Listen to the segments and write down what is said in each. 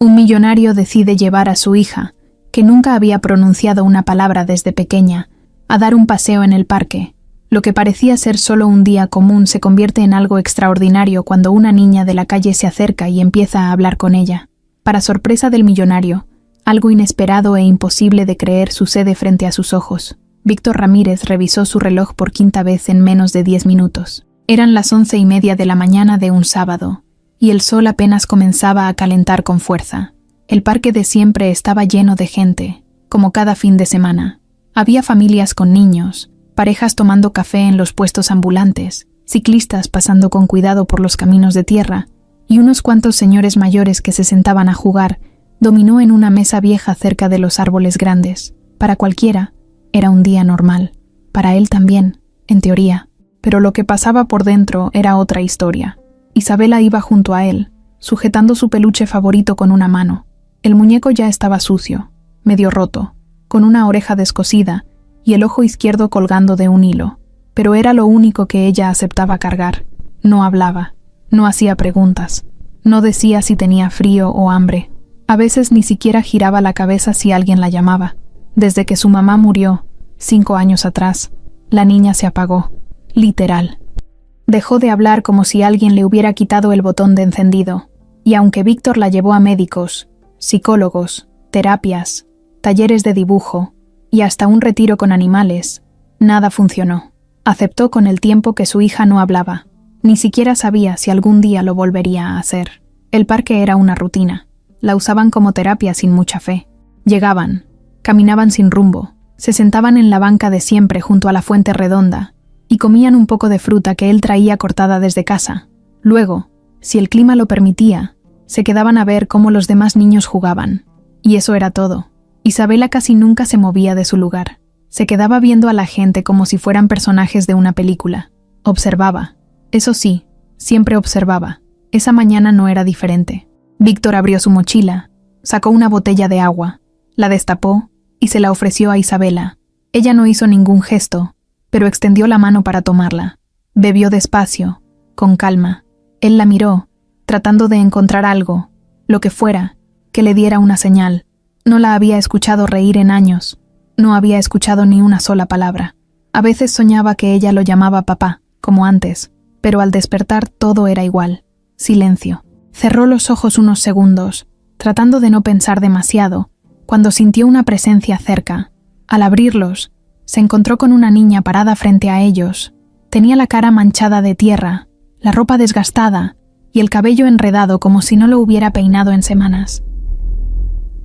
Un millonario decide llevar a su hija, que nunca había pronunciado una palabra desde pequeña, a dar un paseo en el parque. Lo que parecía ser solo un día común se convierte en algo extraordinario cuando una niña de la calle se acerca y empieza a hablar con ella. Para sorpresa del millonario, algo inesperado e imposible de creer sucede frente a sus ojos. Víctor Ramírez revisó su reloj por quinta vez en menos de 10 minutos. Eran las 11:30 de la mañana de un sábado, y el sol apenas comenzaba a calentar con fuerza. El parque de siempre estaba lleno de gente, como cada fin de semana. Había familias con niños, parejas tomando café en los puestos ambulantes, ciclistas pasando con cuidado por los caminos de tierra, y unos cuantos señores mayores que se sentaban a jugar dominó en una mesa vieja cerca de los árboles grandes. Para cualquiera, era un día normal. Para él también, en teoría. Pero lo que pasaba por dentro era otra historia. Isabela iba junto a él, sujetando su peluche favorito con una mano. El muñeco ya estaba sucio, medio roto, con una oreja descosida y el ojo izquierdo colgando de un hilo. Pero era lo único que ella aceptaba cargar. No hablaba, no hacía preguntas, no decía si tenía frío o hambre. A veces ni siquiera giraba la cabeza si alguien la llamaba. Desde que su mamá murió, 5 años atrás, la niña se apagó, literal. Dejó de hablar como si alguien le hubiera quitado el botón de encendido, y aunque Víctor la llevó a médicos, psicólogos, terapias, talleres de dibujo y hasta un retiro con animales, nada funcionó. Aceptó con el tiempo que su hija no hablaba, ni siquiera sabía si algún día lo volvería a hacer. El parque era una rutina, la usaban como terapia sin mucha fe. Llegaban, caminaban sin rumbo, se sentaban en la banca de siempre junto a la fuente redonda y comían un poco de fruta que él traía cortada desde casa. Luego, si el clima lo permitía, se quedaban a ver cómo los demás niños jugaban. Y eso era todo. Isabela casi nunca se movía de su lugar. Se quedaba viendo a la gente como si fueran personajes de una película. Observaba. Eso sí, siempre observaba. Esa mañana no era diferente. Víctor abrió su mochila, sacó una botella de agua, la destapó y se la ofreció a Isabela. Ella no hizo ningún gesto, pero extendió la mano para tomarla. Bebió despacio, con calma. Él la miró, tratando de encontrar algo, lo que fuera, que le diera una señal. No la había escuchado reír en años. No había escuchado ni una sola palabra. A veces soñaba que ella lo llamaba papá, como antes, pero al despertar todo era igual. Silencio. Cerró los ojos unos segundos, tratando de no pensar demasiado, cuando sintió una presencia cerca. Al abrirlos, se encontró con una niña parada frente a ellos. Tenía la cara manchada de tierra, la ropa desgastada y el cabello enredado como si no lo hubiera peinado en semanas.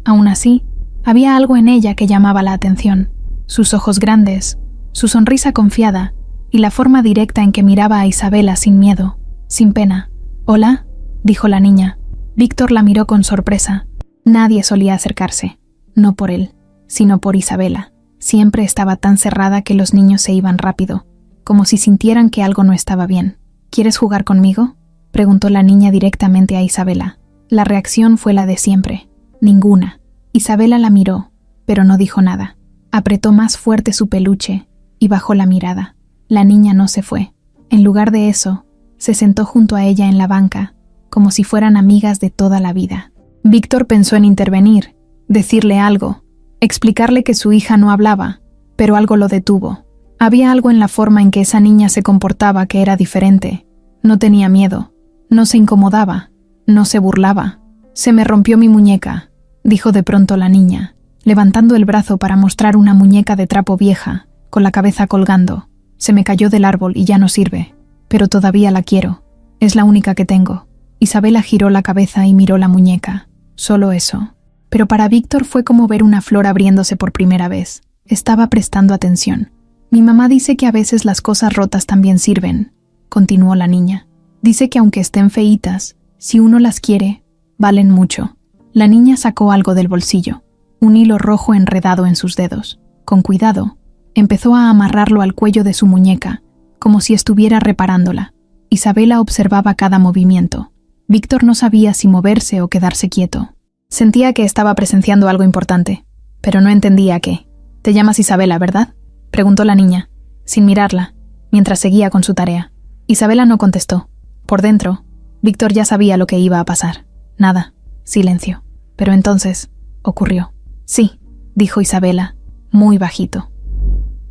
Aún así, había algo en ella que llamaba la atención. Sus ojos grandes, su sonrisa confiada y la forma directa en que miraba a Isabela sin miedo, sin pena. «¿Hola?», dijo la niña. Víctor la miró con sorpresa. Nadie solía acercarse, no por él, sino por Isabela. Siempre estaba tan cerrada que los niños se iban rápido, como si sintieran que algo no estaba bien. «¿Quieres jugar conmigo?», preguntó la niña directamente a Isabela. La reacción fue la de siempre. Ninguna. Isabela la miró, pero no dijo nada. Apretó más fuerte su peluche y bajó la mirada. La niña no se fue. En lugar de eso, se sentó junto a ella en la banca, como si fueran amigas de toda la vida. Víctor pensó en intervenir, decirle algo, explicarle que su hija no hablaba, pero algo lo detuvo. Había algo en la forma en que esa niña se comportaba que era diferente. No tenía miedo, no se incomodaba, no se burlaba. «Se me rompió mi muñeca», dijo de pronto la niña, levantando el brazo para mostrar una muñeca de trapo vieja, con la cabeza colgando. «Se me cayó del árbol y ya no sirve, pero todavía la quiero. Es la única que tengo». Isabela giró la cabeza y miró la muñeca. Solo eso. Pero para Víctor fue como ver una flor abriéndose por primera vez. Estaba prestando atención. «Mi mamá dice que a veces las cosas rotas también sirven», continuó la niña. «Dice que aunque estén feitas, si uno las quiere, valen mucho». La niña sacó algo del bolsillo, un hilo rojo enredado en sus dedos. Con cuidado, empezó a amarrarlo al cuello de su muñeca, como si estuviera reparándola. Isabela observaba cada movimiento. Víctor no sabía si moverse o quedarse quieto. Sentía que estaba presenciando algo importante, pero no entendía qué. «Te llamas Isabela, ¿verdad?», preguntó la niña, sin mirarla, mientras seguía con su tarea. Isabela no contestó. Por dentro, Víctor ya sabía lo que iba a pasar. Nada. Silencio. Pero entonces, ocurrió. Sí, dijo Isabela, muy bajito.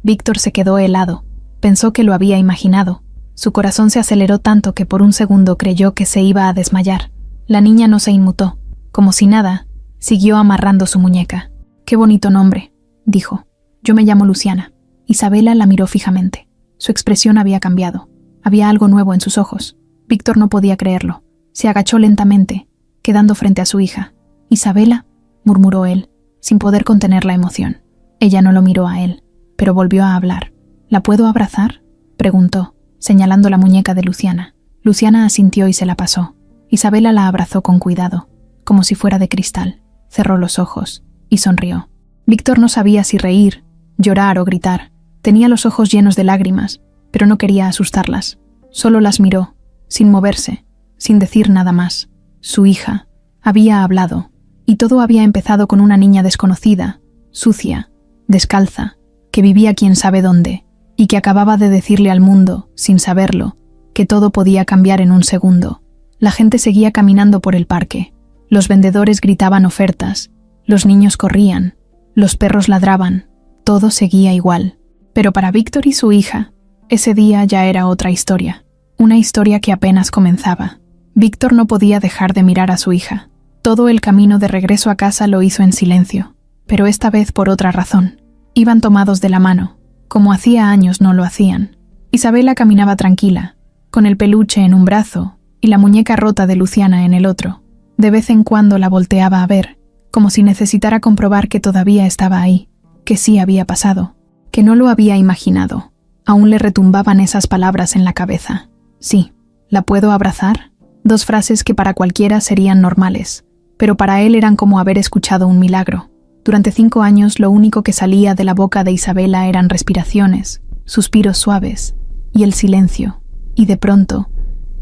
Víctor se quedó helado. Pensó que lo había imaginado. Su corazón se aceleró tanto que por un segundo creyó que se iba a desmayar. La niña no se inmutó. Como si nada, siguió amarrando su muñeca. «Qué bonito nombre», dijo. «Yo me llamo Luciana». Isabela la miró fijamente. Su expresión había cambiado. Había algo nuevo en sus ojos. Víctor no podía creerlo. Se agachó lentamente, quedando frente a su hija. «Isabela», murmuró él, sin poder contener la emoción. Ella no lo miró a él, pero volvió a hablar. «¿La puedo abrazar?», preguntó, señalando la muñeca de Luciana. Luciana asintió y se la pasó. Isabela la abrazó con cuidado, como si fuera de cristal. Cerró los ojos y sonrió. Víctor no sabía si reír, llorar o gritar. Tenía los ojos llenos de lágrimas, pero no quería asustarlas. Solo las miró, sin moverse, sin decir nada más. Su hija había hablado, y todo había empezado con una niña desconocida, sucia, descalza, que vivía quién sabe dónde, y que acababa de decirle al mundo, sin saberlo, que todo podía cambiar en un segundo. La gente seguía caminando por el parque. Los vendedores gritaban ofertas, los niños corrían, los perros ladraban, todo seguía igual. Pero para Víctor y su hija, ese día ya era otra historia, una historia que apenas comenzaba. Víctor no podía dejar de mirar a su hija. Todo el camino de regreso a casa lo hizo en silencio, pero esta vez por otra razón. Iban tomados de la mano, como hacía años no lo hacían. Isabela caminaba tranquila, con el peluche en un brazo y la muñeca rota de Luciana en el otro. De vez en cuando la volteaba a ver, como si necesitara comprobar que todavía estaba ahí, que sí había pasado, que no lo había imaginado. Aún le retumbaban esas palabras en la cabeza. Sí, ¿la puedo abrazar? Dos frases que para cualquiera serían normales, pero para él eran como haber escuchado un milagro. Durante 5 años lo único que salía de la boca de Isabela eran respiraciones, suspiros suaves y el silencio. Y de pronto,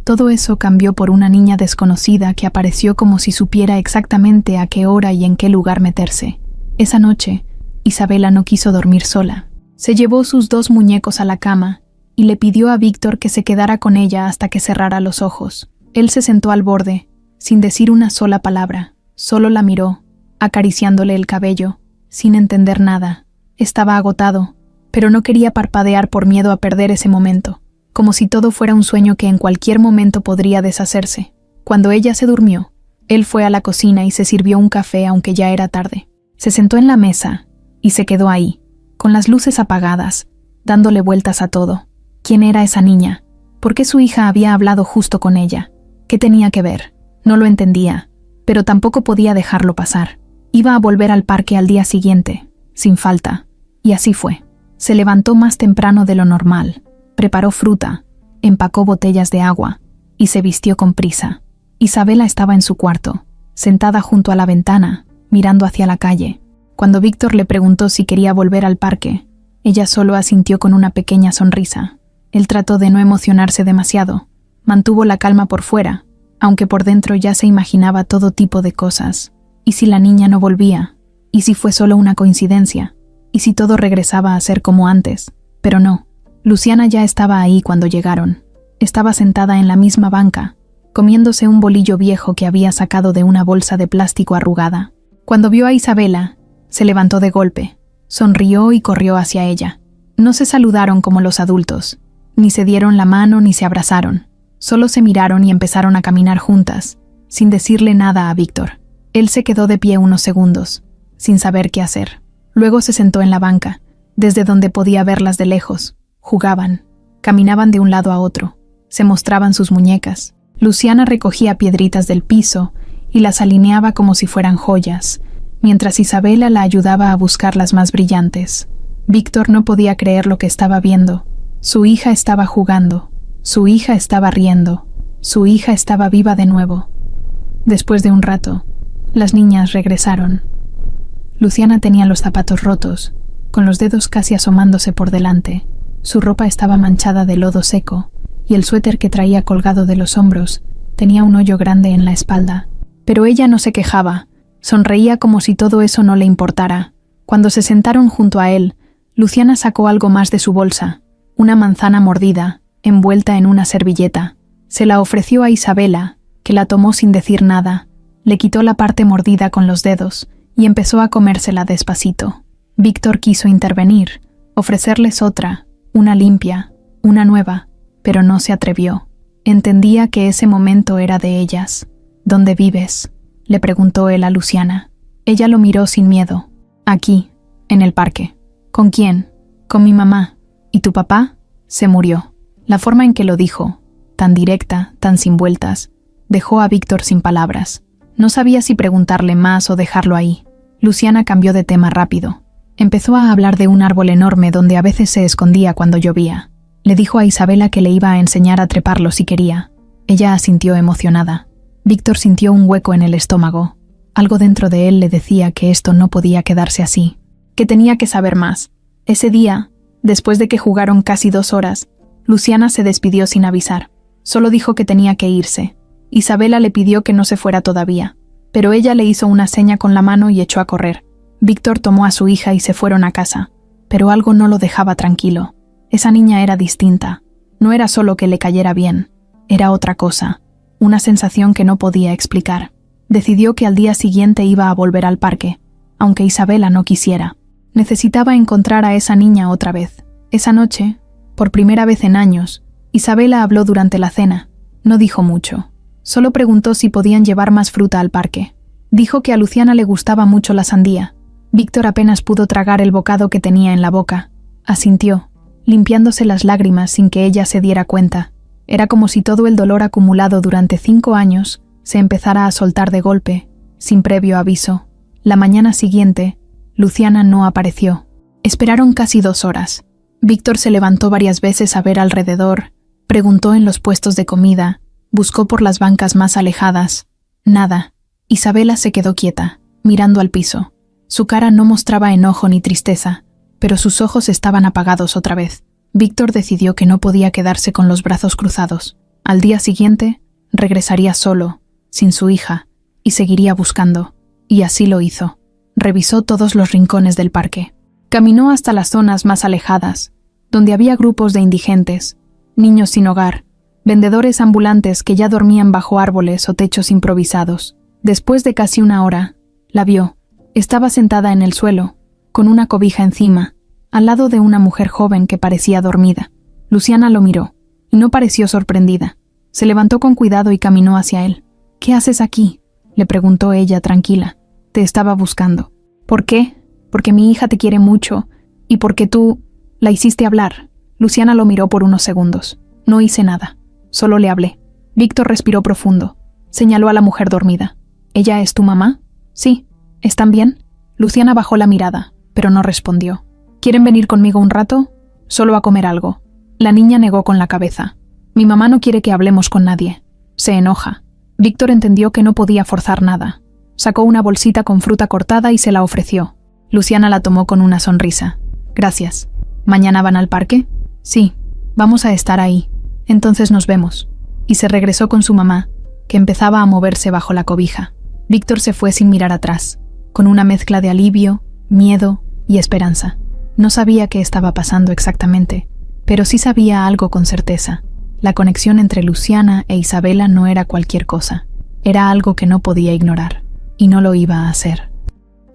todo eso cambió por una niña desconocida que apareció como si supiera exactamente a qué hora y en qué lugar meterse. Esa noche, Isabela no quiso dormir sola. Se llevó sus 2 muñecos a la cama y le pidió a Víctor que se quedara con ella hasta que cerrara los ojos. Él se sentó al borde, sin decir una sola palabra. Solo la miró, acariciándole el cabello, sin entender nada. Estaba agotado, pero no quería parpadear por miedo a perder ese momento, como si todo fuera un sueño que en cualquier momento podría deshacerse. Cuando ella se durmió, él fue a la cocina y se sirvió un café aunque ya era tarde. Se sentó en la mesa y se quedó ahí, con las luces apagadas, dándole vueltas a todo. ¿Quién era esa niña? ¿Por qué su hija había hablado justo con ella? ¿Qué tenía que ver? No lo entendía, pero tampoco podía dejarlo pasar. Iba a volver al parque al día siguiente, sin falta, y así fue. Se levantó más temprano de lo normal, preparó fruta, empacó botellas de agua y se vistió con prisa. Isabela estaba en su cuarto, sentada junto a la ventana, mirando hacia la calle. Cuando Víctor le preguntó si quería volver al parque, ella solo asintió con una pequeña sonrisa. Él trató de no emocionarse demasiado, mantuvo la calma por fuera, aunque por dentro ya se imaginaba todo tipo de cosas. ¿Y si la niña no volvía? ¿Y si fue solo una coincidencia? ¿Y si todo regresaba a ser como antes? Pero no. Luciana ya estaba ahí cuando llegaron. Estaba sentada en la misma banca, comiéndose un bolillo viejo que había sacado de una bolsa de plástico arrugada. Cuando vio a Isabela, se levantó de golpe, sonrió y corrió hacia ella. No se saludaron como los adultos, ni se dieron la mano ni se abrazaron. Solo se miraron y empezaron a caminar juntas, sin decirle nada a Víctor. Él se quedó de pie unos segundos, sin saber qué hacer. Luego se sentó en la banca, desde donde podía verlas de lejos. Jugaban, caminaban de un lado a otro, se mostraban sus muñecas. Luciana recogía piedritas del piso y las alineaba como si fueran joyas, mientras Isabela la ayudaba a buscar las más brillantes. Víctor no podía creer lo que estaba viendo. Su hija estaba jugando, su hija estaba riendo, su hija estaba viva de nuevo. Después de un rato, las niñas regresaron. Luciana tenía los zapatos rotos, con los dedos casi asomándose por delante. Su ropa estaba manchada de lodo seco, y el suéter que traía colgado de los hombros tenía un hoyo grande en la espalda. Pero ella no se quejaba, sonreía como si todo eso no le importara. Cuando se sentaron junto a él, Luciana sacó algo más de su bolsa, una manzana mordida, envuelta en una servilleta. Se la ofreció a Isabela, que la tomó sin decir nada. Le quitó la parte mordida con los dedos y empezó a comérsela despacito. Víctor quiso intervenir, ofrecerles otra, una limpia, una nueva, pero no se atrevió. Entendía que ese momento era de ellas. ¿Dónde vives?, le preguntó él a Luciana. Ella lo miró sin miedo. Aquí, en el parque. ¿Con quién? Con mi mamá. ¿Y tu papá? Se murió. La forma en que lo dijo, tan directa, tan sin vueltas, dejó a Víctor sin palabras. No sabía si preguntarle más o dejarlo ahí. Luciana cambió de tema rápido. Empezó a hablar de un árbol enorme donde a veces se escondía cuando llovía. Le dijo a Isabela que le iba a enseñar a treparlo si quería. Ella asintió emocionada. Víctor sintió un hueco en el estómago. Algo dentro de él le decía que esto no podía quedarse así, que tenía que saber más. Ese día, después de que jugaron casi 2 horas, Luciana se despidió sin avisar. Solo dijo que tenía que irse. Isabela le pidió que no se fuera todavía, pero ella le hizo una seña con la mano y echó a correr. Víctor tomó a su hija y se fueron a casa, pero algo no lo dejaba tranquilo. Esa niña era distinta. No era solo que le cayera bien, era otra cosa, una sensación que no podía explicar. Decidió que al día siguiente iba a volver al parque, aunque Isabela no quisiera. Necesitaba encontrar a esa niña otra vez. Esa noche, por primera vez en años, Isabela habló durante la cena. No dijo mucho. Solo preguntó si podían llevar más fruta al parque. Dijo que a Luciana le gustaba mucho la sandía. Víctor apenas pudo tragar el bocado que tenía en la boca. Asintió, limpiándose las lágrimas sin que ella se diera cuenta. Era como si todo el dolor acumulado durante 5 años se empezara a soltar de golpe, sin previo aviso. La mañana siguiente, Luciana no apareció. Esperaron casi 2 horas. Víctor se levantó varias veces a ver alrededor, preguntó en los puestos de comida, buscó por las bancas más alejadas. Nada. Isabela se quedó quieta, mirando al piso. Su cara no mostraba enojo ni tristeza, pero sus ojos estaban apagados otra vez. Víctor decidió que no podía quedarse con los brazos cruzados. Al día siguiente, regresaría solo, sin su hija, y seguiría buscando. Y así lo hizo. Revisó todos los rincones del parque. Caminó hasta las zonas más alejadas, donde había grupos de indigentes, niños sin hogar, vendedores ambulantes que ya dormían bajo árboles o techos improvisados. Después de casi 1 hora, la vio. Estaba sentada en el suelo, con una cobija encima, al lado de una mujer joven que parecía dormida. Luciana lo miró, y no pareció sorprendida. Se levantó con cuidado y caminó hacia él. «¿Qué haces aquí?», le preguntó ella tranquila. «Te estaba buscando». «¿Por qué?». «Porque mi hija te quiere mucho, y porque tú la hiciste hablar». Luciana lo miró por unos segundos. «No hice nada, solo le hablé». Víctor respiró profundo. Señaló a la mujer dormida. «¿Ella es tu mamá?». «Sí». «¿Están bien?». Luciana bajó la mirada, pero no respondió. «¿Quieren venir conmigo un rato?». «Solo a comer algo». La niña negó con la cabeza. «Mi mamá no quiere que hablemos con nadie. Se enoja». Víctor entendió que no podía forzar nada. Sacó una bolsita con fruta cortada y se la ofreció. Luciana la tomó con una sonrisa. «Gracias». «¿Mañana van al parque?». «Sí, vamos a estar ahí. Entonces nos vemos». Y se regresó con su mamá, que empezaba a moverse bajo la cobija. Víctor se fue sin mirar atrás, con una mezcla de alivio, miedo y esperanza. No sabía qué estaba pasando exactamente, pero sí sabía algo con certeza. La conexión entre Luciana e Isabela no era cualquier cosa. Era algo que no podía ignorar, y no lo iba a hacer.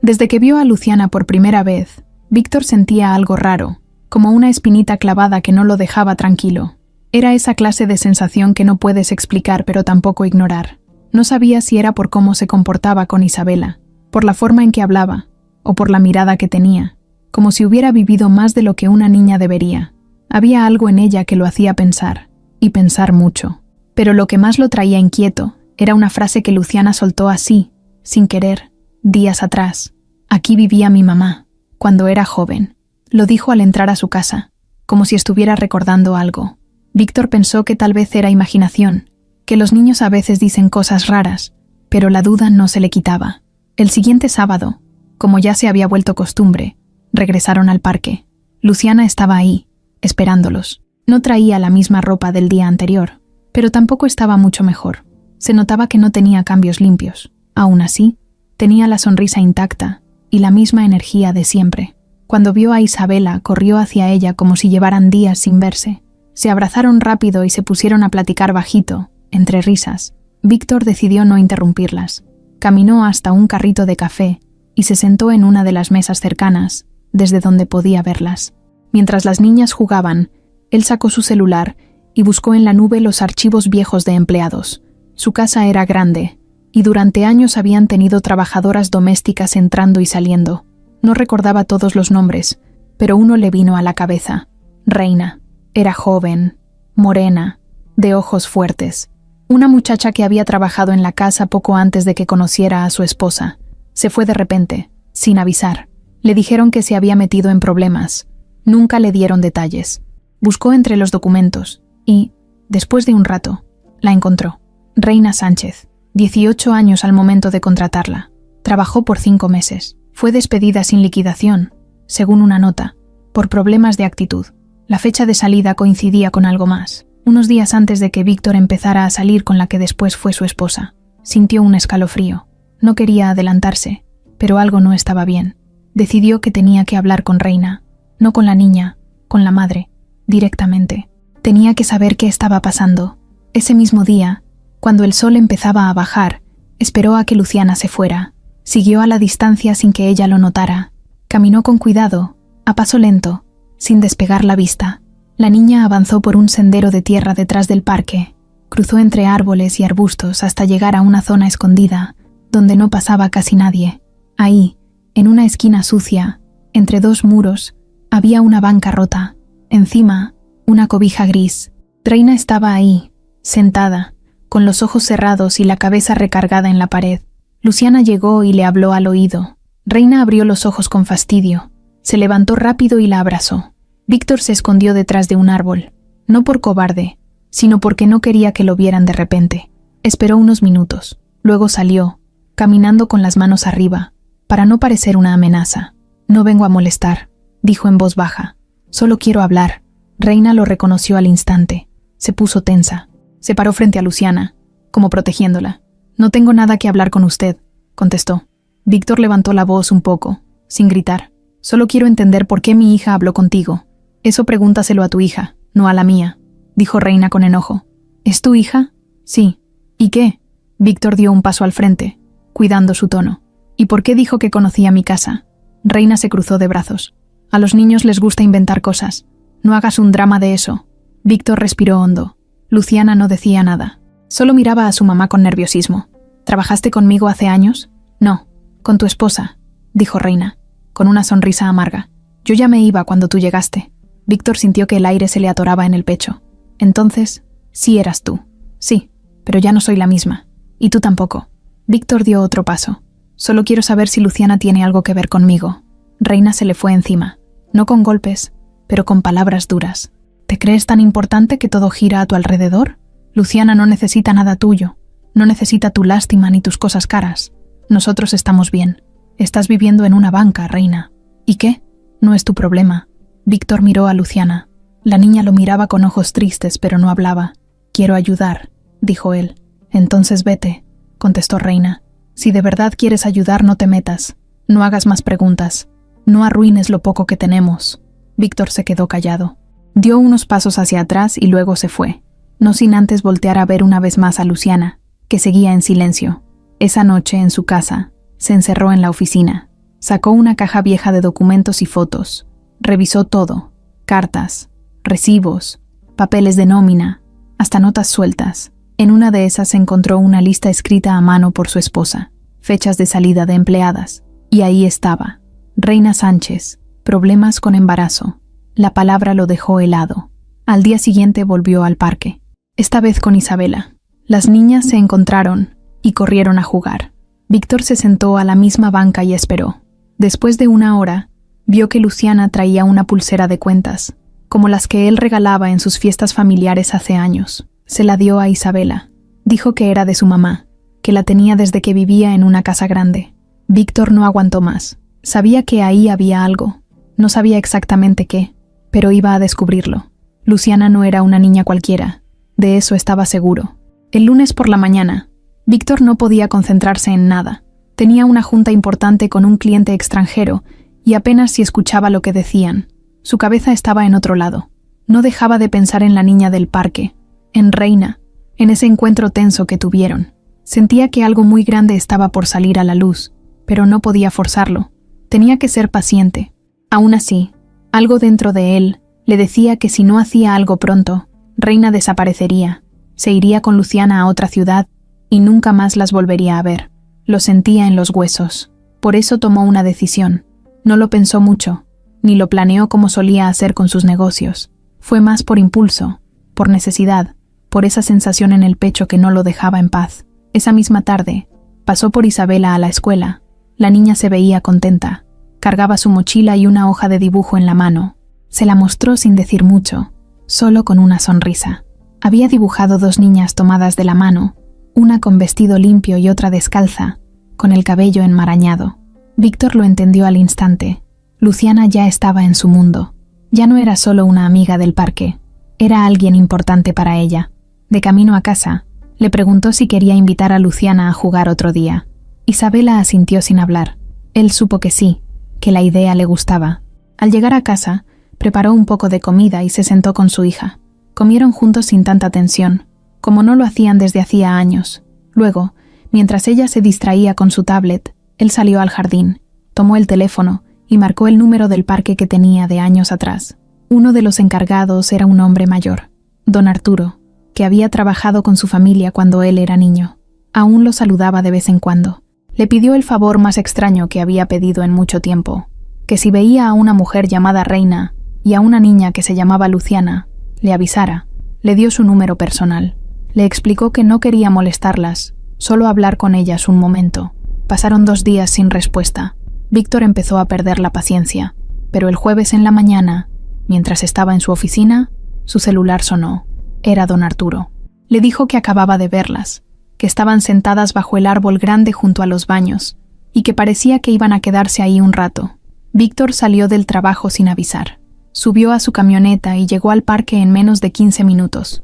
Desde que vio a Luciana por primera vez, Víctor sentía algo raro, como una espinita clavada que no lo dejaba tranquilo. Era esa clase de sensación que no puedes explicar pero tampoco ignorar. No sabía si era por cómo se comportaba con Isabela, por la forma en que hablaba, o por la mirada que tenía, como si hubiera vivido más de lo que una niña debería. Había algo en ella que lo hacía pensar, y pensar mucho. Pero lo que más lo traía inquieto era una frase que Luciana soltó así, sin querer, días atrás. «Aquí vivía mi mamá, cuando era joven». Lo dijo al entrar a su casa, como si estuviera recordando algo. Víctor pensó que tal vez era imaginación, que los niños a veces dicen cosas raras, pero la duda no se le quitaba. El siguiente sábado, como ya se había vuelto costumbre, regresaron al parque. Luciana estaba ahí, esperándolos. No traía la misma ropa del día anterior, pero tampoco estaba mucho mejor. Se notaba que no tenía cambios limpios. Aún así, tenía la sonrisa intacta y la misma energía de siempre. Cuando vio a Isabela, corrió hacia ella como si llevaran días sin verse. Se abrazaron rápido y se pusieron a platicar bajito, entre risas. Víctor decidió no interrumpirlas. Caminó hasta un carrito de café y se sentó en una de las mesas cercanas, desde donde podía verlas. Mientras las niñas jugaban, él sacó su celular y buscó en la nube los archivos viejos de empleados. Su casa era grande, y durante años habían tenido trabajadoras domésticas entrando y saliendo. No recordaba todos los nombres, pero uno le vino a la cabeza. Reina. Era joven, morena, de ojos fuertes. Una muchacha que había trabajado en la casa poco antes de que conociera a su esposa. Se fue de repente, sin avisar. Le dijeron que se había metido en problemas. Nunca le dieron detalles. Buscó entre los documentos y, después de un rato, la encontró. Reina Sánchez, 18 años al momento de contratarla. Trabajó por 5 meses. Fue despedida sin liquidación, según una nota, por problemas de actitud. La fecha de salida coincidía con algo más. Unos días antes de que Víctor empezara a salir con la que después fue su esposa, sintió un escalofrío. No quería adelantarse, pero algo no estaba bien. Decidió que tenía que hablar con Reina, no con la niña, con la madre, directamente. Tenía que saber qué estaba pasando. Ese mismo día, cuando el sol empezaba a bajar, esperó a que Luciana se fuera. Siguió a la distancia sin que ella lo notara. Caminó con cuidado, a paso lento, sin despegar la vista. La niña avanzó por un sendero de tierra detrás del parque. Cruzó entre árboles y arbustos hasta llegar a una zona escondida, donde no pasaba casi nadie. Ahí, en una esquina sucia, entre 2 muros, había una banca rota. Encima, una cobija gris. Reina estaba ahí, sentada, con los ojos cerrados y la cabeza recargada en la pared. Luciana llegó y le habló al oído. Reina abrió los ojos con fastidio. Se levantó rápido y la abrazó. Víctor se escondió detrás de un árbol, no por cobarde, sino porque no quería que lo vieran de repente. Esperó unos minutos, luego salió, caminando con las manos arriba, para no parecer una amenaza. «No vengo a molestar», dijo en voz baja. «Solo quiero hablar». Reina lo reconoció al instante. Se puso tensa. Se paró frente a Luciana, como protegiéndola. «No tengo nada que hablar con usted», contestó. Víctor levantó la voz un poco, sin gritar. «Solo quiero entender por qué mi hija habló contigo». «Eso pregúntaselo a tu hija, no a la mía», dijo Reina con enojo. «¿Es tu hija?» «Sí». «¿Y qué?» Víctor dio un paso al frente, cuidando su tono. «¿Y por qué dijo que conocía mi casa?» Reina se cruzó de brazos. «A los niños les gusta inventar cosas. No hagas un drama de eso». Víctor respiró hondo. Luciana no decía nada. Solo miraba a su mamá con nerviosismo. «¿Trabajaste conmigo hace años?» «No, con tu esposa», dijo Reina, con una sonrisa amarga. «Yo ya me iba cuando tú llegaste». Víctor sintió que el aire se le atoraba en el pecho. «Entonces, sí eras tú». «Sí, pero ya no soy la misma. Y tú tampoco». Víctor dio otro paso. «Solo quiero saber si Luciana tiene algo que ver conmigo». Reina se le fue encima. No con golpes, pero con palabras duras. «¿Te crees tan importante que todo gira a tu alrededor? Luciana no necesita nada tuyo. No necesita tu lástima ni tus cosas caras. Nosotros estamos bien. Estás viviendo en una banca, Reina. ¿Y qué? No es tu problema». Víctor miró a Luciana. La niña lo miraba con ojos tristes, pero no hablaba. «Quiero ayudar», dijo él. «Entonces vete», contestó Reina. «Si de verdad quieres ayudar, no te metas. No hagas más preguntas. No arruines lo poco que tenemos». Víctor se quedó callado. Dio unos pasos hacia atrás y luego se fue, no sin antes voltear a ver una vez más a Luciana, que seguía en silencio. Esa noche, en su casa, se encerró en la oficina. Sacó una caja vieja de documentos y fotos. Revisó todo: cartas, recibos, papeles de nómina, hasta notas sueltas. En una de esas encontró una lista escrita a mano por su esposa, fechas de salida de empleadas, y ahí estaba: Reina Sánchez, problemas con embarazo. La palabra lo dejó helado. Al día siguiente volvió al parque, esta vez con Isabela. Las niñas se encontraron y corrieron a jugar. Víctor se sentó a la misma banca y esperó. Después de una hora, vio que Luciana traía una pulsera de cuentas, como las que él regalaba en sus fiestas familiares hace años. Se la dio a Isabela. Dijo que era de su mamá, que la tenía desde que vivía en una casa grande. Víctor no aguantó más. Sabía que ahí había algo. No sabía exactamente qué, pero iba a descubrirlo. Luciana no era una niña cualquiera. De eso estaba seguro. El lunes por la mañana, Víctor no podía concentrarse en nada. Tenía una junta importante con un cliente extranjero y apenas si escuchaba lo que decían. Su cabeza estaba en otro lado. No dejaba de pensar en la niña del parque, en Reina, en ese encuentro tenso que tuvieron. Sentía que algo muy grande estaba por salir a la luz, pero no podía forzarlo. Tenía que ser paciente. Aún así, algo dentro de él le decía que si no hacía algo pronto, Reina desaparecería, se iría con Luciana a otra ciudad y nunca más las volvería a ver. Lo sentía en los huesos. Por eso tomó una decisión. No lo pensó mucho, ni lo planeó como solía hacer con sus negocios. Fue más por impulso, por necesidad, por esa sensación en el pecho que no lo dejaba en paz. Esa misma tarde, pasó por Isabela a la escuela. La niña se veía contenta. Cargaba su mochila y una hoja de dibujo en la mano. Se la mostró sin decir mucho, solo con una sonrisa. Había dibujado 2 niñas tomadas de la mano, una con vestido limpio y otra descalza, con el cabello enmarañado. Víctor lo entendió al instante. Luciana ya estaba en su mundo. Ya no era solo una amiga del parque, era alguien importante para ella. De camino a casa, le preguntó si quería invitar a Luciana a jugar otro día. Isabela asintió sin hablar. Él supo que sí, que la idea le gustaba. Al llegar a casa, preparó un poco de comida y se sentó con su hija. Comieron juntos sin tanta tensión, como no lo hacían desde hacía años. Luego, mientras ella se distraía con su tablet, él salió al jardín, tomó el teléfono y marcó el número del parque que tenía de años atrás. Uno de los encargados era un hombre mayor, don Arturo, que había trabajado con su familia cuando él era niño. Aún lo saludaba de vez en cuando. Le pidió el favor más extraño que había pedido en mucho tiempo, que si veía a una mujer llamada Reina y a una niña que se llamaba Luciana, le avisara. Le dio su número personal. Le explicó que no quería molestarlas, solo hablar con ellas un momento. Pasaron 2 días sin respuesta. Víctor empezó a perder la paciencia, pero el jueves en la mañana, mientras estaba en su oficina, su celular sonó. Era don Arturo. Le dijo que acababa de verlas, que estaban sentadas bajo el árbol grande junto a los baños, y que parecía que iban a quedarse ahí un rato. Víctor salió del trabajo sin avisar. Subió a su camioneta y llegó al parque en menos de 15 minutos.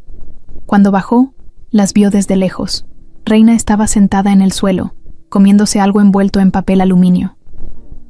Cuando bajó, las vio desde lejos. Reina estaba sentada en el suelo, comiéndose algo envuelto en papel aluminio.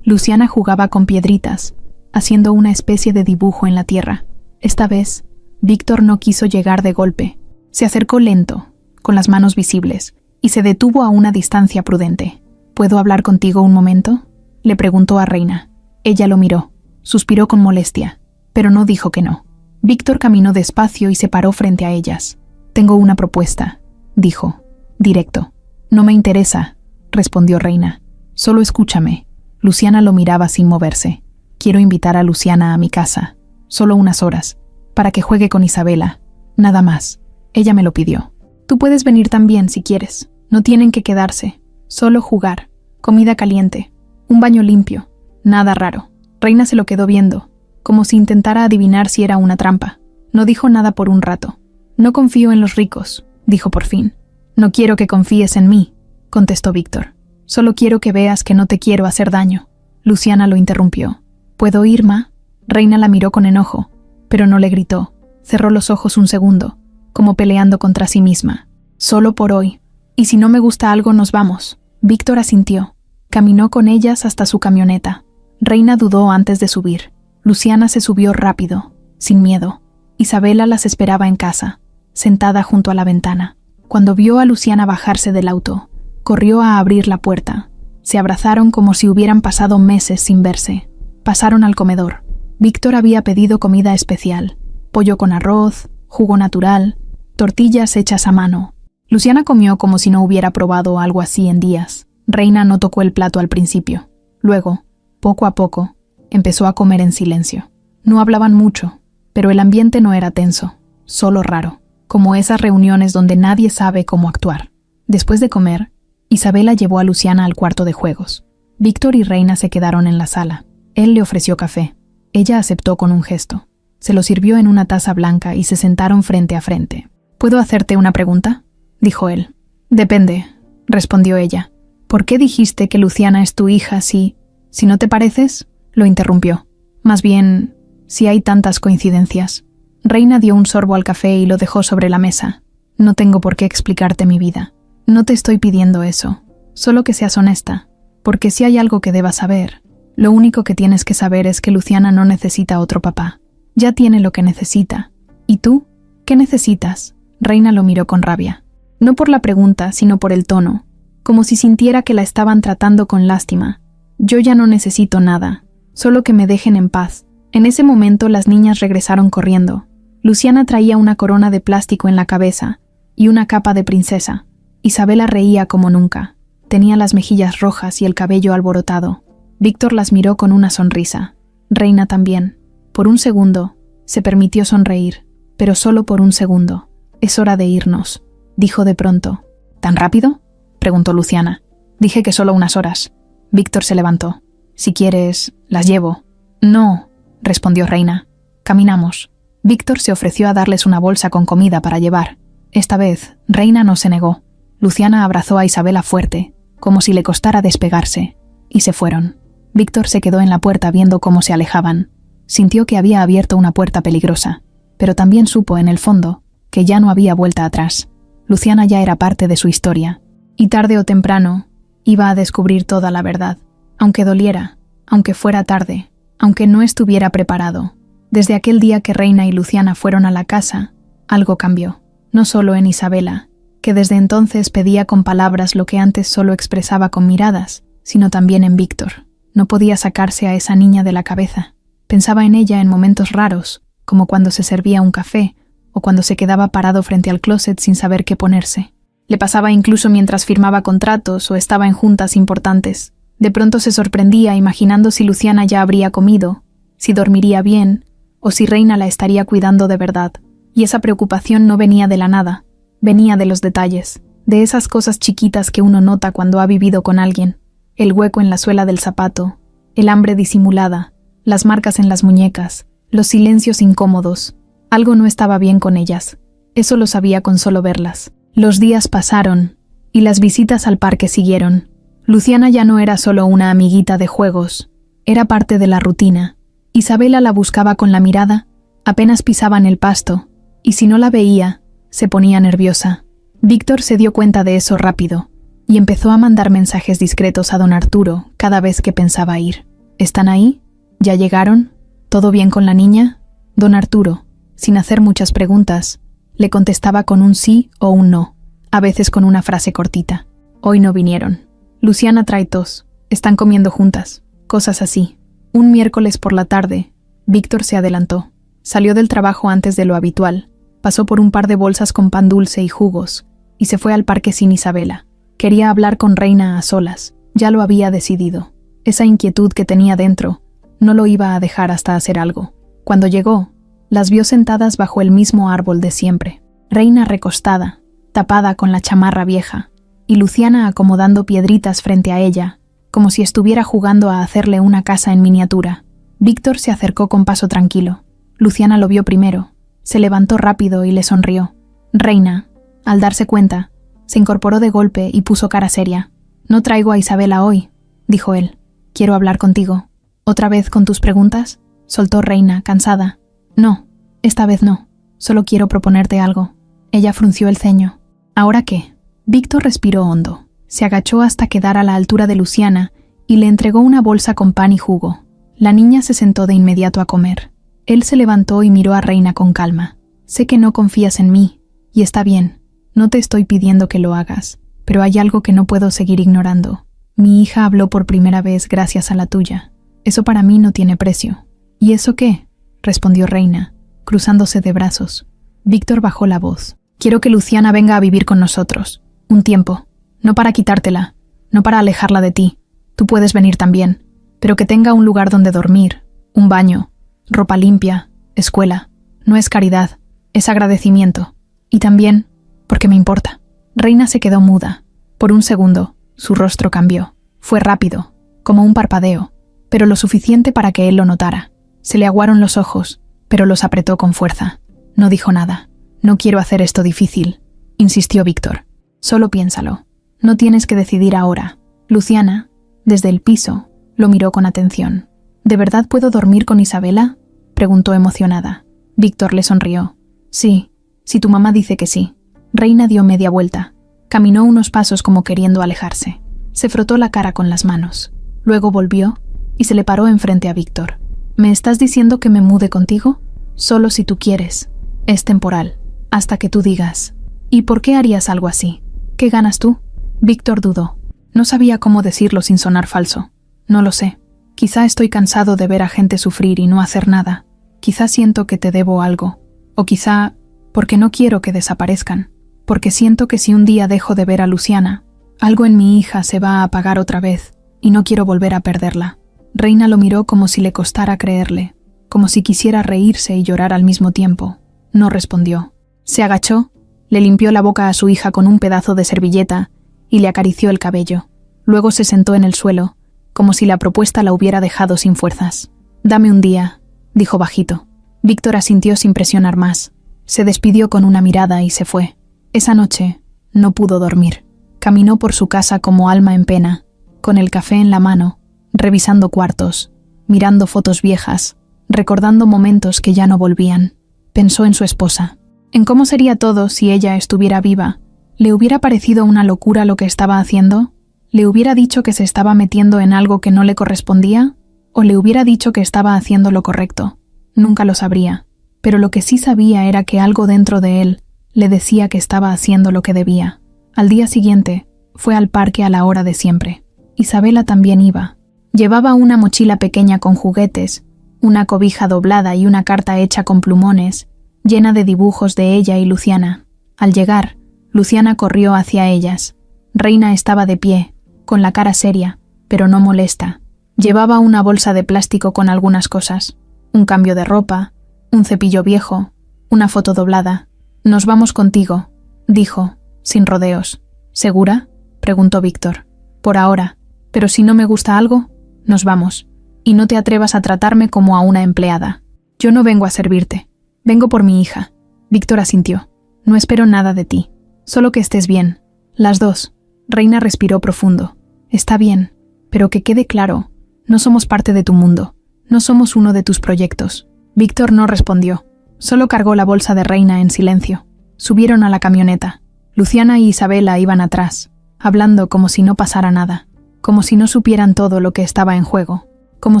Luciana jugaba con piedritas, haciendo una especie de dibujo en la tierra. Esta vez, Víctor no quiso llegar de golpe. Se acercó lento, con las manos visibles, y se detuvo a una distancia prudente. ¿Puedo hablar contigo un momento?, le preguntó a Reina. Ella lo miró, suspiró con molestia, pero no dijo que no. Víctor caminó despacio y se paró frente a ellas. Tengo una propuesta, dijo, directo. No me interesa, respondió Reina. Solo escúchame. Luciana lo miraba sin moverse. Quiero invitar a Luciana a mi casa, solo unas horas, para que juegue con Isabela. Nada más. Ella me lo pidió. Tú puedes venir también si quieres. No tienen que quedarse. Solo jugar. Comida caliente. Un baño limpio. Nada raro. Reina se lo quedó viendo, como si intentara adivinar si era una trampa. No dijo nada por un rato. No confío en los ricos, dijo por fin. No quiero que confíes en mí, contestó Víctor. Solo quiero que veas que no te quiero hacer daño. Luciana lo interrumpió. ¿Puedo ir, ma? Reina la miró con enojo, pero no le gritó. Cerró los ojos un segundo, como peleando contra sí misma. Solo por hoy. Y si no me gusta algo, nos vamos. Víctor asintió. Caminó con ellas hasta su camioneta. Reina dudó antes de subir. Luciana se subió rápido, sin miedo. Isabela las esperaba en casa, sentada junto a la ventana. Cuando vio a Luciana bajarse del auto, corrió a abrir la puerta. Se abrazaron como si hubieran pasado meses sin verse. Pasaron al comedor. Víctor había pedido comida especial. Pollo con arroz, jugo natural, tortillas hechas a mano. Luciana comió como si no hubiera probado algo así en días. Reina no tocó el plato al principio. Luego, poco a poco, empezó a comer en silencio. No hablaban mucho, pero el ambiente no era tenso, solo raro, como esas reuniones donde nadie sabe cómo actuar. Después de comer, Isabela llevó a Luciana al cuarto de juegos. Víctor y Reina se quedaron en la sala. Él le ofreció café. Ella aceptó con un gesto. Se lo sirvió en una taza blanca y se sentaron frente a frente. ¿Puedo hacerte una pregunta?, dijo él. Depende, respondió ella. ¿Por qué dijiste que Luciana es tu hija si no te pareces? Lo interrumpió. Más bien, si hay tantas coincidencias. Reina dio un sorbo al café y lo dejó sobre la mesa. No tengo por qué explicarte mi vida. No te estoy pidiendo eso. Solo que seas honesta. Porque si hay algo que debas saber, lo único que tienes que saber es que Luciana no necesita otro papá. Ya tiene lo que necesita. ¿Y tú? ¿Qué necesitas? Reina lo miró con rabia. no por la pregunta, sino por el tono, como si sintiera que la estaban tratando con lástima. Yo ya no necesito nada, solo que me dejen en paz. En ese momento las niñas regresaron corriendo. Luciana traía una corona de plástico en la cabeza y una capa de princesa. Isabela reía como nunca. Tenía las mejillas rojas y el cabello alborotado. Víctor las miró con una sonrisa. Reina también. Por un segundo, se permitió sonreír, pero solo por un segundo. «Es hora de irnos», dijo de pronto. «¿Tan rápido?», preguntó Luciana. «Dije que solo unas horas». Víctor se levantó. «Si quieres, las llevo». «No», respondió Reina. «Caminamos». Víctor se ofreció a darles una bolsa con comida para llevar. Esta vez, Reina no se negó. Luciana abrazó a Isabela fuerte, como si le costara despegarse, y se fueron. Víctor se quedó en la puerta viendo cómo se alejaban. Sintió que había abierto una puerta peligrosa, pero también supo, en el fondo, que ya no había vuelta atrás. Luciana ya era parte de su historia, y tarde o temprano iba a descubrir toda la verdad, aunque doliera, aunque fuera tarde, aunque no estuviera preparado. Desde aquel día que Reina y Luciana fueron a la casa, algo cambió, no solo en Isabela, que desde entonces pedía con palabras lo que antes solo expresaba con miradas, sino también en Víctor. No podía sacarse a esa niña de la cabeza. Pensaba en ella en momentos raros, como cuando se servía un café o cuando se quedaba parado frente al closet sin saber qué ponerse. Le pasaba incluso mientras firmaba contratos o estaba en juntas importantes. De pronto se sorprendía imaginando si Luciana ya habría comido, si dormiría bien o si Reina la estaría cuidando de verdad. Y esa preocupación no venía de la nada, venía de los detalles, de esas cosas chiquitas que uno nota cuando ha vivido con alguien. El hueco en la suela del zapato, el hambre disimulada, las marcas en las muñecas, los silencios incómodos. Algo no estaba bien con ellas. Eso lo sabía con solo verlas. Los días pasaron, y las visitas al parque siguieron. Luciana ya no era solo una amiguita de juegos, era parte de la rutina. Isabela la buscaba con la mirada, apenas pisaban el pasto, y si no la veía, se ponía nerviosa. Víctor se dio cuenta de eso rápido, y empezó a mandar mensajes discretos a don Arturo cada vez que pensaba ir. ¿Están ahí? ¿Ya llegaron? ¿Todo bien con la niña? Don Arturo, sin hacer muchas preguntas, le contestaba con un sí o un no, a veces con una frase cortita. Hoy no vinieron. Luciana trae tos. Están comiendo juntas. Cosas así. Un miércoles por la tarde, Víctor se adelantó. Salió del trabajo antes de lo habitual, pasó por un par de bolsas con pan dulce y jugos, y se fue al parque sin Isabela. Quería hablar con Reina a solas. Ya lo había decidido. Esa inquietud que tenía dentro no lo iba a dejar hasta hacer algo. Cuando llegó, las vio sentadas bajo el mismo árbol de siempre. Reina recostada, tapada con la chamarra vieja, y Luciana acomodando piedritas frente a ella, como si estuviera jugando a hacerle una casa en miniatura. Víctor se acercó con paso tranquilo. Luciana lo vio primero. Se levantó rápido y le sonrió. Reina, al darse cuenta, se incorporó de golpe y puso cara seria. «No traigo a Isabela hoy», dijo él. «Quiero hablar contigo». «¿Otra vez con tus preguntas?», soltó Reina, cansada. «No, esta vez no. Solo quiero proponerte algo». Ella frunció el ceño. «¿Ahora qué?». Víctor respiró hondo. Se agachó hasta quedar a la altura de Luciana y le entregó una bolsa con pan y jugo. La niña se sentó de inmediato a comer. Él se levantó y miró a Reina con calma. «Sé que no confías en mí, y está bien. No te estoy pidiendo que lo hagas, pero hay algo que no puedo seguir ignorando. Mi hija habló por primera vez gracias a la tuya. Eso para mí no tiene precio». «¿Y eso qué?», respondió Reina, cruzándose de brazos. Víctor bajó la voz. «Quiero que Luciana venga a vivir con nosotros. Un tiempo. No para quitártela, no para alejarla de ti. Tú puedes venir también, pero que tenga un lugar donde dormir, un baño, ropa limpia, escuela. No es caridad, es agradecimiento. Y también, porque me importa». Reina se quedó muda. Por un segundo, su rostro cambió. Fue rápido, como un parpadeo, pero lo suficiente para que él lo notara. Se le aguaron los ojos, pero los apretó con fuerza. No dijo nada. «No quiero hacer esto difícil», insistió Víctor. «Solo piénsalo. No tienes que decidir ahora». Luciana, desde el piso, lo miró con atención. «¿De verdad puedo dormir con Isabela?», preguntó emocionada. Víctor le sonrió. «Sí, si tu mamá dice que sí». Reina dio media vuelta. Caminó unos pasos como queriendo alejarse. Se frotó la cara con las manos. Luego volvió y se le paró enfrente a Víctor. «¿Me estás diciendo que me mude contigo? Solo si tú quieres. Es temporal, hasta que tú digas». ¿Y por qué harías algo así? ¿Qué ganas tú? Víctor dudó. No sabía cómo decirlo sin sonar falso. No lo sé. Quizá estoy cansado de ver a gente sufrir y no hacer nada. Quizá siento que te debo algo. O quizá porque no quiero que desaparezcan. Porque siento que si un día dejo de ver a Luciana, algo en mi hija se va a apagar otra vez y no quiero volver a perderla. Reina lo miró como si le costara creerle, como si quisiera reírse y llorar al mismo tiempo. No respondió. Se agachó, le limpió la boca a su hija con un pedazo de servilleta y le acarició el cabello. Luego se sentó en el suelo, como si la propuesta la hubiera dejado sin fuerzas. «Dame un día», dijo bajito. Víctor asintió sin presionar más. Se despidió con una mirada y se fue. Esa noche no pudo dormir. Caminó por su casa como alma en pena, con el café en la mano, revisando cuartos, mirando fotos viejas, recordando momentos que ya no volvían. Pensó en su esposa, en cómo sería todo si ella estuviera viva. ¿Le hubiera parecido una locura lo que estaba haciendo? ¿Le hubiera dicho que se estaba metiendo en algo que no le correspondía? ¿O le hubiera dicho que estaba haciendo lo correcto? Nunca lo sabría, pero lo que sí sabía era que algo dentro de él le decía que estaba haciendo lo que debía. Al día siguiente, fue al parque a la hora de siempre. Isabela también iba. Llevaba una mochila pequeña con juguetes, una cobija doblada y una carta hecha con plumones, llena de dibujos de ella y Luciana. Al llegar, Luciana corrió hacia ellas. Reina estaba de pie, con la cara seria, pero no molesta. Llevaba una bolsa de plástico con algunas cosas, un cambio de ropa, un cepillo viejo, una foto doblada. «Nos vamos contigo», dijo, sin rodeos. «¿Segura?», preguntó Víctor. «Por ahora, pero si no me gusta algo, nos vamos. Y no te atrevas a tratarme como a una empleada. Yo no vengo a servirte. Vengo por mi hija». Víctor asintió. «No espero nada de ti. Solo que estés bien. Las dos». Reina respiró profundo. «Está bien, pero que quede claro, no somos parte de tu mundo. No somos uno de tus proyectos». Víctor no respondió. Solo cargó la bolsa de Reina en silencio. Subieron a la camioneta. Luciana y Isabela iban atrás, hablando como si no pasara nada, como si no supieran todo lo que estaba en juego, como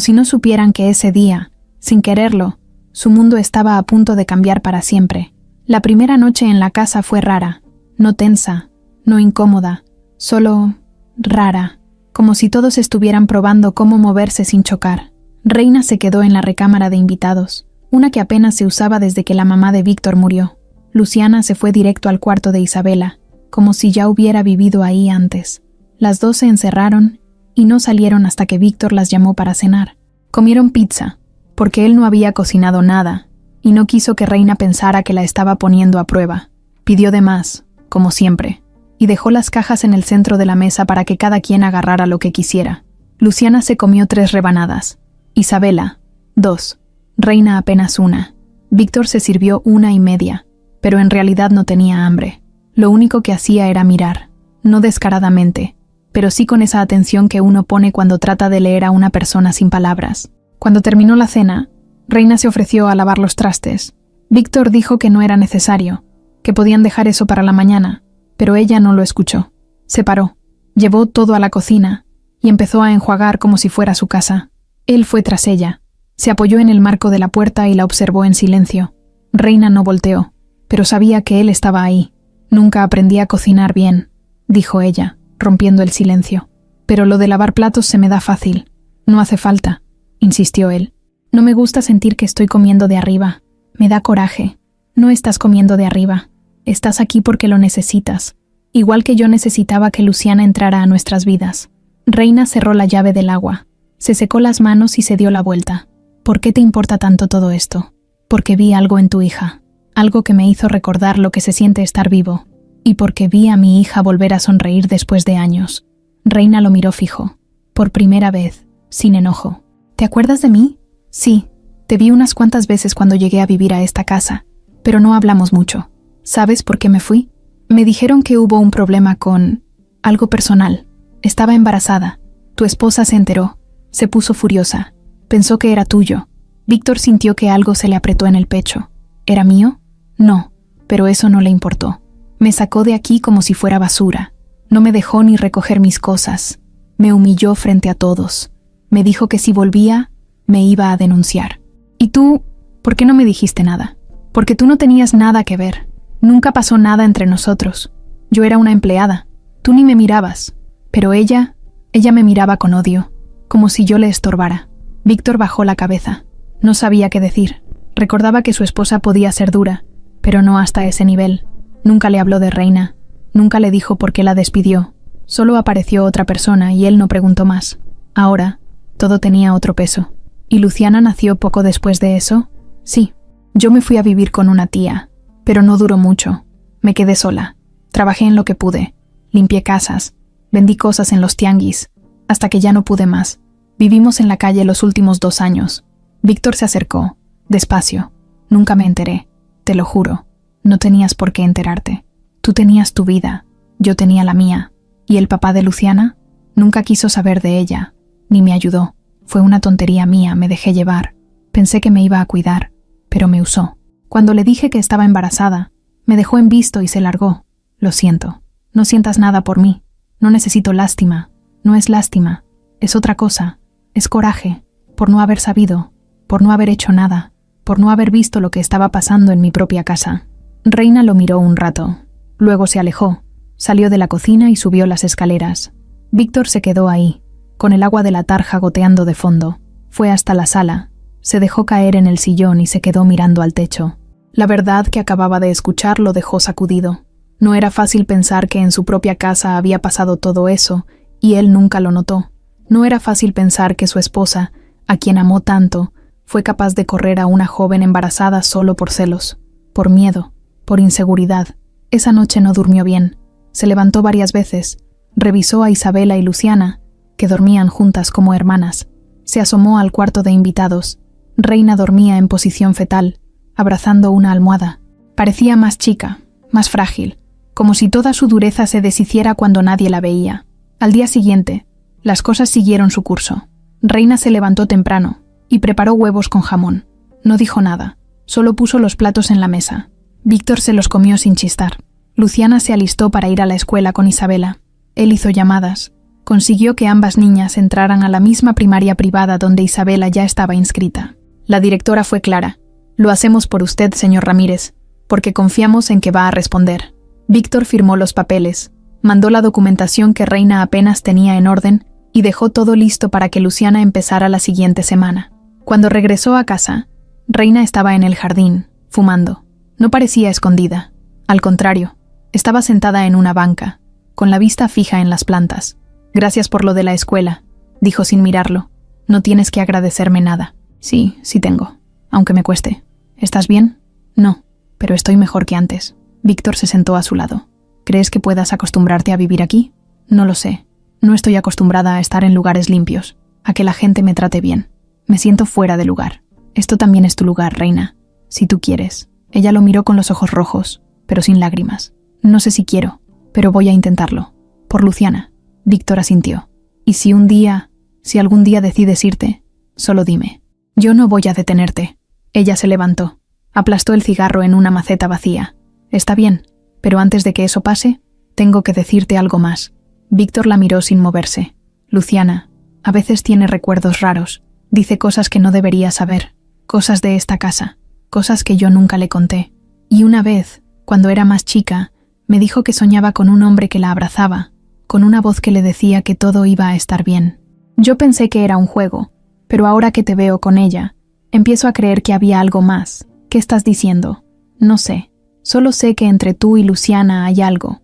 si no supieran que ese día, sin quererlo, su mundo estaba a punto de cambiar para siempre. La primera noche en la casa fue rara, no tensa, no incómoda, solo rara, como si todos estuvieran probando cómo moverse sin chocar. Reina se quedó en la recámara de invitados, una que apenas se usaba desde que la mamá de Víctor murió. Luciana se fue directo al cuarto de Isabela, como si ya hubiera vivido ahí antes. Las dos se encerraron y no salieron hasta que Víctor las llamó para cenar. Comieron pizza, porque él no había cocinado nada, y no quiso que Reina pensara que la estaba poniendo a prueba. Pidió de más, como siempre, y dejó las cajas en el centro de la mesa para que cada quien agarrara lo que quisiera. Luciana se comió 3 rebanadas, Isabela, 2, Reina apenas 1. Víctor se sirvió 1.5, pero en realidad no tenía hambre. Lo único que hacía era mirar, no descaradamente, pero sí con esa atención que uno pone cuando trata de leer a una persona sin palabras. Cuando terminó la cena, Reina se ofreció a lavar los trastes. Víctor dijo que no era necesario, que podían dejar eso para la mañana, pero ella no lo escuchó. Se paró, llevó todo a la cocina y empezó a enjuagar como si fuera su casa. Él fue tras ella. Se apoyó en el marco de la puerta y la observó en silencio. Reina no volteó, pero sabía que él estaba ahí. «Nunca aprendí a cocinar bien», dijo ella, rompiendo el silencio. «Pero lo de lavar platos se me da fácil». «No hace falta», insistió él. «No me gusta sentir que estoy comiendo de arriba. Me da coraje. No estás comiendo de arriba. Estás aquí porque lo necesitas. Igual que yo necesitaba que Luciana entrara a nuestras vidas». Reina cerró la llave del agua. Se secó las manos y se dio la vuelta. «¿Por qué te importa tanto todo esto?» «Porque vi algo en tu hija. Algo que me hizo recordar lo que se siente estar vivo. Y porque vi a mi hija volver a sonreír después de años». Reina lo miró fijo. Por primera vez, sin enojo. «¿Te acuerdas de mí?» «Sí, te vi unas cuantas veces cuando llegué a vivir a esta casa, pero no hablamos mucho. ¿Sabes por qué me fui? Me dijeron que hubo un problema con... algo personal. Estaba embarazada. Tu esposa se enteró. Se puso furiosa. Pensó que era tuyo». Víctor sintió que algo se le apretó en el pecho. ¿Era mío? No, pero eso no le importó. Me sacó de aquí como si fuera basura. No me dejó ni recoger mis cosas. Me humilló frente a todos. Me dijo que si volvía, me iba a denunciar. ¿Y tú, por qué no me dijiste nada? Porque tú no tenías nada que ver. Nunca pasó nada entre nosotros. Yo era una empleada. Tú ni me mirabas. Pero ella me miraba con odio, como si yo le estorbara. Víctor bajó la cabeza. No sabía qué decir. Recordaba que su esposa podía ser dura, pero no hasta ese nivel. Nunca le habló de Reina. Nunca le dijo por qué la despidió. Solo apareció otra persona y él no preguntó más. Ahora, todo tenía otro peso. ¿Y Luciana nació poco después de eso? Sí. Yo me fui a vivir con una tía, pero no duró mucho. Me quedé sola. Trabajé en lo que pude. Limpié casas. Vendí cosas en los tianguis. Hasta que ya no pude más. Vivimos en la calle los últimos 2 años. Víctor se acercó. Despacio. Nunca me enteré. Te lo juro. No tenías por qué enterarte. Tú tenías tu vida. Yo tenía la mía. ¿Y el papá de Luciana? Nunca quiso saber de ella. Ni me ayudó. Fue una tontería mía, me dejé llevar. Pensé que me iba a cuidar, pero me usó. Cuando le dije que estaba embarazada, me dejó en visto y se largó. Lo siento. No sientas nada por mí. No necesito lástima. No es lástima. Es otra cosa. Es coraje. Por no haber sabido. Por no haber hecho nada. Por no haber visto lo que estaba pasando en mi propia casa. Reina lo miró un rato. Luego se alejó. Salió de la cocina y subió las escaleras. Víctor se quedó ahí, con el agua de la tarja goteando de fondo. Fue hasta la sala. Se dejó caer en el sillón y se quedó mirando al techo. La verdad que acababa de escuchar lo dejó sacudido. No era fácil pensar que en su propia casa había pasado todo eso, y él nunca lo notó. No era fácil pensar que su esposa, a quien amó tanto, fue capaz de correr a una joven embarazada solo por celos, por miedo, por inseguridad. Esa noche no durmió bien. Se levantó varias veces, revisó a Isabela y Luciana, que dormían juntas como hermanas. Se asomó al cuarto de invitados. Reina dormía en posición fetal, abrazando una almohada. Parecía más chica, más frágil, como si toda su dureza se deshiciera cuando nadie la veía. Al día siguiente, las cosas siguieron su curso. Reina se levantó temprano y preparó huevos con jamón. No dijo nada, solo puso los platos en la mesa. Víctor se los comió sin chistar. Luciana se alistó para ir a la escuela con Isabela. Él hizo llamadas. Consiguió que ambas niñas entraran a la misma primaria privada donde Isabela ya estaba inscrita. La directora fue clara. Lo hacemos por usted, señor Ramírez, porque confiamos en que va a responder. Víctor firmó los papeles, mandó la documentación que Reina apenas tenía en orden y dejó todo listo para que Luciana empezara la siguiente semana. Cuando regresó a casa, Reina estaba en el jardín, fumando. No parecía escondida. Al contrario, estaba sentada en una banca, con la vista fija en las plantas. Gracias por lo de la escuela, dijo sin mirarlo. No tienes que agradecerme nada. Sí tengo, aunque me cueste. ¿Estás bien? No, pero estoy mejor que antes. Víctor se sentó a su lado. ¿Crees que puedas acostumbrarte a vivir aquí? No lo sé. No estoy acostumbrada a estar en lugares limpios, a que la gente me trate bien. Me siento fuera de lugar. Esto también es tu lugar, Reina. Si tú quieres. Ella lo miró con los ojos rojos, pero sin lágrimas. No sé si quiero, pero voy a intentarlo. Por Luciana. Víctor asintió. Y si algún día decides irte, solo dime. Yo no voy a detenerte. Ella se levantó. Aplastó el cigarro en una maceta vacía. Está bien, pero antes de que eso pase, tengo que decirte algo más. Víctor la miró sin moverse. Luciana, a veces tiene recuerdos raros. Dice cosas que no debería saber. Cosas de esta casa. Cosas que yo nunca le conté. Y una vez, cuando era más chica, me dijo que soñaba con un hombre que la abrazaba, con una voz que le decía que todo iba a estar bien. Yo pensé que era un juego, pero ahora que te veo con ella, empiezo a creer que había algo más. ¿Qué estás diciendo? No sé. Solo sé que entre tú y Luciana hay algo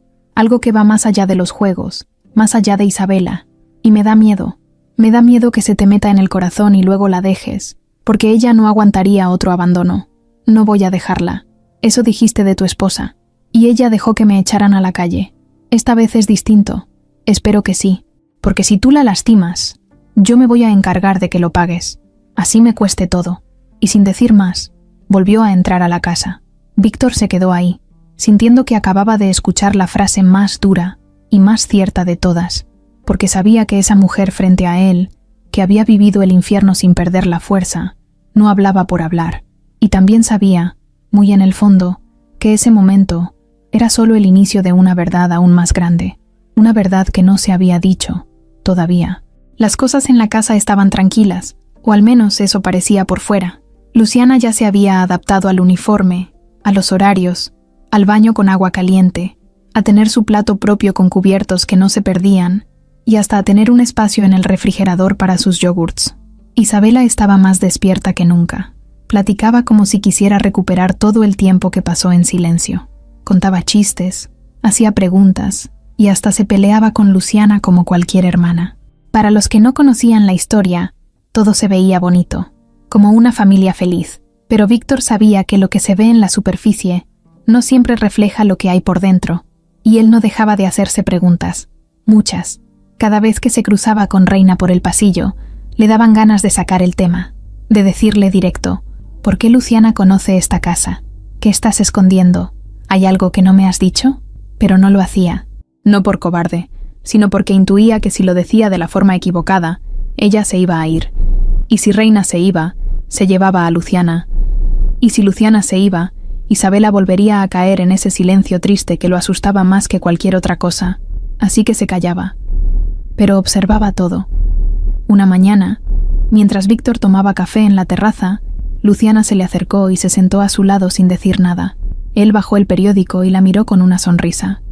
que va más allá de los juegos, más allá de Isabela, y me da miedo. Me da miedo que se te meta en el corazón y luego la dejes, porque ella no aguantaría otro abandono. No voy a dejarla. Eso dijiste de tu esposa. Y ella dejó que me echaran a la calle. Esta vez es distinto. Espero que sí, porque si tú la lastimas, yo me voy a encargar de que lo pagues. Así me cueste todo. Y sin decir más, volvió a entrar a la casa. Víctor se quedó ahí, sintiendo que acababa de escuchar la frase más dura y más cierta de todas, porque sabía que esa mujer frente a él, que había vivido el infierno sin perder la fuerza, no hablaba por hablar. Y también sabía, muy en el fondo, que ese momento era solo el inicio de una verdad aún más grande, una verdad que no se había dicho, todavía. Las cosas en la casa estaban tranquilas, o al menos eso parecía por fuera. Luciana ya se había adaptado al uniforme, a los horarios, al baño con agua caliente, a tener su plato propio con cubiertos que no se perdían, y hasta a tener un espacio en el refrigerador para sus yogurts. Isabela estaba más despierta que nunca. Platicaba como si quisiera recuperar todo el tiempo que pasó en silencio. Contaba chistes, hacía preguntas, y hasta se peleaba con Luciana como cualquier hermana. Para los que no conocían la historia, todo se veía bonito, como una familia feliz. Pero Víctor sabía que lo que se ve en la superficie no siempre refleja lo que hay por dentro, y él no dejaba de hacerse preguntas, muchas. Cada vez que se cruzaba con Reina por el pasillo, le daban ganas de sacar el tema, de decirle directo: ¿por qué Luciana conoce esta casa? ¿Qué estás escondiendo? ¿Hay algo que no me has dicho? Pero no lo hacía, no por cobarde, sino porque intuía que si lo decía de la forma equivocada, ella se iba a ir. Y si Reina se iba, se llevaba a Luciana. Y si Luciana se iba, Isabela volvería a caer en ese silencio triste que lo asustaba más que cualquier otra cosa. Así que se callaba. Pero observaba todo. Una mañana, mientras Víctor tomaba café en la terraza, Luciana se le acercó y se sentó a su lado sin decir nada. Él bajó el periódico y la miró con una sonrisa.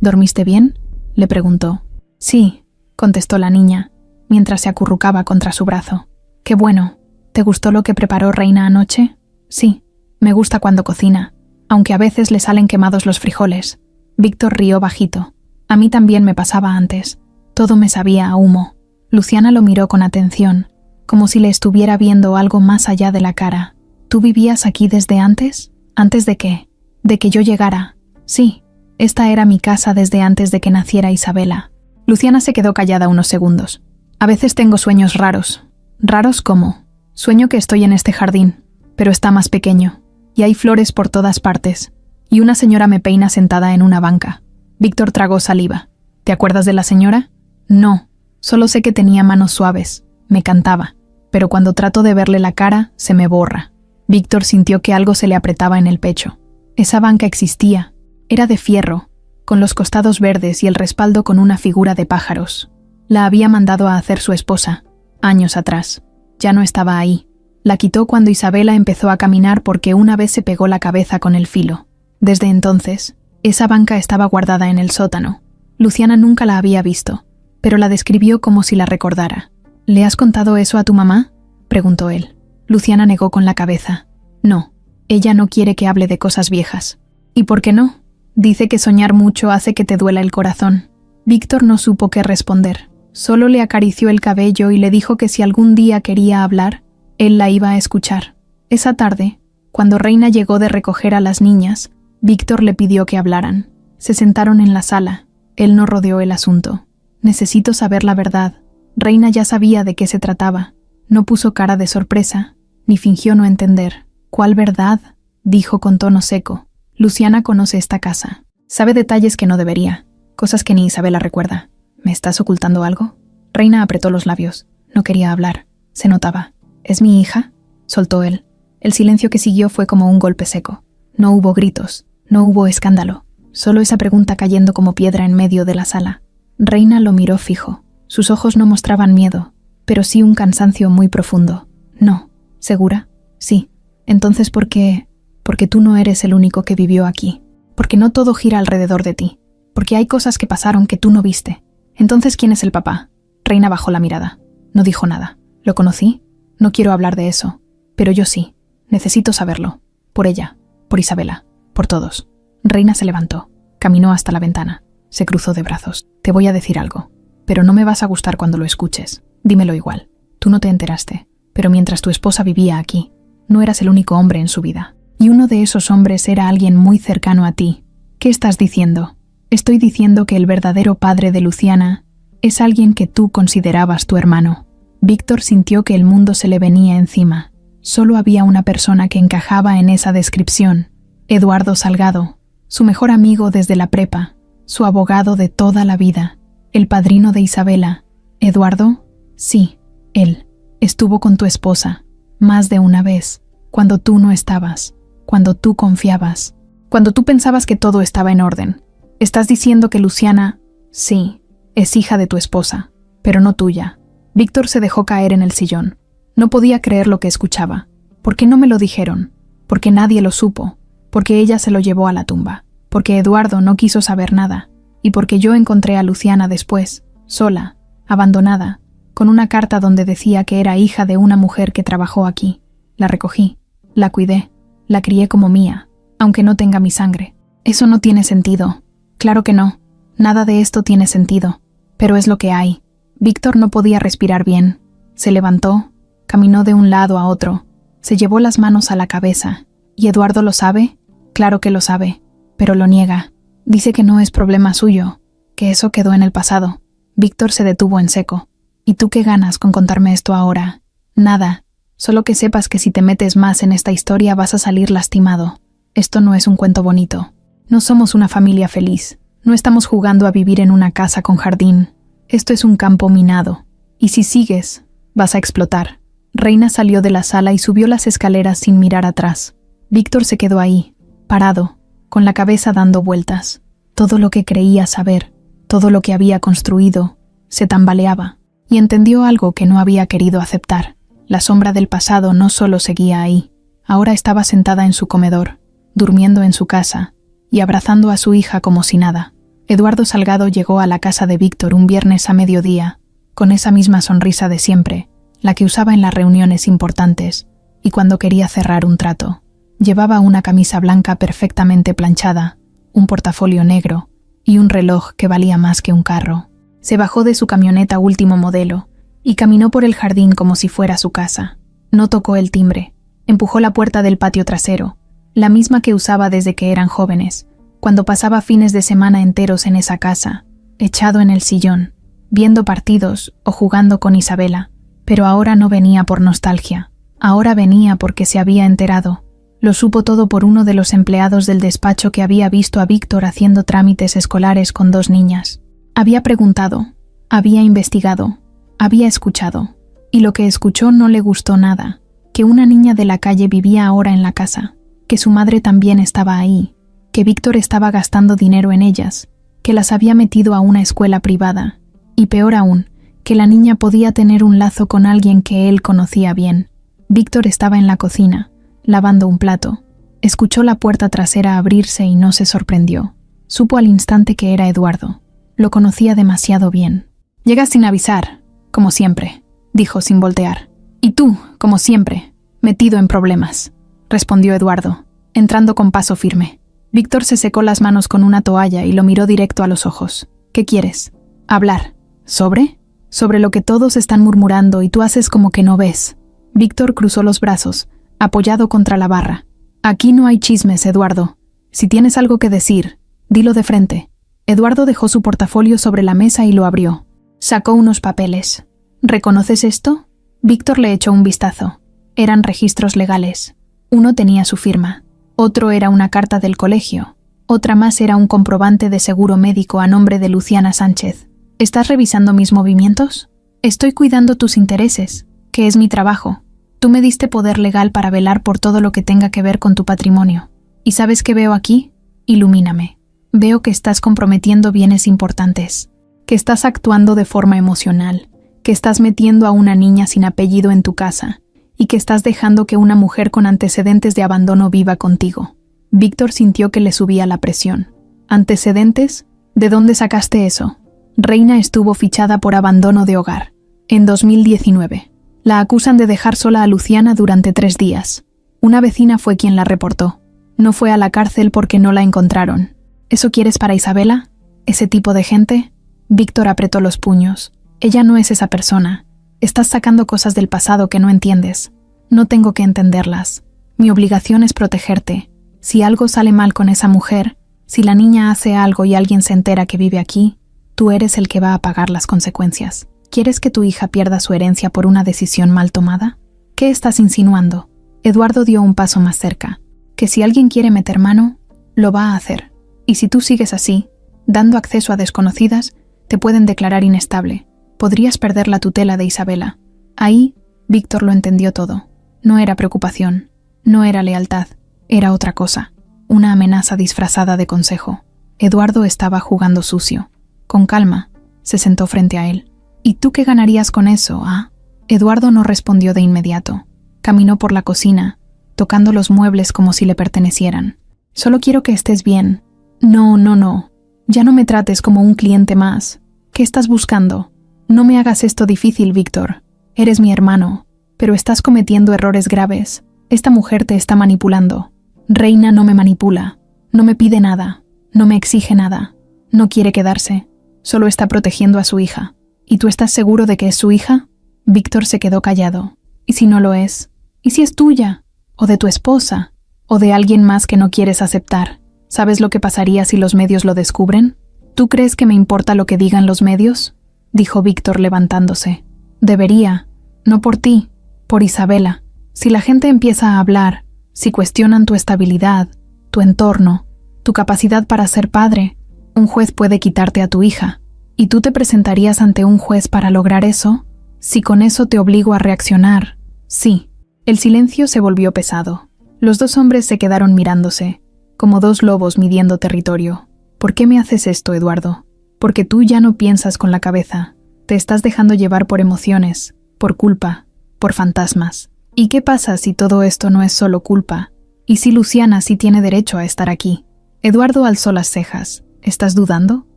¿Dormiste bien?, le preguntó. Sí, contestó la niña, mientras se acurrucaba contra su brazo. Qué bueno. ¿Te gustó lo que preparó Reina anoche? Sí, me gusta cuando cocina, aunque a veces le salen quemados los frijoles. Víctor rió bajito. A mí también me pasaba antes. Todo me sabía a humo. Luciana lo miró con atención, como si le estuviera viendo algo más allá de la cara. ¿Tú vivías aquí desde antes? ¿Antes de qué? ¿De que yo llegara? Sí, esta era mi casa desde antes de que naciera Isabela. Luciana se quedó callada unos segundos. A veces tengo sueños raros. ¿Raros cómo? Sueño que estoy en este jardín, pero está más pequeño, y hay flores por todas partes, y una señora me peina sentada en una banca. Víctor tragó saliva. ¿Te acuerdas de la señora? No, solo sé que tenía manos suaves, me cantaba, pero cuando trato de verle la cara, se me borra. Víctor sintió que algo se le apretaba en el pecho. Esa banca existía, era de fierro, con los costados verdes y el respaldo con una figura de pájaros. La había mandado a hacer su esposa, años atrás. Ya no estaba ahí. La quitó cuando Isabela empezó a caminar porque una vez se pegó la cabeza con el filo. Desde entonces, esa banca estaba guardada en el sótano. Luciana nunca la había visto, pero la describió como si la recordara. ¿Le has contado eso a tu mamá?, preguntó él. Luciana negó con la cabeza. No, ella no quiere que hable de cosas viejas. ¿Y por qué no? Dice que soñar mucho hace que te duela el corazón. Víctor no supo qué responder. Solo le acarició el cabello y le dijo que si algún día quería hablar, él la iba a escuchar. Esa tarde, cuando Reina llegó de recoger a las niñas, Víctor le pidió que hablaran. Se sentaron en la sala. Él no rodeó el asunto. Necesito saber la verdad. Reina ya sabía de qué se trataba. No puso cara de sorpresa, ni fingió no entender. ¿Cuál verdad?, dijo con tono seco. Luciana conoce esta casa. Sabe detalles que no debería, cosas que ni Isabela recuerda. ¿Me estás ocultando algo? Reina apretó los labios. No quería hablar. Se notaba. ¿Es mi hija?, soltó él. El silencio que siguió fue como un golpe seco. No hubo gritos, no hubo escándalo. Solo esa pregunta cayendo como piedra en medio de la sala. Reina lo miró fijo. Sus ojos no mostraban miedo, pero sí un cansancio muy profundo. No. ¿Segura? Sí. Entonces, ¿por qué? Porque tú no eres el único que vivió aquí. Porque no todo gira alrededor de ti. Porque hay cosas que pasaron que tú no viste. Entonces, ¿quién es el papá? Reina bajó la mirada. No dijo nada. ¿Lo conocí? No quiero hablar de eso. Pero yo sí. Necesito saberlo. Por ella. Por Isabela. Por todos. Reina se levantó. Caminó hasta la ventana. Se cruzó de brazos. Te voy a decir algo. Pero no me vas a gustar cuando lo escuches. Dímelo igual. Tú no te enteraste. Pero mientras tu esposa vivía aquí, no eras el único hombre en su vida. Y uno de esos hombres era alguien muy cercano a ti. ¿Qué estás diciendo? Estoy diciendo que el verdadero padre de Luciana es alguien que tú considerabas tu hermano. Víctor sintió que el mundo se le venía encima. Solo había una persona que encajaba en esa descripción. Eduardo Salgado, su mejor amigo desde la prepa, su abogado de toda la vida, el padrino de Isabela. ¿Eduardo? Sí, él. Estuvo con tu esposa, más de una vez, cuando tú no estabas, cuando tú confiabas, cuando tú pensabas que todo estaba en orden. Estás diciendo que Luciana, sí, es hija de tu esposa, pero no tuya. Víctor se dejó caer en el sillón. No podía creer lo que escuchaba. ¿Por qué no me lo dijeron? Porque nadie lo supo. porque ella se lo llevó a la tumba, porque Eduardo no quiso saber nada, y porque yo encontré a Luciana después, sola, abandonada, con una carta donde decía que era hija de una mujer que trabajó aquí. La recogí, la cuidé, la crié como mía, aunque no tenga mi sangre. Eso no tiene sentido. Claro que no. Nada de esto tiene sentido. Pero es lo que hay. Víctor no podía respirar bien. Se levantó, caminó de un lado a otro, se llevó las manos a la cabeza. ¿Y Eduardo lo sabe? Claro que lo sabe, pero lo niega. Dice que no es problema suyo, que eso quedó en el pasado. Víctor se detuvo en seco. ¿Y tú qué ganas con contarme esto ahora? Nada. Solo que sepas que si te metes más en esta historia vas a salir lastimado. Esto no es un cuento bonito. No somos una familia feliz. No estamos jugando a vivir en una casa con jardín. Esto es un campo minado. Y si sigues, vas a explotar. Reina salió de la sala y subió las escaleras sin mirar atrás. Víctor se quedó ahí, parado, con la cabeza dando vueltas. Todo lo que creía saber, todo lo que había construido, se tambaleaba, y entendió algo que no había querido aceptar. La sombra del pasado no solo seguía ahí, ahora estaba sentada en su comedor, durmiendo en su casa, y abrazando a su hija como si nada. Eduardo Salgado llegó a la casa de Víctor un viernes a mediodía, con esa misma sonrisa de siempre, la que usaba en las reuniones importantes, y cuando quería cerrar un trato. Llevaba una camisa blanca perfectamente planchada, un portafolio negro y un reloj que valía más que un carro. Se bajó de su camioneta último modelo y caminó por el jardín como si fuera su casa. No tocó el timbre, empujó la puerta del patio trasero, la misma que usaba desde que eran jóvenes, cuando pasaba fines de semana enteros en esa casa, echado en el sillón, viendo partidos o jugando con Isabela. Pero ahora no venía por nostalgia, ahora venía porque se había enterado. Lo supo todo por uno de los empleados del despacho que había visto a Víctor haciendo trámites escolares con 2 niñas. Había preguntado, había investigado, había escuchado, y lo que escuchó no le gustó nada, que una niña de la calle vivía ahora en la casa, que su madre también estaba ahí, que Víctor estaba gastando dinero en ellas, que las había metido a una escuela privada, y peor aún, que la niña podía tener un lazo con alguien que él conocía bien. Víctor estaba en la cocina, lavando un plato. Escuchó la puerta trasera abrirse y no se sorprendió. Supo al instante que era Eduardo. Lo conocía demasiado bien. «Llegas sin avisar, como siempre», dijo sin voltear. «Y tú, como siempre, metido en problemas», respondió Eduardo, entrando con paso firme. Víctor se secó las manos con una toalla y lo miró directo a los ojos. «¿Qué quieres?» «Hablar». «¿Sobre?» «Sobre lo que todos están murmurando y tú haces como que no ves». Víctor cruzó los brazos, apoyado contra la barra. «Aquí no hay chismes, Eduardo. Si tienes algo que decir, dilo de frente». Eduardo dejó su portafolio sobre la mesa y lo abrió. Sacó unos papeles. «¿Reconoces esto?» Víctor le echó un vistazo. Eran registros legales. Uno tenía su firma. Otro era una carta del colegio. Otra más era un comprobante de seguro médico a nombre de Luciana Sánchez. «¿Estás revisando mis movimientos?» «Estoy cuidando tus intereses, que es mi trabajo. Tú me diste poder legal para velar por todo lo que tenga que ver con tu patrimonio. ¿Y sabes qué veo aquí? Ilumíname. Veo que estás comprometiendo bienes importantes, que estás actuando de forma emocional, que estás metiendo a una niña sin apellido en tu casa y que estás dejando que una mujer con antecedentes de abandono viva contigo». Víctor sintió que le subía la presión. ¿Antecedentes? ¿De dónde sacaste eso? Reina estuvo fichada por abandono de hogar. En 2019. La acusan de dejar sola a Luciana durante 3 días. Una vecina fue quien la reportó. No fue a la cárcel porque no la encontraron. ¿Eso quieres para Isabela? ¿Ese tipo de gente? Víctor apretó los puños. Ella no es esa persona. Estás sacando cosas del pasado que no entiendes. No tengo que entenderlas. Mi obligación es protegerte. Si algo sale mal con esa mujer, si la niña hace algo y alguien se entera que vive aquí, tú eres el que va a pagar las consecuencias. ¿Quieres que tu hija pierda su herencia por una decisión mal tomada? ¿Qué estás insinuando? Eduardo dio un paso más cerca. Que si alguien quiere meter mano, lo va a hacer. Y si tú sigues así, dando acceso a desconocidas, te pueden declarar inestable. Podrías perder la tutela de Isabela. Ahí, Víctor lo entendió todo. No era preocupación, no era lealtad, era otra cosa. Una amenaza disfrazada de consejo. Eduardo estaba jugando sucio. Con calma, se sentó frente a él. ¿Y tú qué ganarías con eso, ah? Eduardo no respondió de inmediato. Caminó por la cocina, tocando los muebles como si le pertenecieran. Solo quiero que estés bien. No, no, no. Ya no me trates como un cliente más. ¿Qué estás buscando? No me hagas esto difícil, Víctor. Eres mi hermano, pero estás cometiendo errores graves. Esta mujer te está manipulando. Reina no me manipula. No me pide nada. No me exige nada. No quiere quedarse. Solo está protegiendo a su hija. ¿Y tú estás seguro de que es su hija? Víctor se quedó callado. ¿Y si no lo es? ¿Y si es tuya? ¿O de tu esposa? ¿O de alguien más que no quieres aceptar? ¿Sabes lo que pasaría si los medios lo descubren? ¿Tú crees que me importa lo que digan los medios?, dijo Víctor levantándose. Debería. No por ti, por Isabela. Si la gente empieza a hablar, si cuestionan tu estabilidad, tu entorno, tu capacidad para ser padre, un juez puede quitarte a tu hija. ¿Y tú te presentarías ante un juez para lograr eso? Si con eso te obligo a reaccionar. Sí. El silencio se volvió pesado. Los dos hombres se quedaron mirándose, como dos lobos midiendo territorio. ¿Por qué me haces esto, Eduardo? Porque tú ya no piensas con la cabeza. Te estás dejando llevar por emociones, por culpa, por fantasmas. ¿Y qué pasa si todo esto no es solo culpa? ¿Y si Luciana sí tiene derecho a estar aquí? Eduardo alzó las cejas. ¿Estás dudando?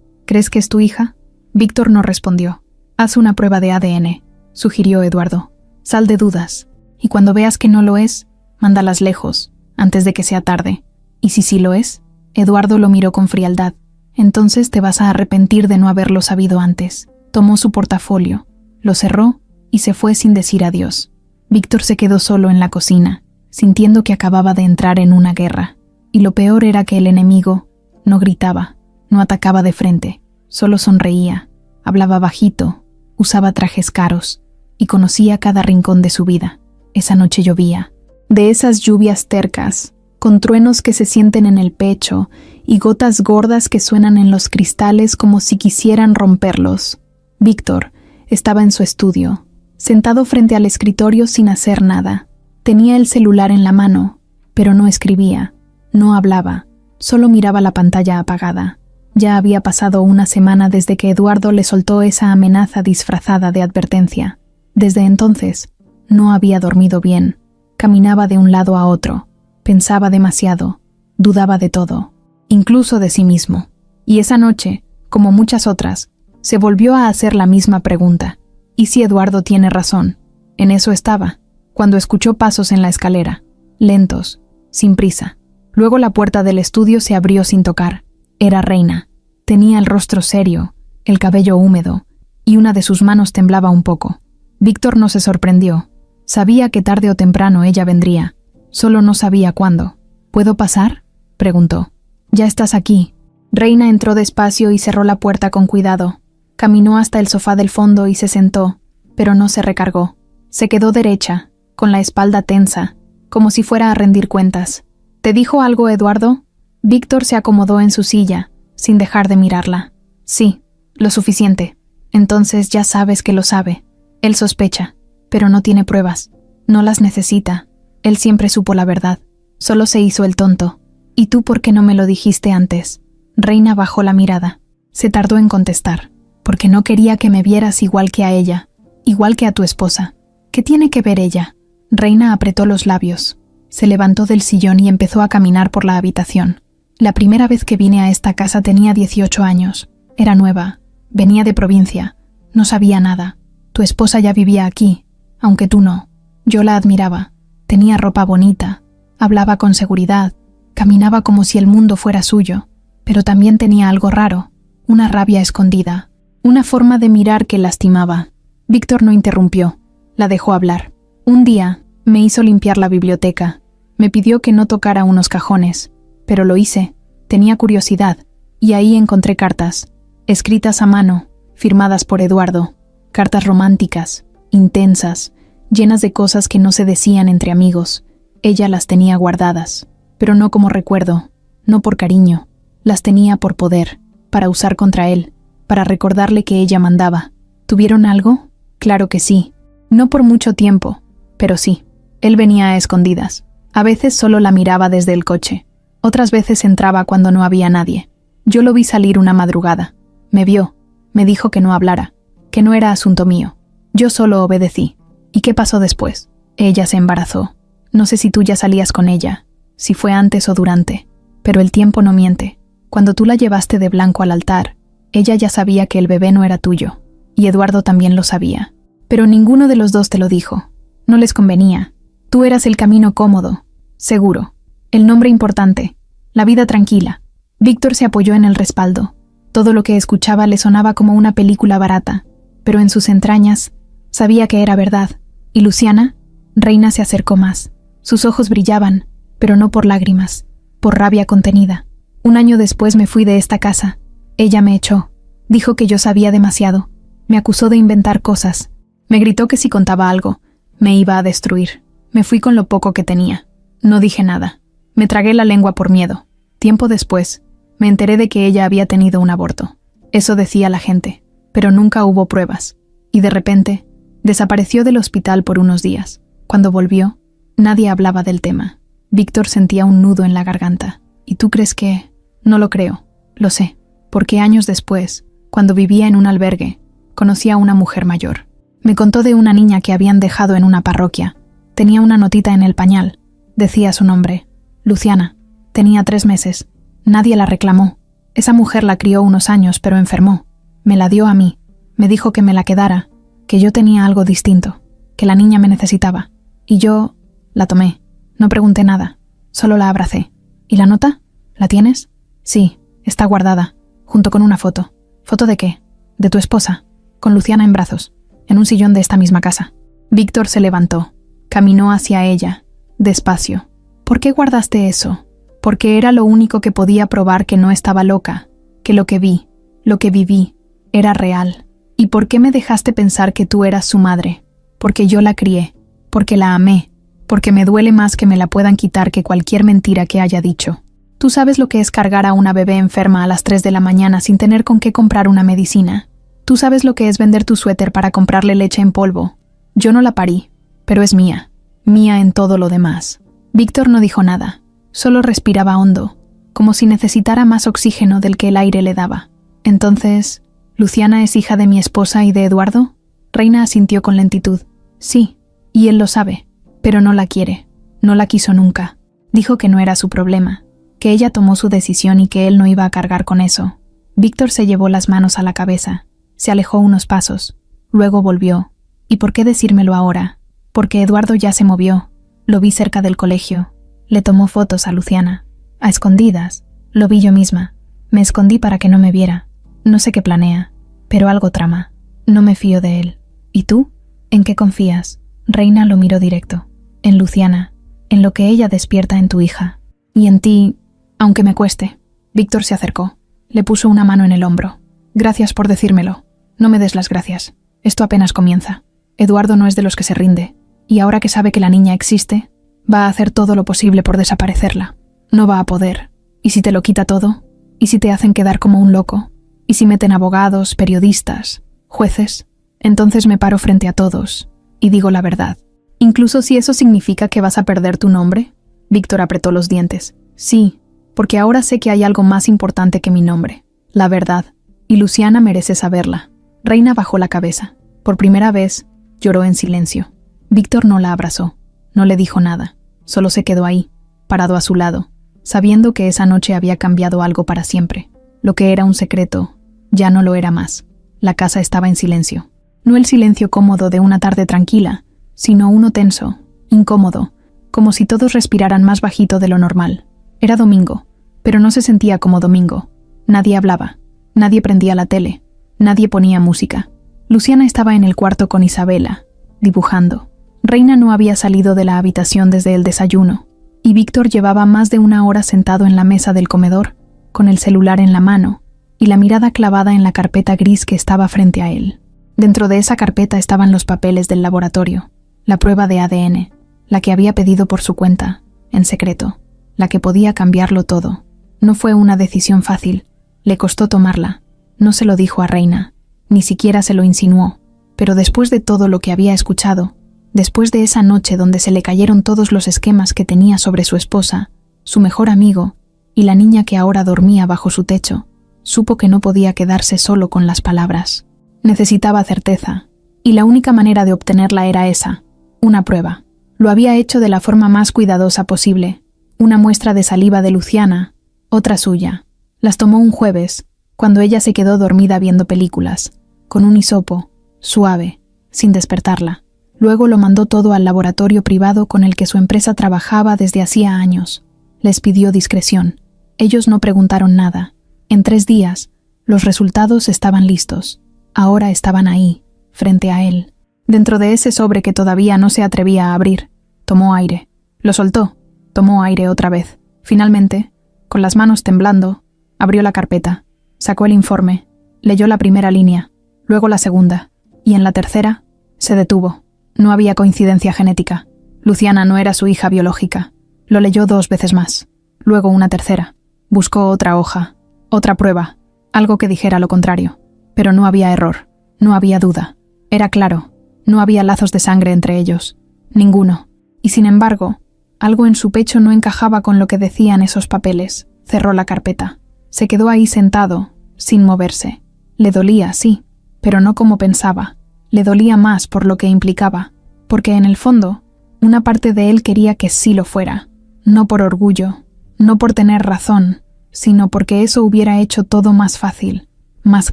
¿Crees que es tu hija? Víctor no respondió. Haz una prueba de ADN, sugirió Eduardo. Sal de dudas. Y cuando veas que no lo es, mándalas lejos, antes de que sea tarde. ¿Y si sí lo es? Eduardo lo miró con frialdad. Entonces te vas a arrepentir de no haberlo sabido antes. Tomó su portafolio, lo cerró y se fue sin decir adiós. Víctor se quedó solo en la cocina, sintiendo que acababa de entrar en una guerra. Y lo peor era que el enemigo no gritaba, no atacaba de frente, solo sonreía, hablaba bajito, usaba trajes caros y conocía cada rincón de su vida. Esa noche llovía, de esas lluvias tercas, con truenos que se sienten en el pecho y gotas gordas que suenan en los cristales como si quisieran romperlos. Víctor estaba en su estudio, sentado frente al escritorio sin hacer nada. Tenía el celular en la mano, pero no escribía, no hablaba, solo miraba la pantalla apagada. Ya había pasado una semana desde que Eduardo le soltó esa amenaza disfrazada de advertencia. Desde entonces, no había dormido bien. Caminaba de un lado a otro. Pensaba demasiado. Dudaba de todo, incluso de sí mismo. Y esa noche, como muchas otras, se volvió a hacer la misma pregunta. ¿Y si Eduardo tiene razón? En eso estaba, cuando escuchó pasos en la escalera, lentos, sin prisa. Luego la puerta del estudio se abrió sin tocar. Era Reina. Tenía el rostro serio, el cabello húmedo, y una de sus manos temblaba un poco. Víctor no se sorprendió. Sabía que tarde o temprano ella vendría. Solo no sabía cuándo. ¿Puedo pasar?, preguntó. Ya estás aquí. Reina entró despacio y cerró la puerta con cuidado. Caminó hasta el sofá del fondo y se sentó, pero no se recargó. Se quedó derecha, con la espalda tensa, como si fuera a rendir cuentas. ¿Te dijo algo, Eduardo? Víctor se acomodó en su silla, sin dejar de mirarla. Sí, lo suficiente. Entonces ya sabes que lo sabe. Él sospecha, pero no tiene pruebas. No las necesita. Él siempre supo la verdad. Solo se hizo el tonto. ¿Y tú por qué no me lo dijiste antes? Reina bajó la mirada. Se tardó en contestar. Porque no quería que me vieras igual que a ella, igual que a tu esposa. ¿Qué tiene que ver ella? Reina apretó los labios. Se levantó del sillón y empezó a caminar por la habitación. La primera vez que vine a esta casa tenía 18 años. Era nueva. Venía de provincia. No sabía nada. Tu esposa ya vivía aquí, aunque tú no. Yo la admiraba. Tenía ropa bonita. Hablaba con seguridad. Caminaba como si el mundo fuera suyo. Pero también tenía algo raro. Una rabia escondida. Una forma de mirar que lastimaba. Víctor no interrumpió. La dejó hablar. Un día, me hizo limpiar la biblioteca. Me pidió que no tocara unos cajones. Pero lo hice. Tenía curiosidad. Y ahí encontré cartas. Escritas a mano, firmadas por Eduardo. Cartas románticas, intensas, llenas de cosas que no se decían entre amigos. Ella las tenía guardadas. Pero no como recuerdo. No por cariño. Las tenía por poder. Para usar contra él. Para recordarle que ella mandaba. ¿Tuvieron algo? Claro que sí. No por mucho tiempo, pero sí. Él venía a escondidas. A veces solo la miraba desde el coche. Otras veces entraba cuando no había nadie. Yo lo vi salir una madrugada. Me vio. Me dijo que no hablara. Que no era asunto mío. Yo solo obedecí. ¿Y qué pasó después? Ella se embarazó. No sé si tú ya salías con ella. Si fue antes o durante. Pero el tiempo no miente. Cuando tú la llevaste de blanco al altar, ella ya sabía que el bebé no era tuyo, y Eduardo también lo sabía. Pero ninguno de los dos te lo dijo. No les convenía. Tú eras el camino cómodo, seguro, el nombre importante, la vida tranquila. Víctor se apoyó en el respaldo. Todo lo que escuchaba le sonaba como una película barata, pero en sus entrañas sabía que era verdad. ¿Y Luciana? Reina se acercó más. Sus ojos brillaban, pero no por lágrimas, por rabia contenida. 1 año después me fui de esta casa. Ella me echó. Dijo que yo sabía demasiado. Me acusó de inventar cosas. Me gritó que si contaba algo, me iba a destruir. Me fui con lo poco que tenía. No dije nada. Me tragué la lengua por miedo. Tiempo después, me enteré de que ella había tenido un aborto. Eso decía la gente, pero nunca hubo pruebas. Y de repente, desapareció del hospital por unos días. Cuando volvió, nadie hablaba del tema. Víctor sentía un nudo en la garganta. ¿Y tú crees que...? No lo creo. Lo sé. Porque años después, cuando vivía en un albergue, conocí a una mujer mayor. Me contó de una niña que habían dejado en una parroquia. Tenía una notita en el pañal. Decía su nombre. Luciana. Tenía 3 meses. Nadie la reclamó. Esa mujer la crió unos años, pero enfermó. Me la dio a mí. Me dijo que me la quedara, que yo tenía algo distinto, que la niña me necesitaba. Y yo la tomé. No pregunté nada. Solo la abracé. ¿Y la nota? ¿La tienes? Sí, está guardada, junto con una foto. ¿Foto de qué? De tu esposa, con Luciana en brazos, en un sillón de esta misma casa. Víctor se levantó. Caminó hacia ella, despacio. ¿Por qué guardaste eso? Porque era lo único que podía probar que no estaba loca, que lo que vi, lo que viví, era real. ¿Y por qué me dejaste pensar que tú eras su madre? Porque yo la crié, porque la amé, porque me duele más que me la puedan quitar que cualquier mentira que haya dicho. ¿Tú sabes lo que es cargar a una bebé enferma a las 3 de la mañana sin tener con qué comprar una medicina? ¿Tú sabes lo que es vender tu suéter para comprarle leche en polvo? Yo no la parí, pero es mía, mía en todo lo demás. Víctor no dijo nada, solo respiraba hondo, como si necesitara más oxígeno del que el aire le daba. Entonces, ¿Luciana es hija de mi esposa y de Eduardo? Reina asintió con lentitud. Sí, y él lo sabe, pero no la quiere, no la quiso nunca. Dijo que no era su problema, que ella tomó su decisión y que él no iba a cargar con eso. Víctor se llevó las manos a la cabeza, se alejó unos pasos, luego volvió. ¿Y por qué decírmelo ahora? Porque Eduardo ya se movió. Lo vi cerca del colegio. Le tomó fotos a Luciana. A escondidas. Lo vi yo misma. Me escondí para que no me viera. No sé qué planea, pero algo trama. No me fío de él. ¿Y tú? ¿En qué confías? Reina lo miró directo. En Luciana, en lo que ella despierta en tu hija. Y en ti, aunque me cueste. Víctor se acercó. Le puso una mano en el hombro. Gracias por decírmelo. No me des las gracias. Esto apenas comienza. Eduardo no es de los que se rinde. Y ahora que sabe que la niña existe, va a hacer todo lo posible por desaparecerla. No va a poder. ¿Y si te lo quita todo? ¿Y si te hacen quedar como un loco? ¿Y si meten abogados, periodistas, jueces? Entonces me paro frente a todos y digo la verdad. ¿Incluso si eso significa que vas a perder tu nombre? Víctor apretó los dientes. Sí, porque ahora sé que hay algo más importante que mi nombre. La verdad. Y Luciana merece saberla. Reina bajó la cabeza. Por primera vez, lloró en silencio. Víctor no la abrazó. No le dijo nada. Solo se quedó ahí, parado a su lado, sabiendo que esa noche había cambiado algo para siempre. Lo que era un secreto, ya no lo era más. La casa estaba en silencio. No el silencio cómodo de una tarde tranquila, sino uno tenso, incómodo, como si todos respiraran más bajito de lo normal. Era domingo, pero no se sentía como domingo. Nadie hablaba, nadie prendía la tele, nadie ponía música. Luciana estaba en el cuarto con Isabela, dibujando. Reina no había salido de la habitación desde el desayuno, y Víctor llevaba más de 1 hora sentado en la mesa del comedor, con el celular en la mano y la mirada clavada en la carpeta gris que estaba frente a él. Dentro de esa carpeta estaban los papeles del laboratorio, la prueba de ADN, la que había pedido por su cuenta, en secreto, la que podía cambiarlo todo. No fue una decisión fácil, le costó tomarla. No se lo dijo a Reina, ni siquiera se lo insinuó, pero después de todo lo que había escuchado, después de esa noche donde se le cayeron todos los esquemas que tenía sobre su esposa, su mejor amigo y la niña que ahora dormía bajo su techo, supo que no podía quedarse solo con las palabras. Necesitaba certeza, y la única manera de obtenerla era esa, una prueba. Lo había hecho de la forma más cuidadosa posible, una muestra de saliva de Luciana, Otra suya. Las tomó un jueves, cuando ella se quedó dormida viendo películas, con un hisopo, suave, sin despertarla. Luego lo mandó todo al laboratorio privado con el que su empresa trabajaba desde hacía años. Les pidió discreción. Ellos no preguntaron nada. En 3 días, los resultados estaban listos. Ahora estaban ahí, frente a él. Dentro de ese sobre que todavía no se atrevía a abrir, tomó aire. Lo soltó. Tomó aire otra vez. Finalmente, con las manos temblando, abrió la carpeta, sacó el informe, leyó la primera línea, luego la segunda, y en la tercera, se detuvo. No había coincidencia genética. Luciana no era su hija biológica. Lo leyó 2 veces más, luego una tercera. Buscó otra hoja, otra prueba, algo que dijera lo contrario. Pero no había error, no había duda. Era claro, no había lazos de sangre entre ellos. Ninguno. Y sin embargo, algo en su pecho no encajaba con lo que decían esos papeles. Cerró la carpeta. Se quedó ahí sentado, sin moverse. Le dolía, sí, pero no como pensaba. Le dolía más por lo que implicaba, porque en el fondo, una parte de él quería que sí lo fuera. No por orgullo, no por tener razón, sino porque eso hubiera hecho todo más fácil, más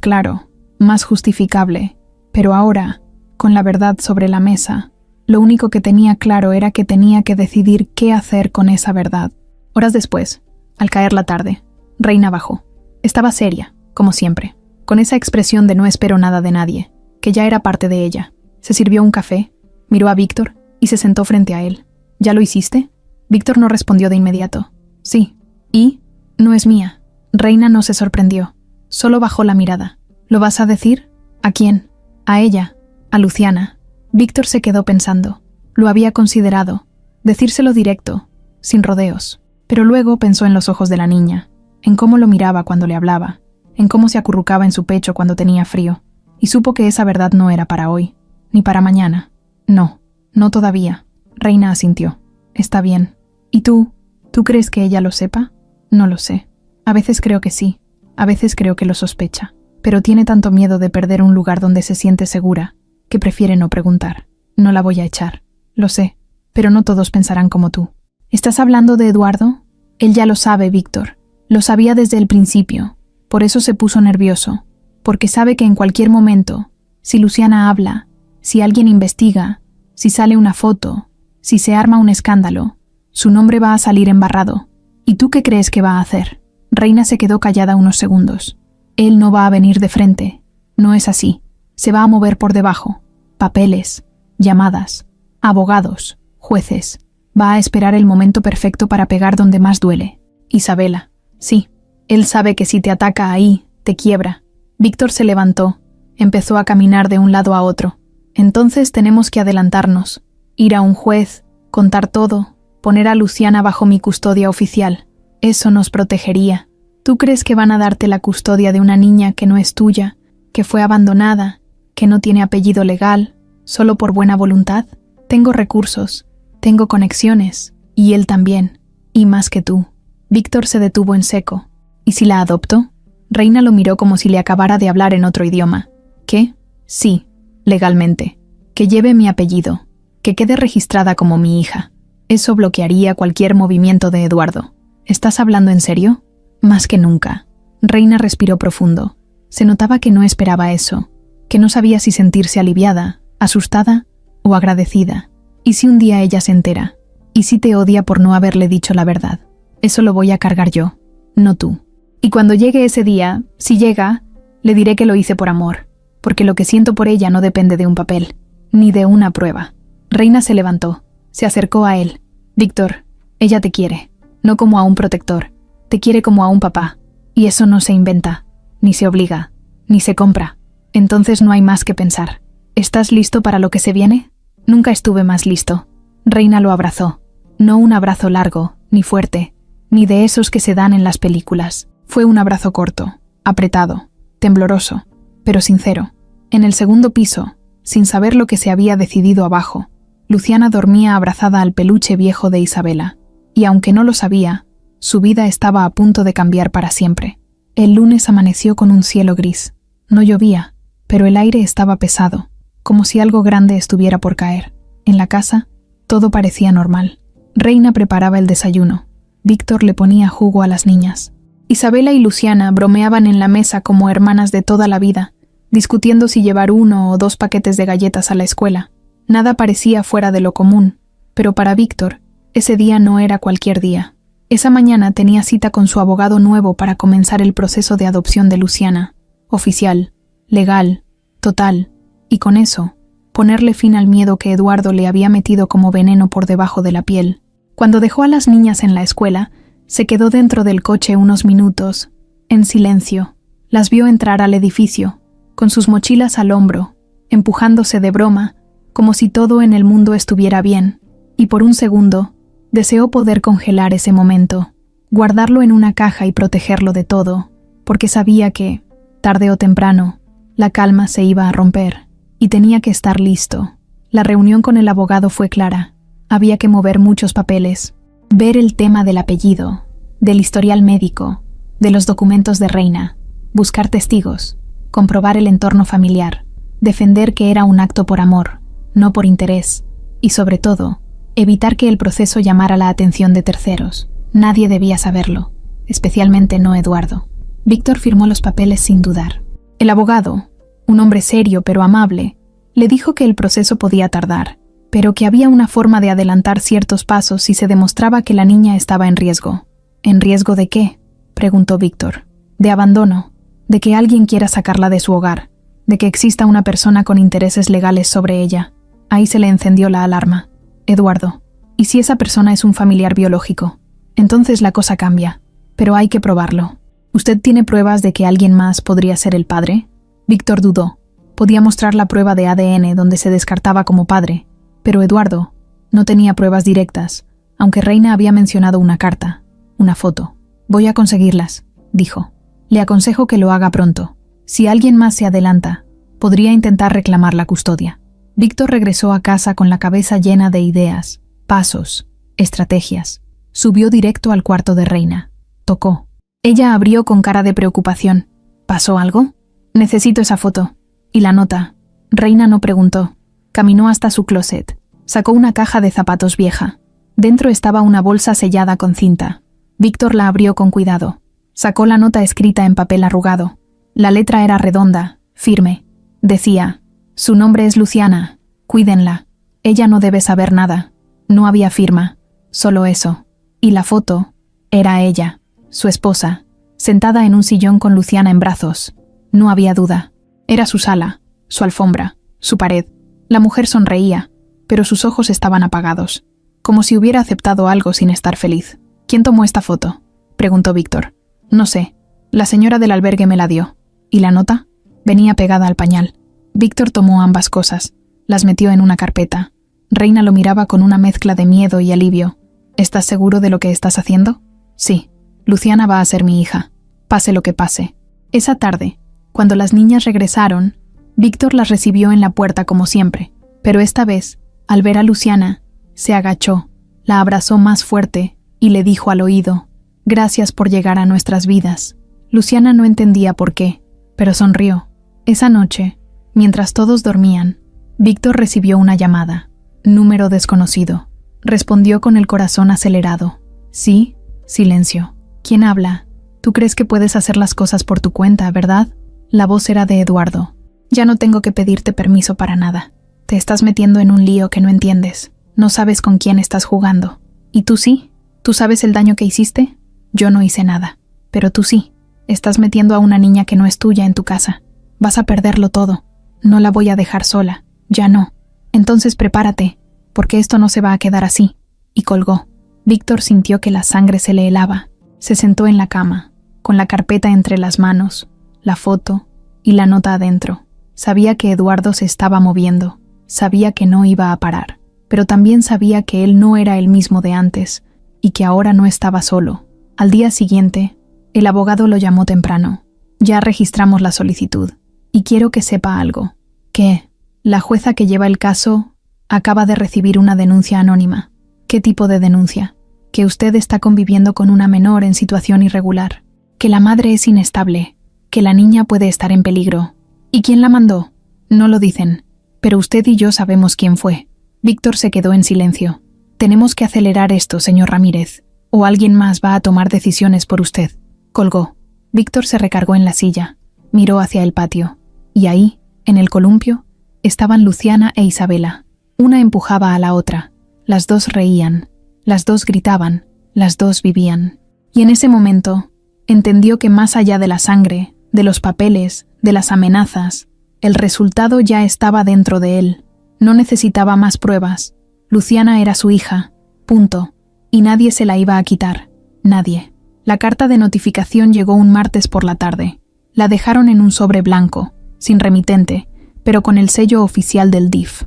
claro, más justificable. Pero ahora, con la verdad sobre la mesa, lo único que tenía claro era que tenía que decidir qué hacer con esa verdad. Horas después, al caer la tarde, Reina bajó. Estaba seria, como siempre, con esa expresión de no espero nada de nadie, que ya era parte de ella. Se sirvió un café, miró a Víctor y se sentó frente a él. ¿Ya lo hiciste? Víctor no respondió de inmediato. Sí. ¿Y? No es mía. Reina no se sorprendió. Solo bajó la mirada. ¿Lo vas a decir? ¿A quién? A ella. A Luciana. Víctor se quedó pensando. Lo había considerado. Decírselo directo, sin rodeos. Pero luego pensó en los ojos de la niña, en cómo lo miraba cuando le hablaba, en cómo se acurrucaba en su pecho cuando tenía frío, y supo que esa verdad no era para hoy, ni para mañana. No, no todavía. Reina asintió. Está bien. ¿Y tú? ¿Tú crees que ella lo sepa? No lo sé. A veces creo que sí, a veces creo que lo sospecha, pero tiene tanto miedo de perder un lugar donde se siente segura, que prefiere no preguntar. No la voy a echar. Lo sé, pero no todos pensarán como tú. ¿Estás hablando de Eduardo? Él ya lo sabe, Víctor. Lo sabía desde el principio. Por eso se puso nervioso. Porque sabe que en cualquier momento, si Luciana habla, si alguien investiga, si sale una foto, si se arma un escándalo, su nombre va a salir embarrado. ¿Y tú qué crees que va a hacer? Reina se quedó callada unos segundos. Él no va a venir de frente. No es así. Se va a mover por debajo. Papeles, llamadas, abogados, jueces. Va a esperar el momento perfecto para pegar donde más duele. Isabela. Sí. Él sabe que si te ataca ahí, te quiebra. Víctor se levantó. Empezó a caminar de un lado a otro. Entonces tenemos que adelantarnos. Ir a un juez, contar todo, poner a Luciana bajo mi custodia oficial. Eso nos protegería. ¿Tú crees que van a darte la custodia de una niña que no es tuya, que fue abandonada, que no tiene apellido legal, solo por buena voluntad? Tengo recursos, tengo conexiones, y él también, y más que tú. Víctor se detuvo en seco. ¿Y si la adopto? Reina lo miró como si le acabara de hablar en otro idioma. ¿Qué? Sí, legalmente. Que lleve mi apellido, que quede registrada como mi hija. Eso bloquearía cualquier movimiento de Eduardo. ¿Estás hablando en serio? Más que nunca. Reina respiró profundo. Se notaba que no esperaba eso, que no sabía si sentirse aliviada, asustada o agradecida. ¿Y si un día ella se entera? ¿Y si te odia por no haberle dicho la verdad? Eso lo voy a cargar yo, no tú. Y cuando llegue ese día, si llega, le diré que lo hice por amor, porque lo que siento por ella no depende de un papel, ni de una prueba. Reina se levantó, se acercó a él. Víctor, ella te quiere, no como a un protector, te quiere como a un papá, y eso no se inventa, ni se obliga, ni se compra. Entonces no hay más que pensar. ¿Estás listo para lo que se viene? Nunca estuve más listo. Reina lo abrazó. No un abrazo largo, ni fuerte, ni de esos que se dan en las películas. Fue un abrazo corto, apretado, tembloroso, pero sincero. En el segundo piso, sin saber lo que se había decidido abajo, Luciana dormía abrazada al peluche viejo de Isabela, y aunque no lo sabía, su vida estaba a punto de cambiar para siempre. El lunes amaneció con un cielo gris. No llovía, pero el aire estaba pesado, como si algo grande estuviera por caer. En la casa, todo parecía normal. Reina preparaba el desayuno. Víctor le ponía jugo a las niñas. Isabela y Luciana bromeaban en la mesa como hermanas de toda la vida, discutiendo si llevar 1 o 2 paquetes de galletas a la escuela. Nada parecía fuera de lo común, pero para Víctor, ese día no era cualquier día. Esa mañana tenía cita con su abogado nuevo para comenzar el proceso de adopción de Luciana, oficial, legal, total, y con eso, ponerle fin al miedo que Eduardo le había metido como veneno por debajo de la piel. Cuando dejó a las niñas en la escuela, se quedó dentro del coche unos minutos, en silencio. Las vio entrar al edificio, con sus mochilas al hombro, empujándose de broma, como si todo en el mundo estuviera bien, y por un segundo, deseó poder congelar ese momento, guardarlo en una caja y protegerlo de todo, porque sabía que, tarde o temprano, la calma se iba a romper, y tenía que estar listo. La reunión con el abogado fue clara. Había que mover muchos papeles, ver el tema del apellido, del historial médico, de los documentos de Reina, buscar testigos, comprobar el entorno familiar, defender que era un acto por amor, no por interés, y sobre todo, evitar que el proceso llamara la atención de terceros. Nadie debía saberlo, especialmente no Eduardo. Víctor firmó los papeles sin dudar. El abogado, un hombre serio pero amable, le dijo que el proceso podía tardar, pero que había una forma de adelantar ciertos pasos si se demostraba que la niña estaba en riesgo. ¿En riesgo de qué?, preguntó Víctor. De abandono, de que alguien quiera sacarla de su hogar, de que exista una persona con intereses legales sobre ella. Ahí se le encendió la alarma. Eduardo, ¿y si esa persona es un familiar biológico? Entonces la cosa cambia, pero hay que probarlo. ¿Usted tiene pruebas de que alguien más podría ser el padre? Víctor dudó. Podía mostrar la prueba de ADN donde se descartaba como padre, pero Eduardo no tenía pruebas directas, aunque Reina había mencionado una carta, una foto. Voy a conseguirlas, dijo. Le aconsejo que lo haga pronto. Si alguien más se adelanta, podría intentar reclamar la custodia. Víctor regresó a casa con la cabeza llena de ideas, pasos, estrategias. Subió directo al cuarto de Reina. Tocó. Ella abrió con cara de preocupación. ¿Pasó algo? Necesito esa foto. ¿Y la nota? Reina no preguntó. Caminó hasta su closet. Sacó una caja de zapatos vieja. Dentro estaba una bolsa sellada con cinta. Víctor la abrió con cuidado. Sacó la nota escrita en papel arrugado. La letra era redonda, firme. Decía: su nombre es Luciana. Cuídenla. Ella no debe saber nada. No había firma. Solo eso. Y la foto era ella, su esposa, sentada en un sillón con Luciana en brazos. No había duda. Era su sala, su alfombra, su pared. La mujer sonreía, pero sus ojos estaban apagados, como si hubiera aceptado algo sin estar feliz. ¿Quién tomó esta foto?, preguntó Víctor. No sé. La señora del albergue me la dio. ¿Y la nota? Venía pegada al pañal. Víctor tomó ambas cosas. Las metió en una carpeta. Reina lo miraba con una mezcla de miedo y alivio. ¿Estás seguro de lo que estás haciendo? Sí. Luciana va a ser mi hija, pase lo que pase. Esa tarde, cuando las niñas regresaron, Víctor las recibió en la puerta como siempre, pero esta vez, al ver a Luciana, se agachó, la abrazó más fuerte y le dijo al oído: gracias por llegar a nuestras vidas. Luciana no entendía por qué, pero sonrió. Esa noche, mientras todos dormían, Víctor recibió una llamada. Número desconocido. Respondió con el corazón acelerado. Sí, silencio. ¿Quién habla? Tú crees que puedes hacer las cosas por tu cuenta, ¿verdad? La voz era de Eduardo. Ya no tengo que pedirte permiso para nada. Te estás metiendo en un lío que no entiendes. No sabes con quién estás jugando. ¿Y tú sí? ¿Tú sabes el daño que hiciste? Yo no hice nada. Pero tú sí. Estás metiendo a una niña que no es tuya en tu casa. Vas a perderlo todo. No la voy a dejar sola. Ya no. Entonces prepárate, porque esto no se va a quedar así. Y colgó. Víctor sintió que la sangre se le helaba. Se sentó en la cama, con la carpeta entre las manos, la foto y la nota adentro. Sabía que Eduardo se estaba moviendo. Sabía que no iba a parar. Pero también sabía que él no era el mismo de antes y que ahora no estaba solo. Al día siguiente, el abogado lo llamó temprano. Ya registramos la solicitud. Y quiero que sepa algo. Que la jueza que lleva el caso acaba de recibir una denuncia anónima. ¿Qué tipo de denuncia? Que usted está conviviendo con una menor en situación irregular. Que la madre es inestable. Que la niña puede estar en peligro. ¿Y quién la mandó? No lo dicen. Pero usted y yo sabemos quién fue. Víctor se quedó en silencio. Tenemos que acelerar esto, señor Ramírez, o alguien más va a tomar decisiones por usted. Colgó. Víctor se recargó en la silla, miró hacia el patio, y ahí, en el columpio, estaban Luciana e Isabela. Una empujaba a la otra. Las dos reían, las dos gritaban, las dos vivían. Y en ese momento, entendió que más allá de la sangre, de los papeles, de las amenazas, el resultado ya estaba dentro de él. No necesitaba más pruebas. Luciana era su hija, punto, y nadie se la iba a quitar. Nadie. La carta de notificación llegó un martes por la tarde. La dejaron en un sobre blanco, sin remitente, pero con el sello oficial del DIF.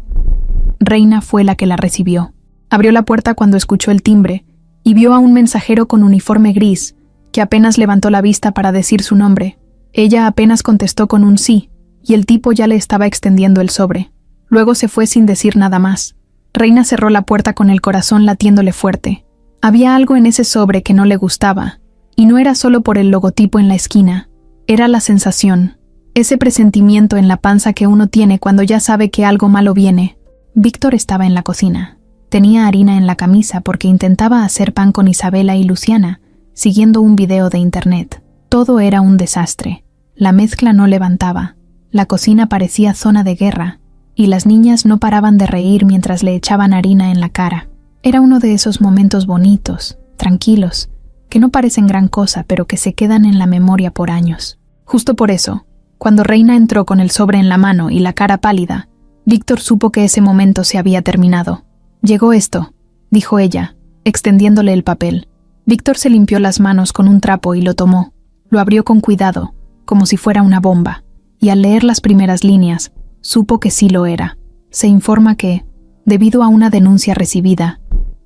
Reina fue la que la recibió. Abrió la puerta cuando escuchó el timbre y vio a un mensajero con uniforme gris, que apenas levantó la vista para decir su nombre. Ella apenas contestó con un sí, y el tipo ya le estaba extendiendo el sobre. Luego se fue sin decir nada más. Reina cerró la puerta con el corazón latiéndole fuerte. Había algo en ese sobre que no le gustaba, y no era solo por el logotipo en la esquina. Era la sensación, ese presentimiento en la panza que uno tiene cuando ya sabe que algo malo viene. Víctor estaba en la cocina. Tenía harina en la camisa porque intentaba hacer pan con Isabela y Luciana, siguiendo un video de internet. Todo era un desastre. La mezcla no levantaba. La cocina parecía zona de guerra, y las niñas no paraban de reír mientras le echaban harina en la cara. Era uno de esos momentos bonitos, tranquilos, que no parecen gran cosa, pero que se quedan en la memoria por años. Justo por eso, cuando Reina entró con el sobre en la mano y la cara pálida, Víctor supo que ese momento se había terminado. «Llegó esto», dijo ella, extendiéndole el papel. Víctor se limpió las manos con un trapo y lo tomó. Lo abrió con cuidado, como si fuera una bomba, y al leer las primeras líneas, supo que sí lo era. Se informa que, debido a una denuncia recibida,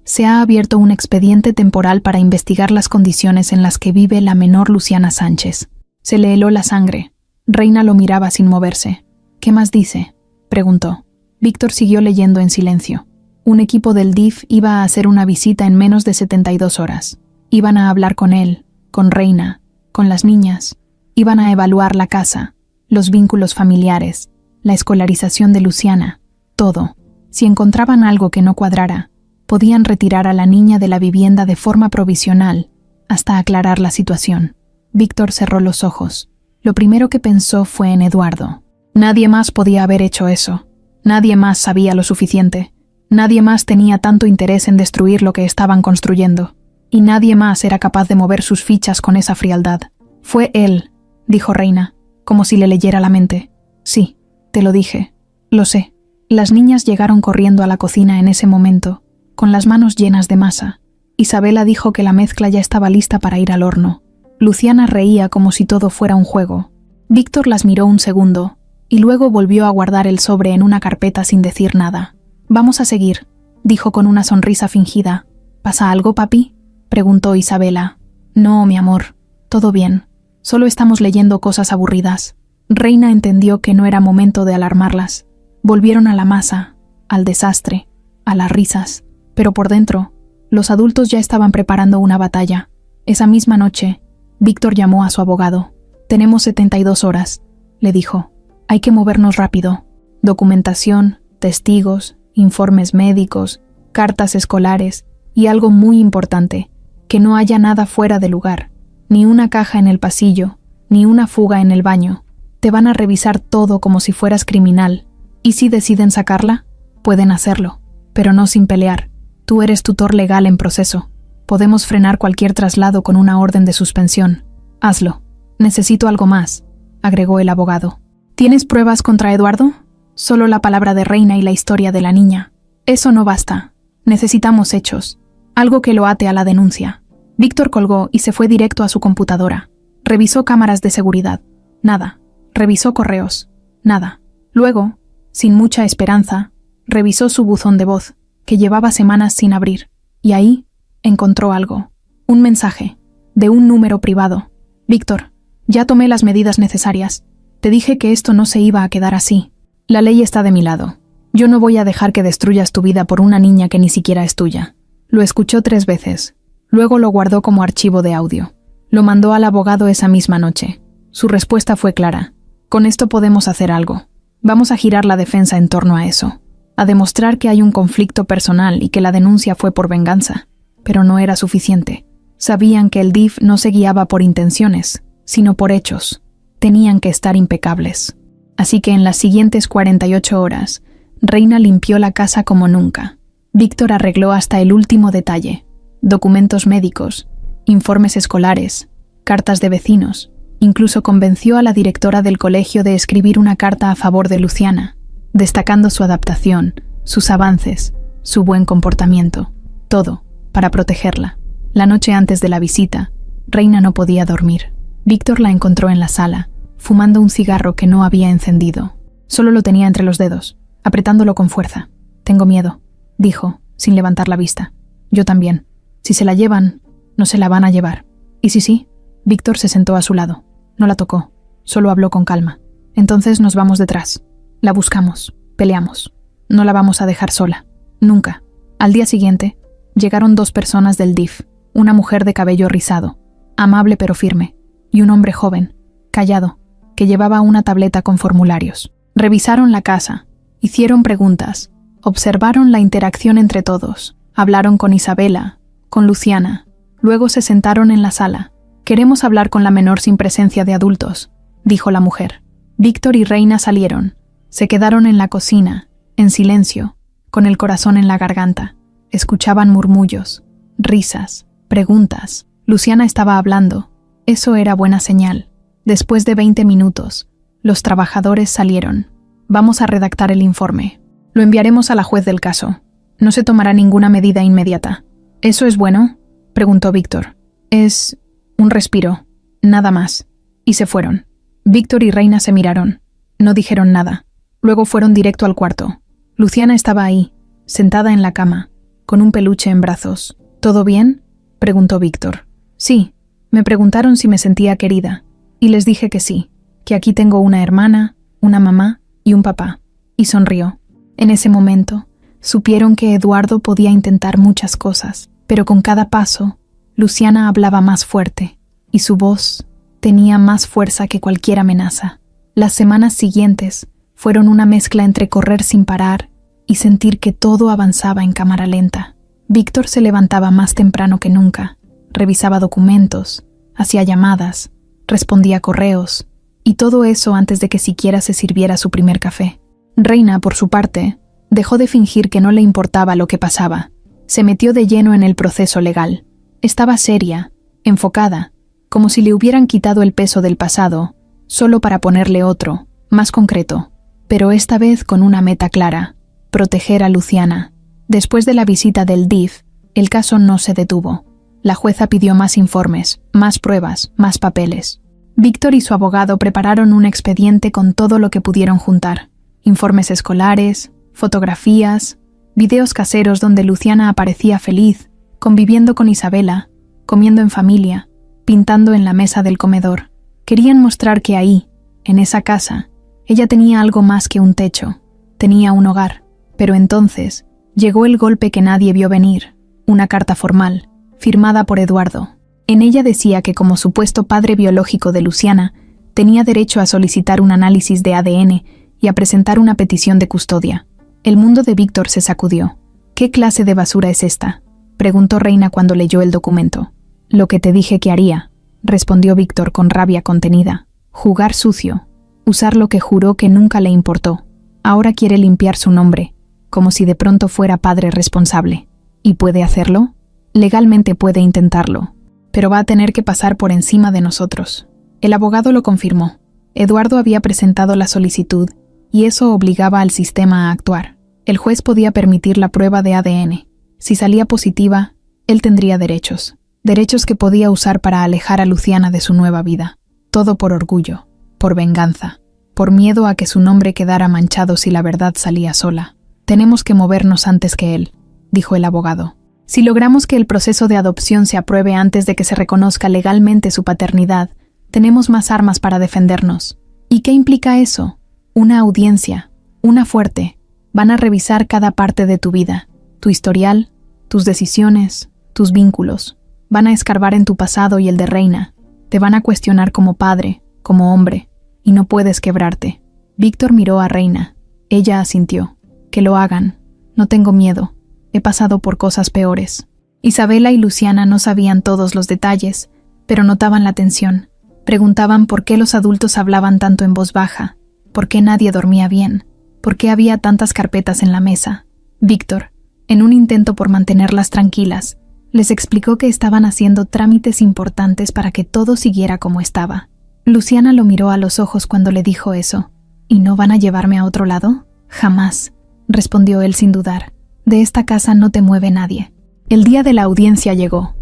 se ha abierto un expediente temporal para investigar las condiciones en las que vive la menor Luciana Sánchez. Se le heló la sangre. Reina lo miraba sin moverse. «¿Qué más dice?», preguntó. Víctor siguió leyendo en silencio. Un equipo del DIF iba a hacer una visita en menos de 72 horas. Iban a hablar con él, con Reina, con las niñas. Iban a evaluar la casa, los vínculos familiares, la escolarización de Luciana, todo. Si encontraban algo que no cuadrara, podían retirar a la niña de la vivienda de forma provisional hasta aclarar la situación. Víctor cerró los ojos. Lo primero que pensó fue en Eduardo. Nadie más podía haber hecho eso. Nadie más sabía lo suficiente. Nadie más tenía tanto interés en destruir lo que estaban construyendo. Y nadie más era capaz de mover sus fichas con esa frialdad. «Fue él», dijo Reina, como si le leyera la mente. «Sí, te lo dije. Lo sé». Las niñas llegaron corriendo a la cocina en ese momento, con las manos llenas de masa. Isabela dijo que la mezcla ya estaba lista para ir al horno. Luciana reía como si todo fuera un juego. Víctor las miró un segundo, y luego volvió a guardar el sobre en una carpeta sin decir nada. «Vamos a seguir», dijo con una sonrisa fingida. «¿Pasa algo, papi?», preguntó Isabela. «No, mi amor, todo bien. Solo estamos leyendo cosas aburridas». Reina entendió que no era momento de alarmarlas. Volvieron a la masa, al desastre, a las risas. Pero por dentro, los adultos ya estaban preparando una batalla. Esa misma noche, Víctor llamó a su abogado. «Tenemos 72 horas», le dijo. «Hay que movernos rápido. Documentación, testigos, informes médicos, cartas escolares y algo muy importante, que no haya nada fuera de lugar, ni una caja en el pasillo, ni una fuga en el baño. Te van a revisar todo como si fueras criminal, y si deciden sacarla, pueden hacerlo, pero no sin pelear. Tú eres tutor legal en proceso. Podemos frenar cualquier traslado con una orden de suspensión. Hazlo. Necesito algo más», agregó el abogado. «¿Tienes pruebas contra Eduardo?» «Solo la palabra de Reina y la historia de la niña. Eso no basta. Necesitamos hechos. Algo que lo ate a la denuncia». Víctor colgó y se fue directo a su computadora. Revisó cámaras de seguridad. Nada. Revisó correos. Nada. Luego, sin mucha esperanza, revisó su buzón de voz, que llevaba semanas sin abrir. Y ahí encontró algo. Un mensaje. De un número privado. «Víctor, ya tomé las medidas necesarias. Te dije que esto no se iba a quedar así. La ley está de mi lado. Yo no voy a dejar que destruyas tu vida por una niña que ni siquiera es tuya». Lo escuchó 3 veces. Luego lo guardó como archivo de audio. Lo mandó al abogado esa misma noche. Su respuesta fue clara. «Con esto podemos hacer algo. Vamos a girar la defensa en torno a eso. A demostrar que hay un conflicto personal y que la denuncia fue por venganza». Pero no era suficiente. Sabían que el DIF no se guiaba por intenciones, sino por hechos. Tenían que estar impecables. Así que en las siguientes 48 horas, Reina limpió la casa como nunca. Víctor arregló hasta el último detalle: documentos médicos, informes escolares, cartas de vecinos. Incluso convenció a la directora del colegio de escribir una carta a favor de Luciana, destacando su adaptación, sus avances, su buen comportamiento. Todo, para protegerla. La noche antes de la visita, Reina no podía dormir. Víctor la encontró en la sala, fumando un cigarro que no había encendido. Solo lo tenía entre los dedos, apretándolo con fuerza. «Tengo miedo», dijo, sin levantar la vista. «Yo también. Si se la llevan, no se la van a llevar». «¿Y si sí?» Víctor se sentó a su lado. No la tocó, solo habló con calma. «Entonces nos vamos detrás. La buscamos, peleamos. No la vamos a dejar sola. Nunca». Al día siguiente, llegaron 2 personas del DIF, una mujer de cabello rizado, amable pero firme, y un hombre joven, callado, que llevaba una tableta con formularios. Revisaron la casa, hicieron preguntas, observaron la interacción entre todos, hablaron con Isabela, con Luciana, luego se sentaron en la sala. «Queremos hablar con la menor sin presencia de adultos», dijo la mujer. Víctor y Reina salieron. Se quedaron en la cocina, en silencio, con el corazón en la garganta. Escuchaban murmullos, risas, preguntas. Luciana estaba hablando. Eso era buena señal. Después de 20 minutos, los trabajadores salieron. «Vamos a redactar el informe. Lo enviaremos a la juez del caso. No se tomará ninguna medida inmediata». «¿Eso es bueno?», preguntó Víctor. «Es un respiro, nada más». Y se fueron. Víctor y Reina se miraron. No dijeron nada. Luego fueron directo al cuarto. Luciana estaba ahí, sentada en la cama, con un peluche en brazos. «¿Todo bien?», preguntó Víctor. «Sí, me preguntaron si me sentía querida, y les dije que sí, que aquí tengo una hermana, una mamá y un papá». Y sonrió. En ese momento, supieron que Eduardo podía intentar muchas cosas, pero con cada paso, Luciana hablaba más fuerte, y su voz tenía más fuerza que cualquier amenaza. Las semanas siguientes fueron una mezcla entre correr sin parar y sentir que todo avanzaba en cámara lenta. Víctor se levantaba más temprano que nunca, revisaba documentos, hacía llamadas, respondía correos, y todo eso antes de que siquiera se sirviera su primer café. Reina, por su parte, dejó de fingir que no le importaba lo que pasaba. Se metió de lleno en el proceso legal. Estaba seria, enfocada, como si le hubieran quitado el peso del pasado, solo para ponerle otro, más concreto, pero esta vez con una meta clara: proteger a Luciana. Después de la visita del DIF, el caso no se detuvo. La jueza pidió más informes, más pruebas, más papeles. Víctor y su abogado prepararon un expediente con todo lo que pudieron juntar: informes escolares, fotografías, videos caseros donde Luciana aparecía feliz, conviviendo con Isabela, comiendo en familia, pintando en la mesa del comedor. Querían mostrar que ahí, en esa casa, ella tenía algo más que un techo, tenía un hogar. Pero entonces llegó el golpe que nadie vio venir: una carta formal, firmada por Eduardo. En ella decía que como supuesto padre biológico de Luciana, tenía derecho a solicitar un análisis de ADN y a presentar una petición de custodia. El mundo de Víctor se sacudió. «¿Qué clase de basura es esta?», preguntó Reina cuando leyó el documento. «Lo que te dije que haría», respondió Víctor con rabia contenida. «Jugar sucio, usar lo que juró que nunca le importó. Ahora quiere limpiar su nombre, como si de pronto fuera padre responsable. ¿Y puede hacerlo? Legalmente puede intentarlo, pero va a tener que pasar por encima de nosotros». El abogado lo confirmó. Eduardo había presentado la solicitud, y eso obligaba al sistema a actuar. El juez podía permitir la prueba de ADN. Si salía positiva, él tendría derechos. Derechos que podía usar para alejar a Luciana de su nueva vida. Todo por orgullo, por venganza, por miedo a que su nombre quedara manchado si la verdad salía sola. «Tenemos que movernos antes que él», dijo el abogado. «Si logramos que el proceso de adopción se apruebe antes de que se reconozca legalmente su paternidad, tenemos más armas para defendernos». ¿Y qué implica eso? Una audiencia, una fuerte. Van a revisar cada parte de tu vida, tu historial, tus decisiones, tus vínculos. Van a escarbar en tu pasado y el de Reina. Te van a cuestionar como padre, como hombre, y no puedes quebrarte. Víctor miró a Reina. Ella asintió. «Que lo hagan. No tengo miedo. He pasado por cosas peores». Isabela y Luciana no sabían todos los detalles, pero notaban la tensión. Preguntaban por qué los adultos hablaban tanto en voz baja, por qué nadie dormía bien, por qué había tantas carpetas en la mesa. Víctor, en un intento por mantenerlas tranquilas, les explicó que estaban haciendo trámites importantes para que todo siguiera como estaba. Luciana lo miró a los ojos cuando le dijo eso. ¿Y no van a llevarme a otro lado? Jamás, respondió él sin dudar. De esta casa no te mueve nadie. El día de la audiencia llegó.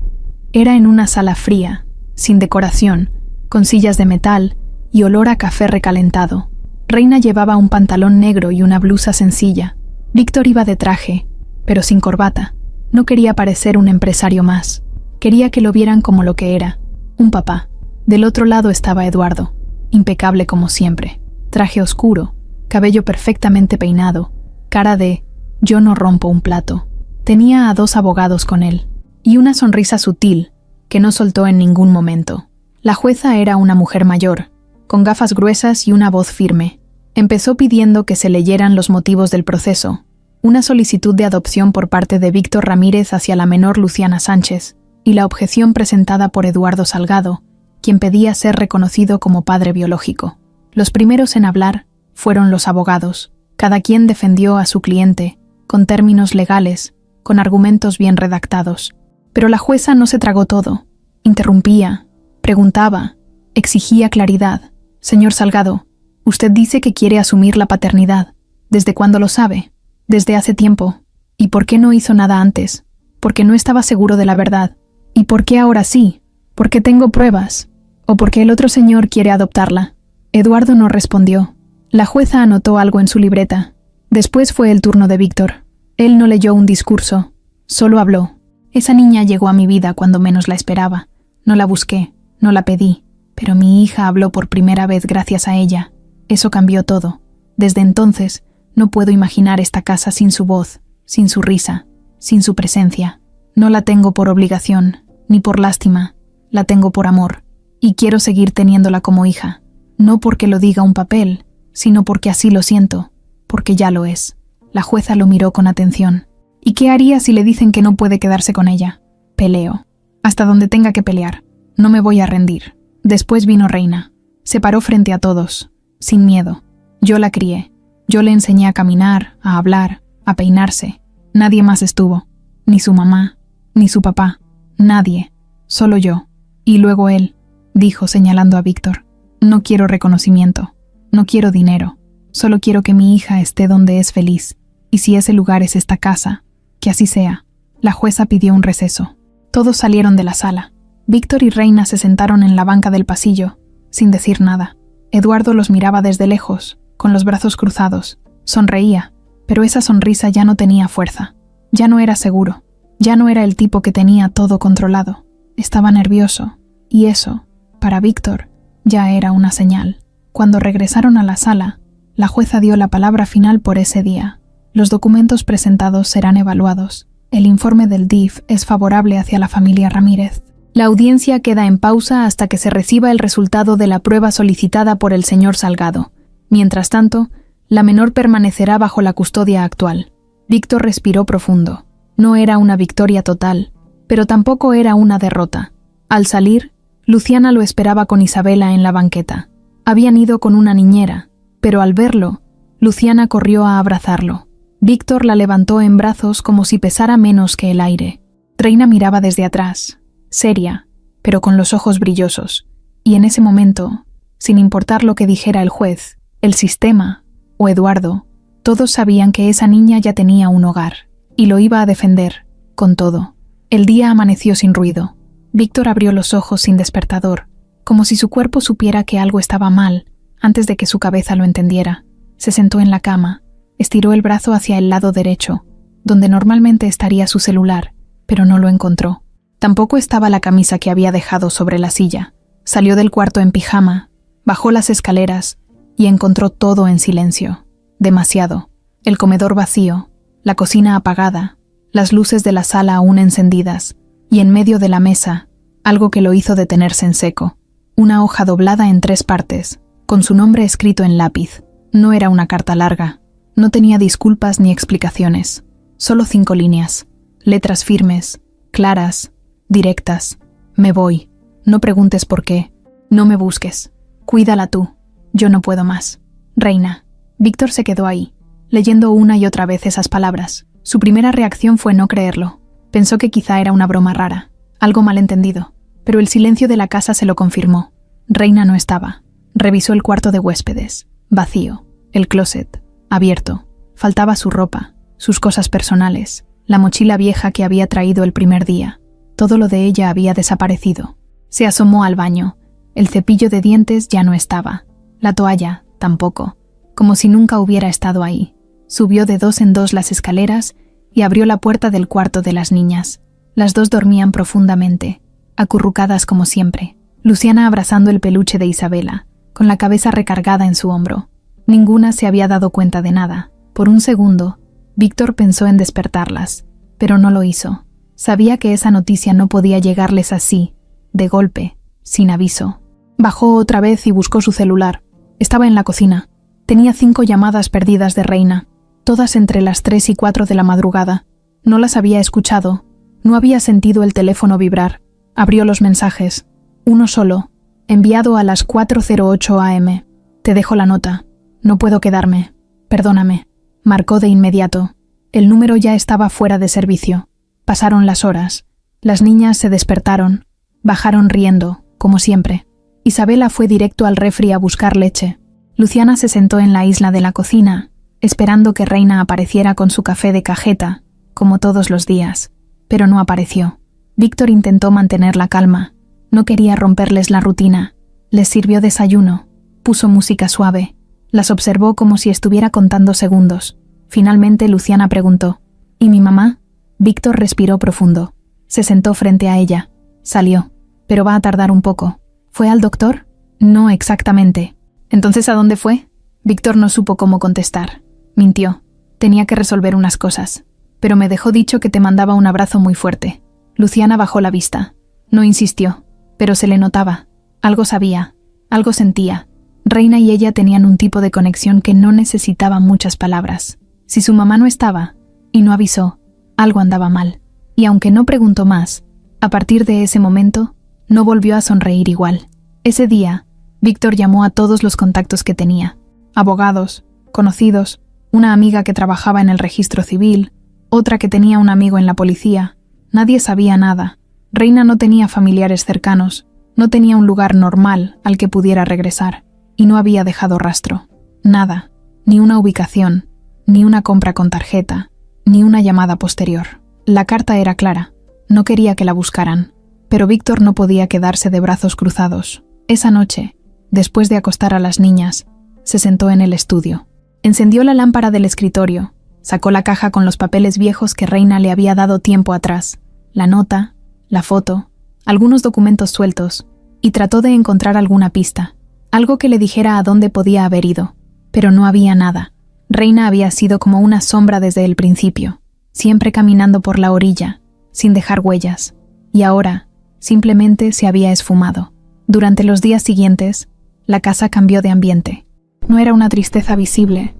Era en una sala fría, sin decoración, con sillas de metal y olor a café recalentado. Reina llevaba un pantalón negro y una blusa sencilla. Víctor iba de traje, pero sin corbata. No quería parecer un empresario más. Quería que lo vieran como lo que era, un papá. Del otro lado estaba Eduardo, impecable como siempre. Traje oscuro, cabello perfectamente peinado, cara de «yo no rompo un plato». Tenía a 2 abogados con él, y una sonrisa sutil, que no soltó en ningún momento. La jueza era una mujer mayor, con gafas gruesas y una voz firme. Empezó pidiendo que se leyeran los motivos del proceso, una solicitud de adopción por parte de Víctor Ramírez hacia la menor Luciana Sánchez, y la objeción presentada por Eduardo Salgado, quien pedía ser reconocido como padre biológico. Los primeros en hablar fueron los abogados. Cada quien defendió a su cliente, con términos legales, con argumentos bien redactados. Pero la jueza no se tragó todo. Interrumpía, preguntaba, exigía claridad. Señor Salgado, usted dice que quiere asumir la paternidad. ¿Desde cuándo lo sabe? Desde hace tiempo. ¿Y por qué no hizo nada antes? Porque no estaba seguro de la verdad. ¿Y por qué ahora sí? Porque tengo pruebas. ¿O porque el otro señor quiere adoptarla? Eduardo no respondió. La jueza anotó algo en su libreta. Después fue el turno de Víctor. Él no leyó un discurso, solo habló. Esa niña llegó a mi vida cuando menos la esperaba. No la busqué, no la pedí, pero mi hija habló por primera vez gracias a ella. Eso cambió todo. Desde entonces, no puedo imaginar esta casa sin su voz, sin su risa, sin su presencia. No la tengo por obligación, ni por lástima, la tengo por amor. Y quiero seguir teniéndola como hija. No porque lo diga un papel, sino porque así lo siento, porque ya lo es. La jueza lo miró con atención. ¿Y qué haría si le dicen que no puede quedarse con ella? Peleo. Hasta donde tenga que pelear. No me voy a rendir. Después vino Reina. Se paró frente a todos, sin miedo. Yo la crié. Yo le enseñé a caminar, a hablar, a peinarse. Nadie más estuvo. Ni su mamá, ni su papá. Nadie. Solo yo. Y luego él, dijo señalando a Víctor. No quiero reconocimiento. No quiero dinero. Solo quiero que mi hija esté donde es feliz. Y si ese lugar es esta casa, que así sea. La jueza pidió un receso. Todos salieron de la sala. Víctor y Reina se sentaron en la banca del pasillo, sin decir nada. Eduardo los miraba desde lejos, con los brazos cruzados. Sonreía, pero esa sonrisa ya no tenía fuerza. Ya no era seguro. Ya no era el tipo que tenía todo controlado. Estaba nervioso, y eso, para Víctor, ya era una señal. Cuando regresaron a la sala, la jueza dio la palabra final por ese día. Los documentos presentados serán evaluados. El informe del DIF es favorable hacia la familia Ramírez. La audiencia queda en pausa hasta que se reciba el resultado de la prueba solicitada por el señor Salgado. Mientras tanto, la menor permanecerá bajo la custodia actual. Víctor respiró profundo. No era una victoria total, pero tampoco era una derrota. Al salir, Luciana lo esperaba con Isabela en la banqueta. Habían ido con una niñera, pero al verlo, Luciana corrió a abrazarlo. Víctor la levantó en brazos como si pesara menos que el aire. Reina miraba desde atrás, seria, pero con los ojos brillosos. Y en ese momento, sin importar lo que dijera el juez, el sistema o Eduardo, todos sabían que esa niña ya tenía un hogar, y lo iba a defender, con todo. El día amaneció sin ruido. Víctor abrió los ojos sin despertador, como si su cuerpo supiera que algo estaba mal, antes de que su cabeza lo entendiera. Se sentó en la cama, estiró el brazo hacia el lado derecho, donde normalmente estaría su celular, pero no lo encontró. Tampoco estaba la camisa que había dejado sobre la silla. Salió del cuarto en pijama, bajó las escaleras y encontró todo en silencio. Demasiado. El comedor vacío, la cocina apagada, las luces de la sala aún encendidas, y en medio de la mesa, algo que lo hizo detenerse en seco. Una hoja doblada en 3 partes, con su nombre escrito en lápiz. No era una carta larga. No tenía disculpas ni explicaciones. Solo 5 líneas. Letras firmes, claras, directas. Me voy. No preguntes por qué. No me busques. Cuídala tú. Yo no puedo más. Reina. Víctor se quedó ahí, leyendo una y otra vez esas palabras. Su primera reacción fue no creerlo. Pensó que quizá era una broma rara, algo malentendido, pero el silencio de la casa se lo confirmó. Reina no estaba. Revisó el cuarto de huéspedes. Vacío. El closet. Abierto. Faltaba su ropa, sus cosas personales, la mochila vieja que había traído el primer día. Todo lo de ella había desaparecido. Se asomó al baño. El cepillo de dientes ya no estaba. La toalla, tampoco. Como si nunca hubiera estado ahí. Subió de 2 en 2 las escaleras y abrió la puerta del cuarto de las niñas. Las dos dormían profundamente, acurrucadas como siempre. Luciana abrazando el peluche de Isabela, con la cabeza recargada en su hombro. Ninguna se había dado cuenta de nada. Por un segundo, Víctor pensó en despertarlas, pero no lo hizo. Sabía que esa noticia no podía llegarles así, de golpe, sin aviso. Bajó otra vez y buscó su celular. Estaba en la cocina. Tenía 5 llamadas perdidas de Reina, todas entre las 3 y 4 de la madrugada. No las había escuchado. No había sentido el teléfono vibrar. Abrió los mensajes. Uno solo, enviado a las 4:08 am. Te dejo la nota. No puedo quedarme. Perdóname. Marcó de inmediato. El número ya estaba fuera de servicio. Pasaron las horas. Las niñas se despertaron. Bajaron riendo, como siempre. Isabela fue directo al refri a buscar leche. Luciana se sentó en la isla de la cocina, esperando que Reina apareciera con su café de cajeta, como todos los días. Pero no apareció. Víctor intentó mantener la calma. No quería romperles la rutina. Les sirvió desayuno. Puso música suave. Las observó como si estuviera contando segundos. Finalmente Luciana preguntó: ¿Y mi mamá? Víctor respiró profundo. Se sentó frente a ella. Salió. Pero va a tardar un poco. ¿Fue al doctor? No exactamente. ¿Entonces a dónde fue? Víctor no supo cómo contestar. Mintió. Tenía que resolver unas cosas. Pero me dejó dicho que te mandaba un abrazo muy fuerte. Luciana bajó la vista. No insistió, pero se le notaba. Algo sabía. Algo sentía. Reina y ella tenían un tipo de conexión que no necesitaba muchas palabras. Si su mamá no estaba, y no avisó, algo andaba mal. Y aunque no preguntó más, a partir de ese momento, no volvió a sonreír igual. Ese día, Víctor llamó a todos los contactos que tenía. Abogados, conocidos, una amiga que trabajaba en el registro civil, otra que tenía un amigo en la policía. Nadie sabía nada. Reina no tenía familiares cercanos, no tenía un lugar normal al que pudiera regresar, y no había dejado rastro. Nada, ni una ubicación, ni una compra con tarjeta, ni una llamada posterior. La carta era clara. No quería que la buscaran. Pero Víctor no podía quedarse de brazos cruzados. Esa noche, después de acostar a las niñas, se sentó en el estudio. Encendió la lámpara del escritorio, sacó la caja con los papeles viejos que Reina le había dado tiempo atrás, la nota, la foto, algunos documentos sueltos, y trató de encontrar alguna pista, algo que le dijera a dónde podía haber ido. Pero no había nada. Reina había sido como una sombra desde el principio, siempre caminando por la orilla, sin dejar huellas, y ahora simplemente se había esfumado. Durante los días siguientes, la casa cambió de ambiente. No era una tristeza visible,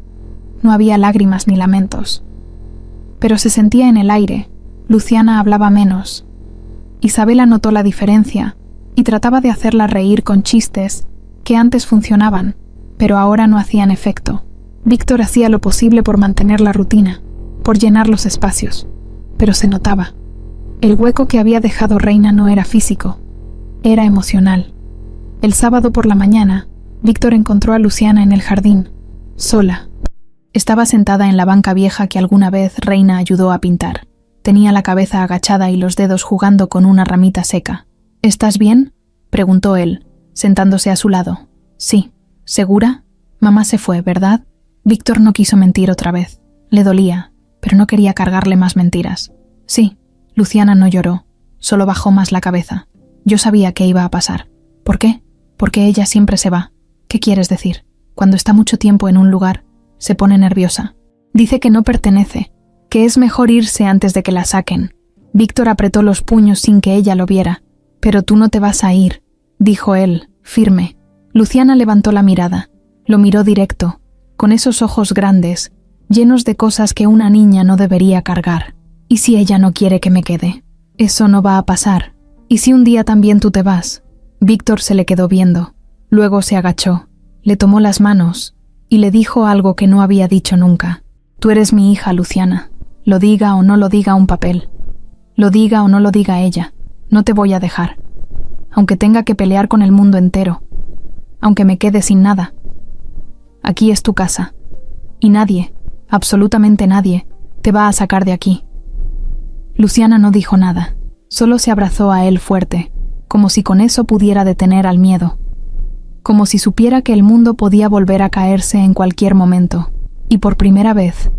no había lágrimas ni lamentos, pero se sentía en el aire. Luciana hablaba menos. Isabela notó la diferencia y trataba de hacerla reír con chistes que antes funcionaban, pero ahora no hacían efecto. Víctor hacía lo posible por mantener la rutina, por llenar los espacios, pero se notaba. El hueco que había dejado Reina no era físico, era emocional. El sábado por la mañana, Víctor encontró a Luciana en el jardín, sola. Estaba sentada en la banca vieja que alguna vez Reina ayudó a pintar. Tenía la cabeza agachada y los dedos jugando con una ramita seca. ¿Estás bien?, preguntó él, sentándose a su lado. Sí. ¿Segura? Mamá se fue, ¿verdad? Víctor no quiso mentir otra vez. Le dolía, pero no quería cargarle más mentiras. Sí. Luciana no lloró, solo bajó más la cabeza. Yo sabía que iba a pasar. ¿Por qué? Porque ella siempre se va. ¿Qué quieres decir? Cuando está mucho tiempo en un lugar, se pone nerviosa. Dice que no pertenece, que es mejor irse antes de que la saquen. Víctor apretó los puños sin que ella lo viera. Pero tú no te vas a ir, dijo él, firme. Luciana levantó la mirada. Lo miró directo, con esos ojos grandes, llenos de cosas que una niña no debería cargar. ¿Y si ella no quiere que me quede? Eso no va a pasar. ¿Y si un día también tú te vas? Víctor se le quedó viendo. Luego se agachó, le tomó las manos y le dijo algo que no había dicho nunca. Tú eres mi hija, Luciana. Lo diga o no lo diga un papel. Lo diga o no lo diga ella. No te voy a dejar. Aunque tenga que pelear con el mundo entero. Aunque me quede sin nada. Aquí es tu casa. Y nadie, absolutamente nadie, te va a sacar de aquí. Luciana no dijo nada. Solo se abrazó a él fuerte, como si con eso pudiera detener al miedo. Como si supiera que el mundo podía volver a caerse en cualquier momento. Y por primera vez,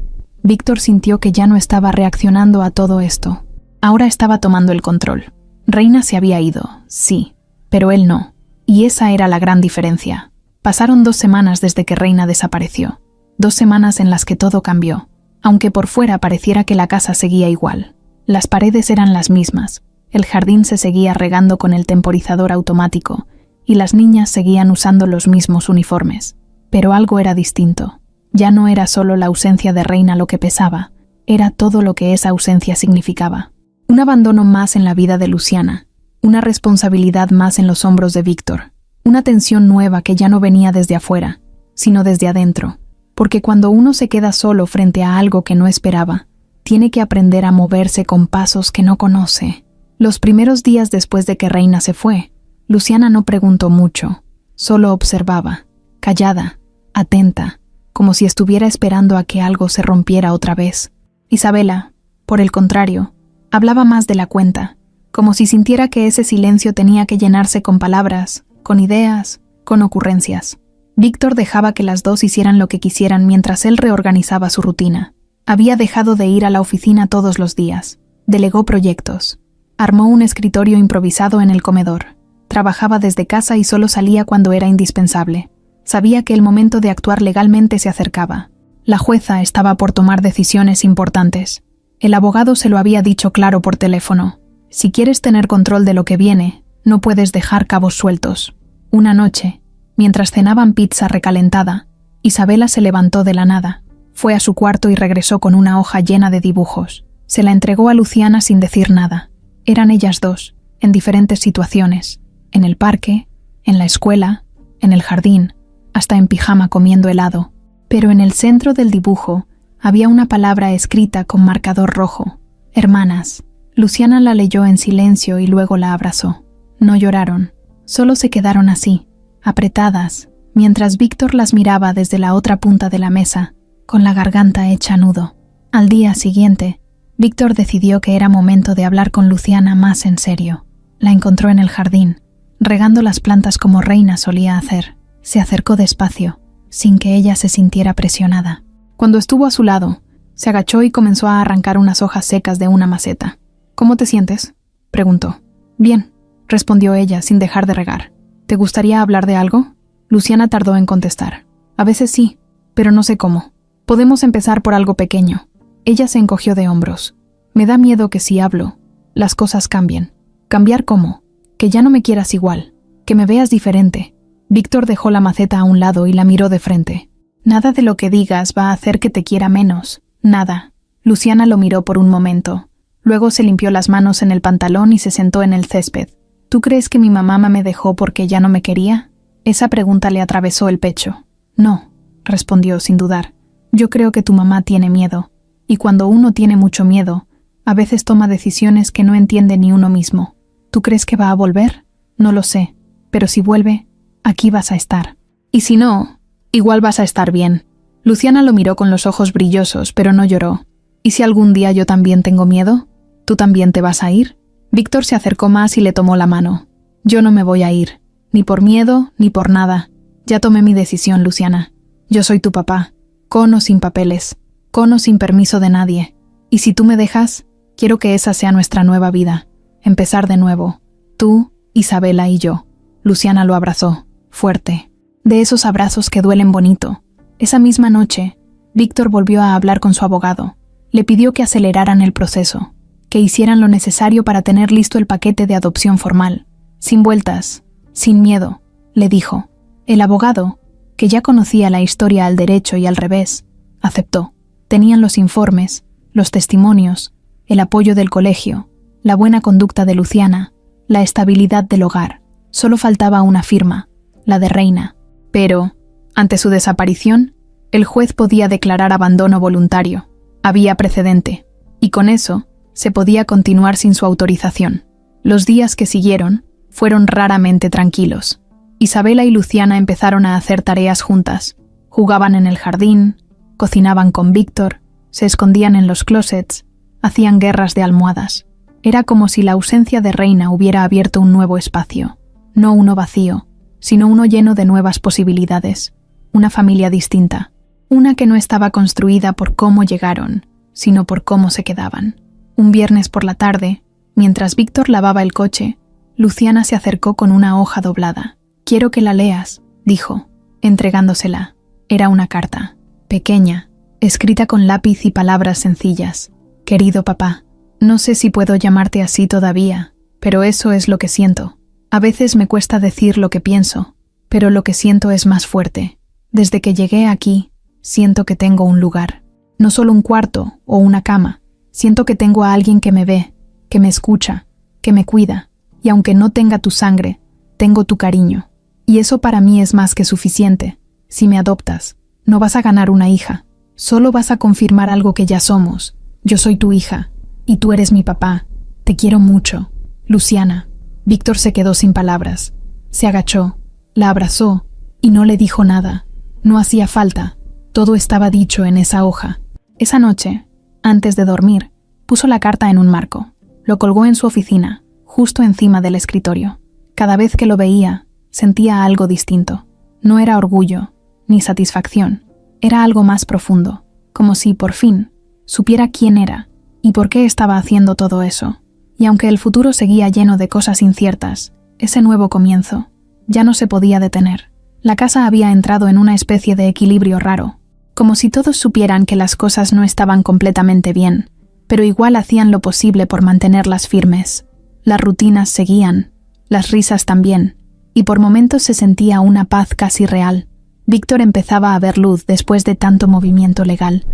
Víctor sintió que ya no estaba reaccionando a todo esto. Ahora estaba tomando el control. Reina se había ido, sí, pero él no. Y esa era la gran diferencia. Pasaron 2 semanas desde que Reina desapareció. 2 semanas en las que todo cambió, aunque por fuera pareciera que la casa seguía igual. Las paredes eran las mismas, el jardín se seguía regando con el temporizador automático y las niñas seguían usando los mismos uniformes. Pero algo era distinto. Ya no era solo la ausencia de Reina lo que pesaba, era todo lo que esa ausencia significaba. Un abandono más en la vida de Luciana, una responsabilidad más en los hombros de Víctor, una tensión nueva que ya no venía desde afuera, sino desde adentro, porque cuando uno se queda solo frente a algo que no esperaba, tiene que aprender a moverse con pasos que no conoce. Los primeros días después de que Reina se fue, Luciana no preguntó mucho, solo observaba, callada, atenta, como si estuviera esperando a que algo se rompiera otra vez. Isabela, por el contrario, hablaba más de la cuenta, como si sintiera que ese silencio tenía que llenarse con palabras, con ideas, con ocurrencias. Víctor dejaba que las dos hicieran lo que quisieran mientras él reorganizaba su rutina. Había dejado de ir a la oficina todos los días, delegó proyectos, armó un escritorio improvisado en el comedor, trabajaba desde casa y solo salía cuando era indispensable. Sabía que el momento de actuar legalmente se acercaba. La jueza estaba por tomar decisiones importantes. El abogado se lo había dicho claro por teléfono. Si quieres tener control de lo que viene, no puedes dejar cabos sueltos. Una noche, mientras cenaban pizza recalentada, Isabela se levantó de la nada. Fue a su cuarto y regresó con una hoja llena de dibujos. Se la entregó a Luciana sin decir nada. Eran ellas dos, en diferentes situaciones. En el parque, en la escuela, en el jardín, hasta en pijama comiendo helado. Pero en el centro del dibujo había una palabra escrita con marcador rojo. Hermanas. Luciana la leyó en silencio y luego la abrazó. No lloraron. Solo se quedaron así, apretadas, mientras Víctor las miraba desde la otra punta de la mesa, con la garganta hecha nudo. Al día siguiente, Víctor decidió que era momento de hablar con Luciana más en serio. La encontró en el jardín, regando las plantas como Reina solía hacer. Se acercó despacio, sin que ella se sintiera presionada. Cuando estuvo a su lado, se agachó y comenzó a arrancar unas hojas secas de una maceta. «¿Cómo te sientes?», preguntó. «Bien», respondió ella sin dejar de regar. «¿Te gustaría hablar de algo?». Luciana tardó en contestar. «A veces sí, pero no sé cómo. Podemos empezar por algo pequeño». Ella se encogió de hombros. «Me da miedo que si hablo, las cosas cambien». «¿Cambiar cómo?». «Que ya no me quieras igual, que me veas diferente». Víctor dejó la maceta a un lado y la miró de frente. «Nada de lo que digas va a hacer que te quiera menos. Nada». Luciana lo miró por un momento. Luego se limpió las manos en el pantalón y se sentó en el césped. «¿Tú crees que mi mamá me dejó porque ya no me quería?». Esa pregunta le atravesó el pecho. «No», respondió sin dudar. «Yo creo que tu mamá tiene miedo. Y cuando uno tiene mucho miedo, a veces toma decisiones que no entiende ni uno mismo. ¿Tú crees que va a volver? No lo sé. Pero si vuelve, aquí vas a estar. Y si no, igual vas a estar bien». Luciana lo miró con los ojos brillosos, pero no lloró. «¿Y si algún día yo también tengo miedo? ¿Tú también te vas a ir?». Víctor se acercó más y le tomó la mano. «Yo no me voy a ir, ni por miedo, ni por nada. Ya tomé mi decisión, Luciana. Yo soy tu papá, con o sin papeles, con o sin permiso de nadie. Y si tú me dejas, quiero que esa sea nuestra nueva vida. Empezar de nuevo. Tú, Isabela y yo». Luciana lo abrazó, fuerte. De esos abrazos que duelen bonito. Esa misma noche, Víctor volvió a hablar con su abogado. Le pidió que aceleraran el proceso, que hicieran lo necesario para tener listo el paquete de adopción formal. Sin vueltas, sin miedo, le dijo. El abogado, que ya conocía la historia al derecho y al revés, aceptó. Tenían los informes, los testimonios, el apoyo del colegio, la buena conducta de Luciana, la estabilidad del hogar. Solo faltaba una firma, la de Reina. Pero, ante su desaparición, el juez podía declarar abandono voluntario. Había precedente, y con eso se podía continuar sin su autorización. Los días que siguieron fueron raramente tranquilos. Isabela y Luciana empezaron a hacer tareas juntas. Jugaban en el jardín, cocinaban con Víctor, se escondían en los closets, hacían guerras de almohadas. Era como si la ausencia de Reina hubiera abierto un nuevo espacio. No uno vacío, sino uno lleno de nuevas posibilidades. Una familia distinta. Una que no estaba construida por cómo llegaron, sino por cómo se quedaban. Un viernes por la tarde, mientras Víctor lavaba el coche, Luciana se acercó con una hoja doblada. «Quiero que la leas», dijo, entregándosela. Era una carta, pequeña, escrita con lápiz y palabras sencillas. «Querido papá, no sé si puedo llamarte así todavía, pero eso es lo que siento. A veces me cuesta decir lo que pienso, pero lo que siento es más fuerte. Desde que llegué aquí, siento que tengo un lugar. No solo un cuarto o una cama. Siento que tengo a alguien que me ve, que me escucha, que me cuida. Y aunque no tenga tu sangre, tengo tu cariño. Y eso para mí es más que suficiente. Si me adoptas, no vas a ganar una hija. Solo vas a confirmar algo que ya somos. Yo soy tu hija, y tú eres mi papá. Te quiero mucho. Luciana». Víctor se quedó sin palabras. Se agachó, la abrazó, y no le dijo nada. No hacía falta. Todo estaba dicho en esa hoja. Esa noche, antes de dormir, puso la carta en un marco. Lo colgó en su oficina, justo encima del escritorio. Cada vez que lo veía, sentía algo distinto. No era orgullo, ni satisfacción. Era algo más profundo, como si, por fin, supiera quién era y por qué estaba haciendo todo eso. Y aunque el futuro seguía lleno de cosas inciertas, ese nuevo comienzo ya no se podía detener. La casa había entrado en una especie de equilibrio raro, como si todos supieran que las cosas no estaban completamente bien, pero igual hacían lo posible por mantenerlas firmes. Las rutinas seguían, las risas también, y por momentos se sentía una paz casi real. Víctor empezaba a ver luz después de tanto movimiento legal.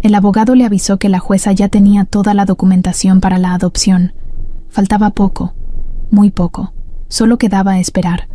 El abogado le avisó que la jueza ya tenía toda la documentación para la adopción. Faltaba poco, muy poco. Solo quedaba esperar.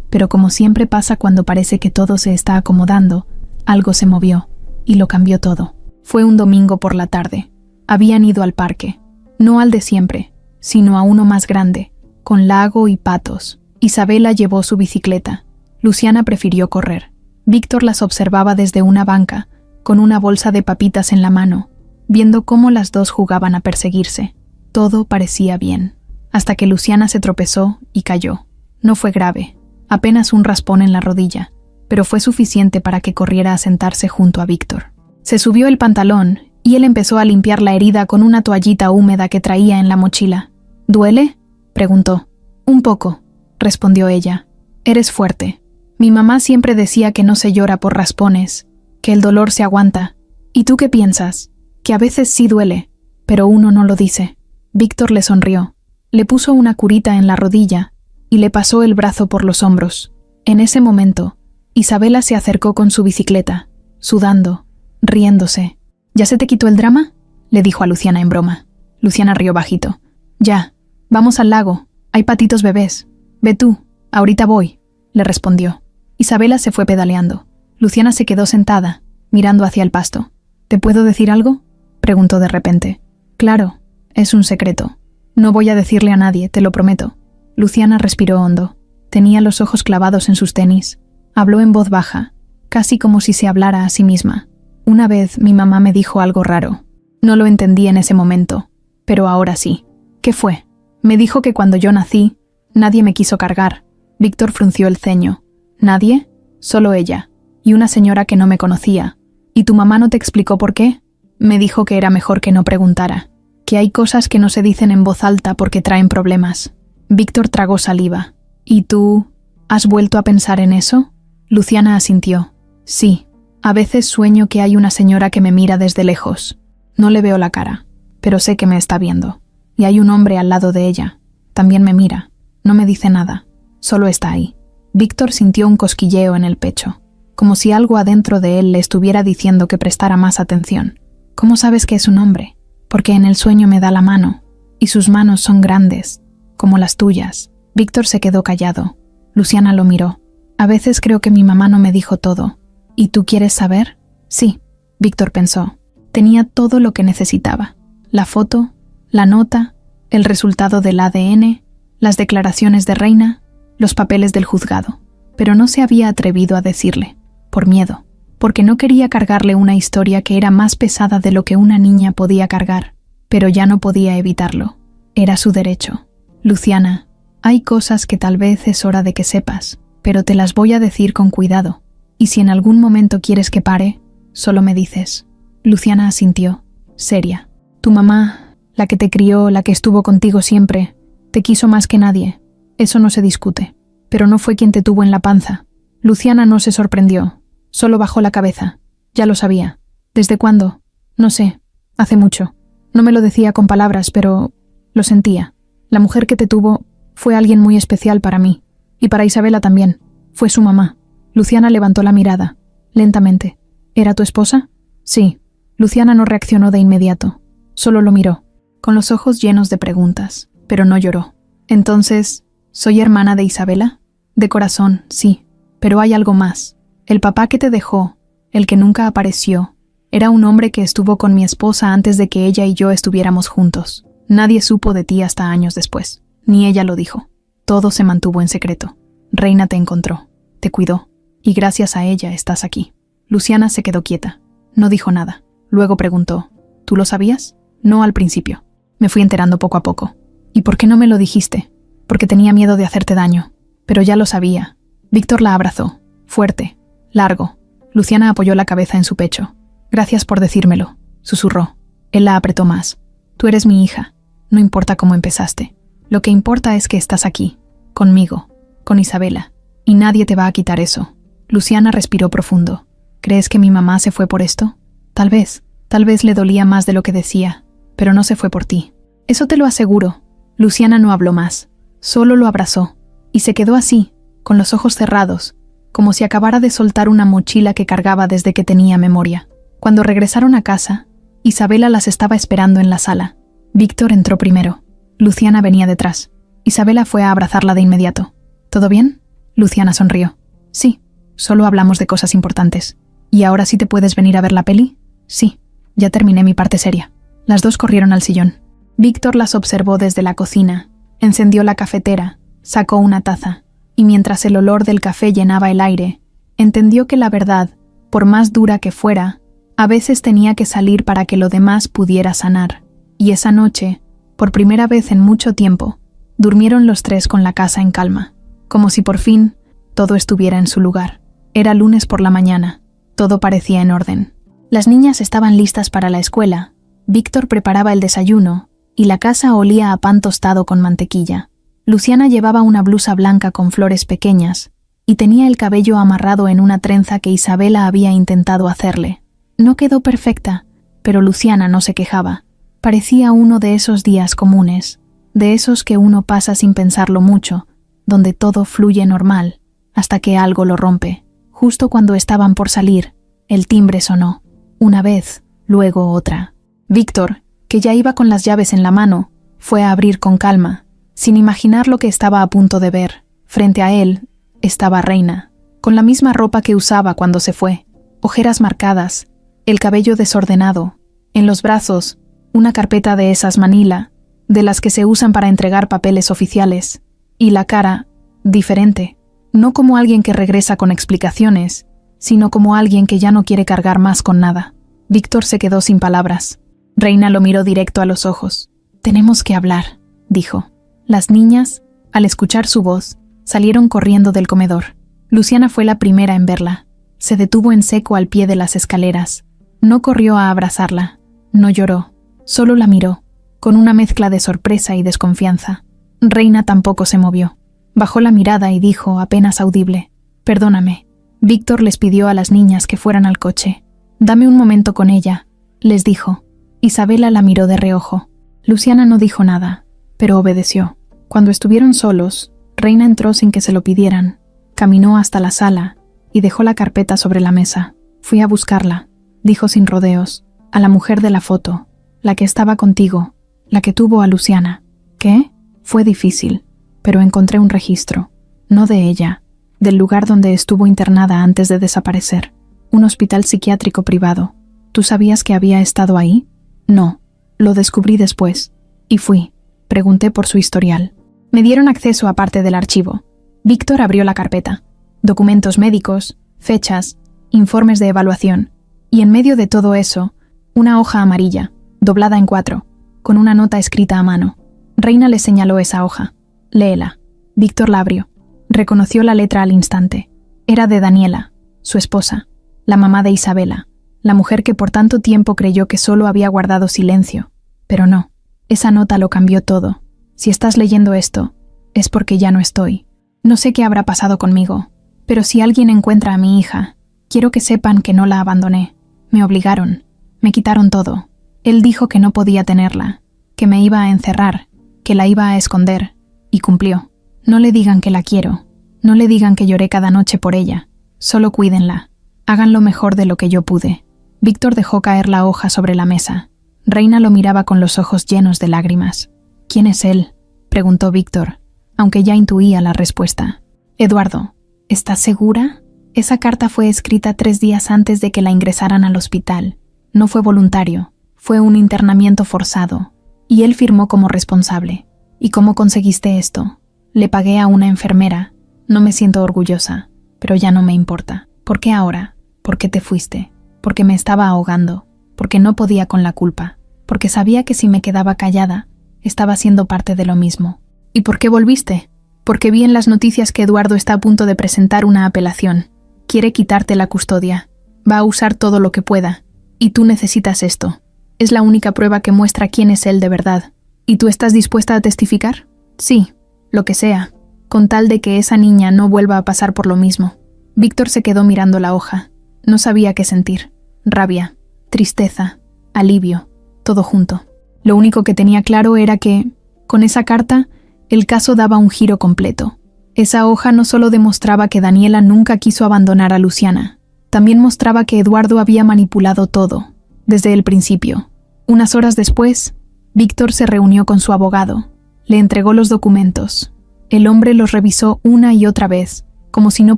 Pero como siempre pasa cuando parece que todo se está acomodando, algo se movió, y lo cambió todo. Fue un domingo por la tarde. Habían ido al parque. No al de siempre, sino a uno más grande, con lago y patos. Isabela llevó su bicicleta. Luciana prefirió correr. Víctor las observaba desde una banca, con una bolsa de papitas en la mano, viendo cómo las dos jugaban a perseguirse. Todo parecía bien, hasta que Luciana se tropezó y cayó. No fue grave, apenas un raspón en la rodilla, pero fue suficiente para que corriera a sentarse junto a Víctor. Se subió el pantalón y él empezó a limpiar la herida con una toallita húmeda que traía en la mochila. «¿Duele?», preguntó. «Un poco», respondió ella. «Eres fuerte. Mi mamá siempre decía que no se llora por raspones, que el dolor se aguanta. ¿Y tú qué piensas? Que a veces sí duele, pero uno no lo dice». Víctor le sonrió, le puso una curita en la rodilla y le pasó el brazo por los hombros. En ese momento, Isabela se acercó con su bicicleta, sudando, riéndose. «¿Ya se te quitó el drama?», le dijo a Luciana en broma. Luciana rió bajito. «Ya, vamos al lago, hay patitos bebés. Ve tú, ahorita voy», le respondió. Isabela se fue pedaleando. Luciana se quedó sentada, mirando hacia el pasto. «¿Te puedo decir algo?», preguntó de repente. «Claro, es un secreto. No voy a decirle a nadie, te lo prometo». Luciana respiró hondo. Tenía los ojos clavados en sus tenis. Habló en voz baja, casi como si se hablara a sí misma. «Una vez mi mamá me dijo algo raro. No lo entendí en ese momento, pero ahora sí». «¿Qué fue?». «Me dijo que cuando yo nací, nadie me quiso cargar». Víctor frunció el ceño. «¿Nadie?». «Solo ella. Y una señora que no me conocía». «¿Y tu mamá no te explicó por qué?». «Me dijo que era mejor que no preguntara. Que hay cosas que no se dicen en voz alta porque traen problemas». Víctor tragó saliva. «¿Y tú, has vuelto a pensar en eso?». Luciana asintió. «Sí. A veces sueño que hay una señora que me mira desde lejos. No le veo la cara, pero sé que me está viendo. Y hay un hombre al lado de ella. También me mira. No me dice nada. Solo está ahí». Víctor sintió un cosquilleo en el pecho, como si algo adentro de él le estuviera diciendo que prestara más atención. «¿Cómo sabes que es un hombre?». «Porque en el sueño me da la mano. Y sus manos son grandes, como las tuyas. Víctor se quedó callado. Luciana lo miró. A veces creo que mi mamá no me dijo todo. ¿Y tú quieres saber? Sí, Víctor pensó. Tenía todo lo que necesitaba. La foto, la nota, el resultado del ADN, las declaraciones de Reina, los papeles del juzgado. Pero no se había atrevido a decirle, por miedo, porque no quería cargarle una historia que era más pesada de lo que una niña podía cargar, pero ya no podía evitarlo. Era su derecho. Luciana, hay cosas que tal vez es hora de que sepas, pero te las voy a decir con cuidado, y si en algún momento quieres que pare, solo me dices. Luciana asintió, seria. Tu mamá, la que te crió, la que estuvo contigo siempre, te quiso más que nadie. Eso no se discute. Pero no fue quien te tuvo en la panza. Luciana no se sorprendió, solo bajó la cabeza. Ya lo sabía. ¿Desde cuándo? No sé. Hace mucho. No me lo decía con palabras, pero lo sentía. La mujer que te tuvo fue alguien muy especial para mí. Y para Isabela también. Fue su mamá. Luciana levantó la mirada, lentamente. ¿Era tu esposa? Sí. Luciana no reaccionó de inmediato. Solo lo miró, con los ojos llenos de preguntas, pero no lloró. Entonces, ¿soy hermana de Isabela? De corazón, sí. Pero hay algo más. El papá que te dejó, el que nunca apareció, era un hombre que estuvo con mi esposa antes de que ella y yo estuviéramos juntos. Nadie supo de ti hasta años después. Ni ella lo dijo. Todo se mantuvo en secreto. Reina te encontró, te cuidó, y gracias a ella estás aquí. Luciana se quedó quieta. No dijo nada. Luego preguntó, ¿tú lo sabías? No al principio. Me fui enterando poco a poco. ¿Y por qué no me lo dijiste? Porque tenía miedo de hacerte daño. Pero ya lo sabía. Víctor la abrazó, fuerte, largo. Luciana apoyó la cabeza en su pecho. Gracias por decírmelo, susurró. Él la apretó más. Tú eres mi hija. No importa cómo empezaste. Lo que importa es que estás aquí, conmigo, con Isabela. Y nadie te va a quitar eso. Luciana respiró profundo. ¿Crees que mi mamá se fue por esto? Tal vez le dolía más de lo que decía, pero no se fue por ti. Eso te lo aseguro. Luciana no habló más. Solo lo abrazó. Y se quedó así, con los ojos cerrados, como si acabara de soltar una mochila que cargaba desde que tenía memoria. Cuando regresaron a casa, Isabela las estaba esperando en la sala. Víctor entró primero. Luciana venía detrás. Isabela fue a abrazarla de inmediato. ¿Todo bien? Luciana sonrió. Sí, solo hablamos de cosas importantes. ¿Y ahora sí te puedes venir a ver la peli? Sí, ya terminé mi parte seria. Las dos corrieron al sillón. Víctor las observó desde la cocina, encendió la cafetera, sacó una taza, y mientras el olor del café llenaba el aire, entendió que la verdad, por más dura que fuera, a veces tenía que salir para que lo demás pudiera sanar. Y esa noche, por primera vez en mucho tiempo, durmieron los tres con la casa en calma, como si por fin todo estuviera en su lugar. Era lunes por la mañana, todo parecía en orden. Las niñas estaban listas para la escuela, Víctor preparaba el desayuno, y la casa olía a pan tostado con mantequilla. Luciana llevaba una blusa blanca con flores pequeñas, y tenía el cabello amarrado en una trenza que Isabela había intentado hacerle. No quedó perfecta, pero Luciana no se quejaba. Parecía uno de esos días comunes, de esos que uno pasa sin pensarlo mucho, donde todo fluye normal, hasta que algo lo rompe. Justo cuando estaban por salir, el timbre sonó. Una vez, luego otra. Víctor, que ya iba con las llaves en la mano, fue a abrir con calma, sin imaginar lo que estaba a punto de ver. Frente a él estaba Reina, con la misma ropa que usaba cuando se fue, ojeras marcadas, el cabello desordenado, en los brazos, una carpeta de esas manila, de las que se usan para entregar papeles oficiales, y la cara, diferente, no como alguien que regresa con explicaciones, sino como alguien que ya no quiere cargar más con nada. Víctor se quedó sin palabras. Reina lo miró directo a los ojos. «Tenemos que hablar», dijo. Las niñas, al escuchar su voz, salieron corriendo del comedor. Luciana fue la primera en verla. Se detuvo en seco al pie de las escaleras. No corrió a abrazarla. No lloró. Solo la miró, con una mezcla de sorpresa y desconfianza. Reina tampoco se movió. Bajó la mirada y dijo, apenas audible, «Perdóname». Víctor les pidió a las niñas que fueran al coche. «Dame un momento con ella», les dijo. Isabela la miró de reojo. Luciana no dijo nada, pero obedeció. Cuando estuvieron solos, Reina entró sin que se lo pidieran. Caminó hasta la sala y dejó la carpeta sobre la mesa. «Fui a buscarla», dijo sin rodeos, «a la mujer de la foto, la que estaba contigo, la que tuvo a Luciana. ¿Qué? Fue difícil, pero encontré un registro, no de ella, del lugar donde estuvo internada antes de desaparecer, un hospital psiquiátrico privado. ¿Tú sabías que había estado ahí? No, lo descubrí después, y fui. Pregunté por su historial. Me dieron acceso a parte del archivo. Víctor abrió la carpeta. Documentos médicos, fechas, informes de evaluación, y en medio de todo eso, una hoja amarilla, doblada en 4, con una nota escrita a mano. Reina le señaló esa hoja. Léela. Víctor la abrió. Reconoció la letra al instante. Era de Daniela, su esposa, la mamá de Isabela, la mujer que por tanto tiempo creyó que solo había guardado silencio. Pero no, esa nota lo cambió todo. Si estás leyendo esto, es porque ya no estoy. No sé qué habrá pasado conmigo, pero si alguien encuentra a mi hija, quiero que sepan que no la abandoné. Me obligaron, me quitaron todo. Él dijo que no podía tenerla, que me iba a encerrar, que la iba a esconder, y cumplió. No le digan que la quiero, no le digan que lloré cada noche por ella, solo cuídenla, hagan lo mejor de lo que yo pude. Víctor dejó caer la hoja sobre la mesa. Reina lo miraba con los ojos llenos de lágrimas. ¿Quién es él?, preguntó Víctor, aunque ya intuía la respuesta. Eduardo, ¿estás segura? Esa carta fue escrita 3 días antes de que la ingresaran al hospital. No fue voluntario, fue un internamiento forzado, y él firmó como responsable. ¿Y cómo conseguiste esto? Le pagué a una enfermera. No me siento orgullosa, pero ya no me importa. ¿Por qué ahora? ¿Por qué te fuiste? Porque me estaba ahogando, porque no podía con la culpa, porque sabía que si me quedaba callada, estaba siendo parte de lo mismo. ¿Y por qué volviste? Porque vi en las noticias que Eduardo está a punto de presentar una apelación. Quiere quitarte la custodia. Va a usar todo lo que pueda. Y tú necesitas esto. Es la única prueba que muestra quién es él de verdad. ¿Y tú estás dispuesta a testificar? Sí, lo que sea, con tal de que esa niña no vuelva a pasar por lo mismo. Víctor se quedó mirando la hoja. No sabía qué sentir. Rabia, tristeza, alivio, todo junto. Lo único que tenía claro era que, con esa carta, el caso daba un giro completo. Esa hoja no solo demostraba que Daniela nunca quiso abandonar a Luciana, también mostraba que Eduardo había manipulado todo, desde el principio. Unas horas después, Víctor se reunió con su abogado. Le entregó los documentos. El hombre los revisó una y otra vez, como si no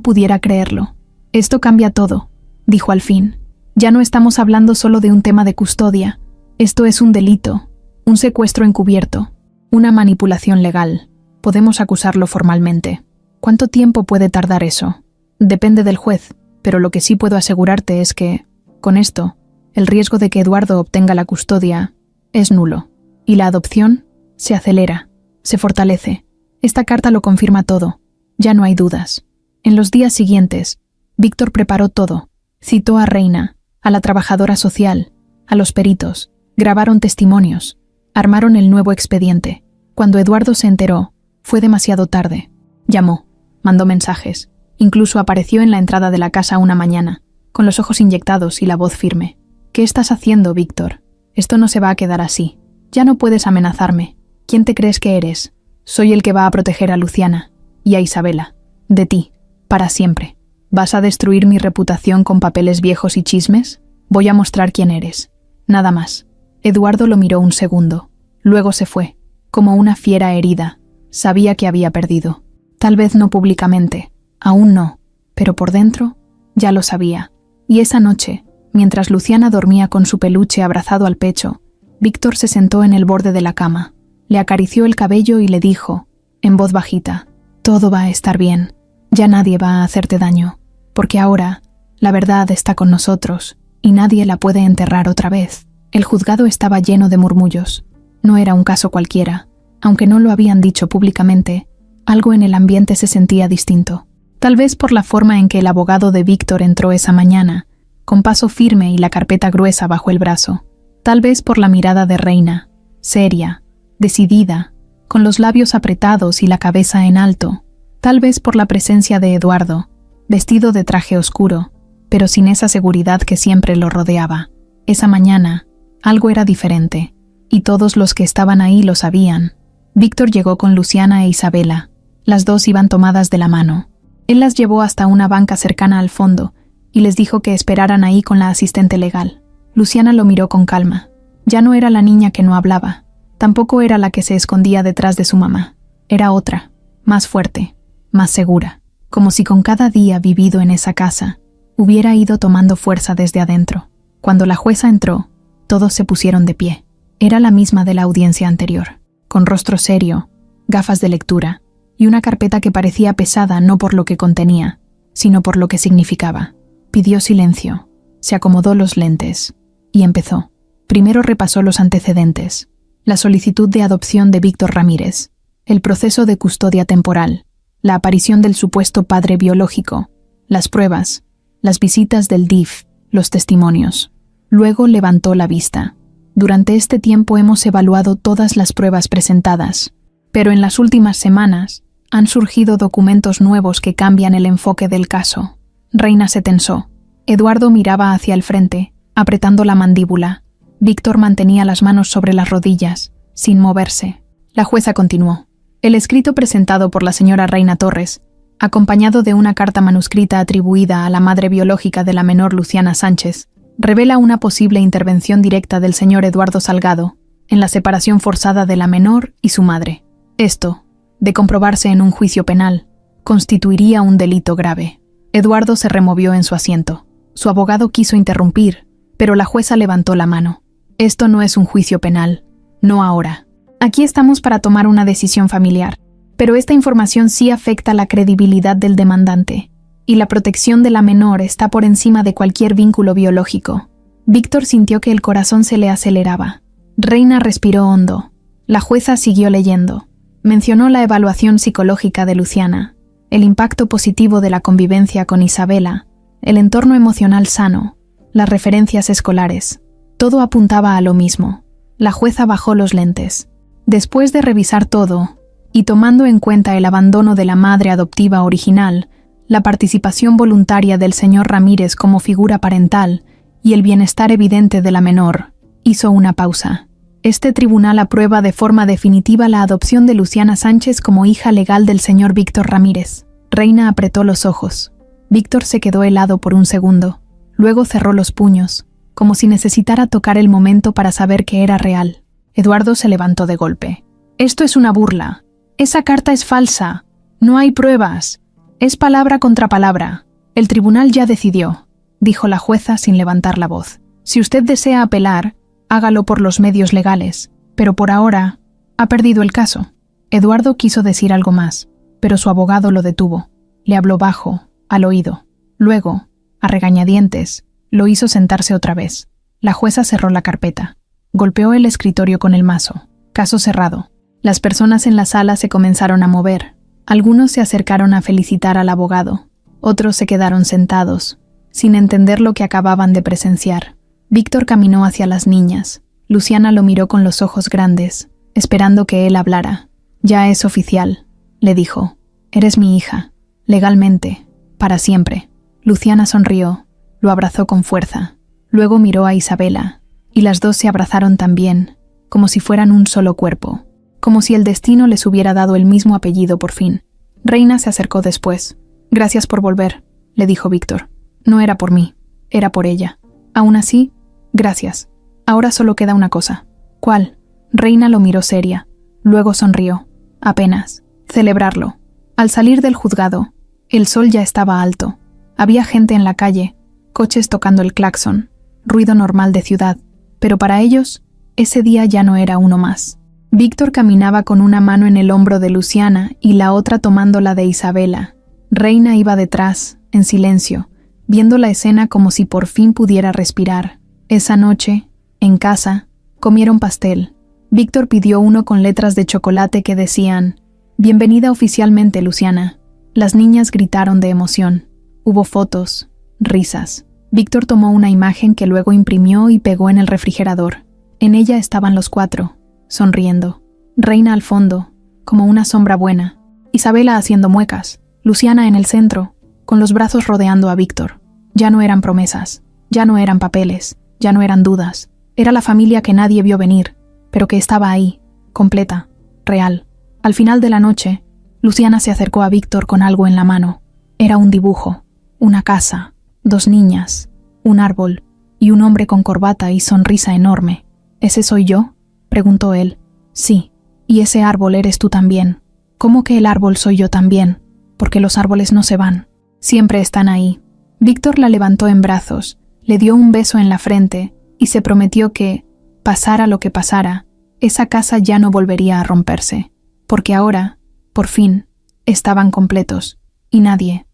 pudiera creerlo. Esto cambia todo, dijo al fin. Ya no estamos hablando solo de un tema de custodia. Esto es un delito, un secuestro encubierto, una manipulación legal. Podemos acusarlo formalmente. ¿Cuánto tiempo puede tardar eso? Depende del juez, pero lo que sí puedo asegurarte es que, con esto, el riesgo de que Eduardo obtenga la custodia es nulo, y la adopción se acelera, se fortalece. Esta carta lo confirma todo. Ya no hay dudas. En los días siguientes, Víctor preparó todo. Citó a Reina, a la trabajadora social, a los peritos, grabaron testimonios, armaron el nuevo expediente. Cuando Eduardo se enteró, fue demasiado tarde. Llamó, mandó mensajes, incluso apareció en la entrada de la casa una mañana, con los ojos inyectados y la voz firme. ¿Qué estás haciendo, Víctor? Esto no se va a quedar así. Ya no puedes amenazarme. ¿Quién te crees que eres? Soy el que va a proteger a Luciana y a Isabela. De ti, para siempre. ¿Vas a destruir mi reputación con papeles viejos y chismes? Voy a mostrar quién eres. Nada más. Eduardo lo miró un segundo. Luego se fue, como una fiera herida. Sabía que había perdido. Tal vez no públicamente, aún no, pero por dentro ya lo sabía. Y esa noche, mientras Luciana dormía con su peluche abrazado al pecho, Víctor se sentó en el borde de la cama, le acarició el cabello y le dijo, en voz bajita, «Todo va a estar bien, ya nadie va a hacerte daño, porque ahora la verdad está con nosotros y nadie la puede enterrar otra vez». El juzgado estaba lleno de murmullos. No era un caso cualquiera. Aunque no lo habían dicho públicamente, algo en el ambiente se sentía distinto. Tal vez por la forma en que el abogado de Víctor entró esa mañana, con paso firme y la carpeta gruesa bajo el brazo. Tal vez por la mirada de Reina, seria, decidida, con los labios apretados y la cabeza en alto. Tal vez por la presencia de Eduardo, vestido de traje oscuro, pero sin esa seguridad que siempre lo rodeaba. Esa mañana, algo era diferente, y todos los que estaban ahí lo sabían. Víctor llegó con Luciana e Isabela. Las dos iban tomadas de la mano. Él las llevó hasta una banca cercana al fondo y les dijo que esperaran ahí con la asistente legal. Luciana lo miró con calma. Ya no era la niña que no hablaba. Tampoco era la que se escondía detrás de su mamá. Era otra, más fuerte, más segura, como si con cada día vivido en esa casa hubiera ido tomando fuerza desde adentro. Cuando la jueza entró, todos se pusieron de pie. Era la misma de la audiencia anterior, con rostro serio, gafas de lectura y una carpeta que parecía pesada no por lo que contenía, sino por lo que significaba. Pidió silencio, se acomodó los lentes y empezó. Primero repasó los antecedentes, la solicitud de adopción de Víctor Ramírez, el proceso de custodia temporal, la aparición del supuesto padre biológico, las pruebas, las visitas del DIF, los testimonios. Luego levantó la vista. Durante este tiempo hemos evaluado todas las pruebas presentadas, pero en las últimas semanas han surgido documentos nuevos que cambian el enfoque del caso. Reina se tensó. Eduardo miraba hacia el frente, apretando la mandíbula. Víctor mantenía las manos sobre las rodillas, sin moverse. La jueza continuó. El escrito presentado por la señora Reina Torres, acompañado de una carta manuscrita atribuida a la madre biológica de la menor Luciana Sánchez, revela una posible intervención directa del señor Eduardo Salgado en la separación forzada de la menor y su madre. Esto, de comprobarse en un juicio penal, constituiría un delito grave. Eduardo se removió en su asiento. Su abogado quiso interrumpir, pero la jueza levantó la mano. Esto no es un juicio penal, no ahora. Aquí estamos para tomar una decisión familiar, pero esta información sí afecta la credibilidad del demandante, y la protección de la menor está por encima de cualquier vínculo biológico. Víctor sintió que el corazón se le aceleraba. Reina respiró hondo. La jueza siguió leyendo. Mencionó la evaluación psicológica de Luciana, el impacto positivo de la convivencia con Isabela, el entorno emocional sano, las referencias escolares. Todo apuntaba a lo mismo. La jueza bajó los lentes. Después de revisar todo, y tomando en cuenta el abandono de la madre adoptiva original, la participación voluntaria del señor Ramírez como figura parental y el bienestar evidente de la menor, hizo una pausa. Este tribunal aprueba de forma definitiva la adopción de Luciana Sánchez como hija legal del señor Víctor Ramírez. Reina apretó los ojos. Víctor se quedó helado por un segundo. Luego cerró los puños, como si necesitara tocar el momento para saber que era real. Eduardo se levantó de golpe. Esto es una burla. Esa carta es falsa. No hay pruebas. Es palabra contra palabra. El tribunal ya decidió, dijo la jueza sin levantar la voz. Si usted desea apelar, hágalo por los medios legales, pero por ahora ha perdido el caso. Eduardo quiso decir algo más, pero su abogado lo detuvo. Le habló bajo, al oído. Luego, a regañadientes, lo hizo sentarse otra vez. La jueza cerró la carpeta. Golpeó el escritorio con el mazo. Caso cerrado. Las personas en la sala se comenzaron a mover. Algunos se acercaron a felicitar al abogado. Otros se quedaron sentados, sin entender lo que acababan de presenciar. Víctor caminó hacia las niñas. Luciana lo miró con los ojos grandes, esperando que él hablara. Ya es oficial, le dijo. Eres mi hija. Legalmente. Para siempre. Luciana sonrió. Lo abrazó con fuerza. Luego miró a Isabela, y las dos se abrazaron también, como si fueran un solo cuerpo. Como si el destino les hubiera dado el mismo apellido por fin. Reina se acercó después. Gracias por volver, le dijo Víctor. No era por mí, era por ella. Aún así, gracias. Ahora solo queda una cosa. ¿Cuál? Reina lo miró seria. Luego sonrió. Apenas. Celebrarlo. Al salir del juzgado, el sol ya estaba alto. Había gente en la calle, coches tocando el claxon, ruido normal de ciudad. Pero para ellos, ese día ya no era uno más. Víctor caminaba con una mano en el hombro de Luciana y la otra tomando la de Isabela. Reina iba detrás, en silencio, viendo la escena como si por fin pudiera respirar. Esa noche, en casa, comieron pastel. Víctor pidió uno con letras de chocolate que decían: «Bienvenida oficialmente, Luciana». Las niñas gritaron de emoción. Hubo fotos, risas. Víctor tomó una imagen que luego imprimió y pegó en el refrigerador. En ella estaban los cuatro, sonriendo. Reina al fondo, como una sombra buena. Isabela haciendo muecas. Luciana en el centro, con los brazos rodeando a Víctor. Ya no eran promesas, ya no eran papeles, ya no eran dudas. Era la familia que nadie vio venir, pero que estaba ahí, completa, real. Al final de la noche, Luciana se acercó a Víctor con algo en la mano. Era un dibujo, una casa, 2 niñas, un árbol y un hombre con corbata y sonrisa enorme. ¿Ese soy yo?, preguntó él. Sí, y ese árbol eres tú también. ¿Cómo que el árbol soy yo también? Porque los árboles no se van. Siempre están ahí. Víctor la levantó en brazos, le dio un beso en la frente y se prometió que, pasara lo que pasara, esa casa ya no volvería a romperse. Porque ahora, por fin, estaban completos, y nadie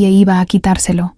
iba a quitárselo.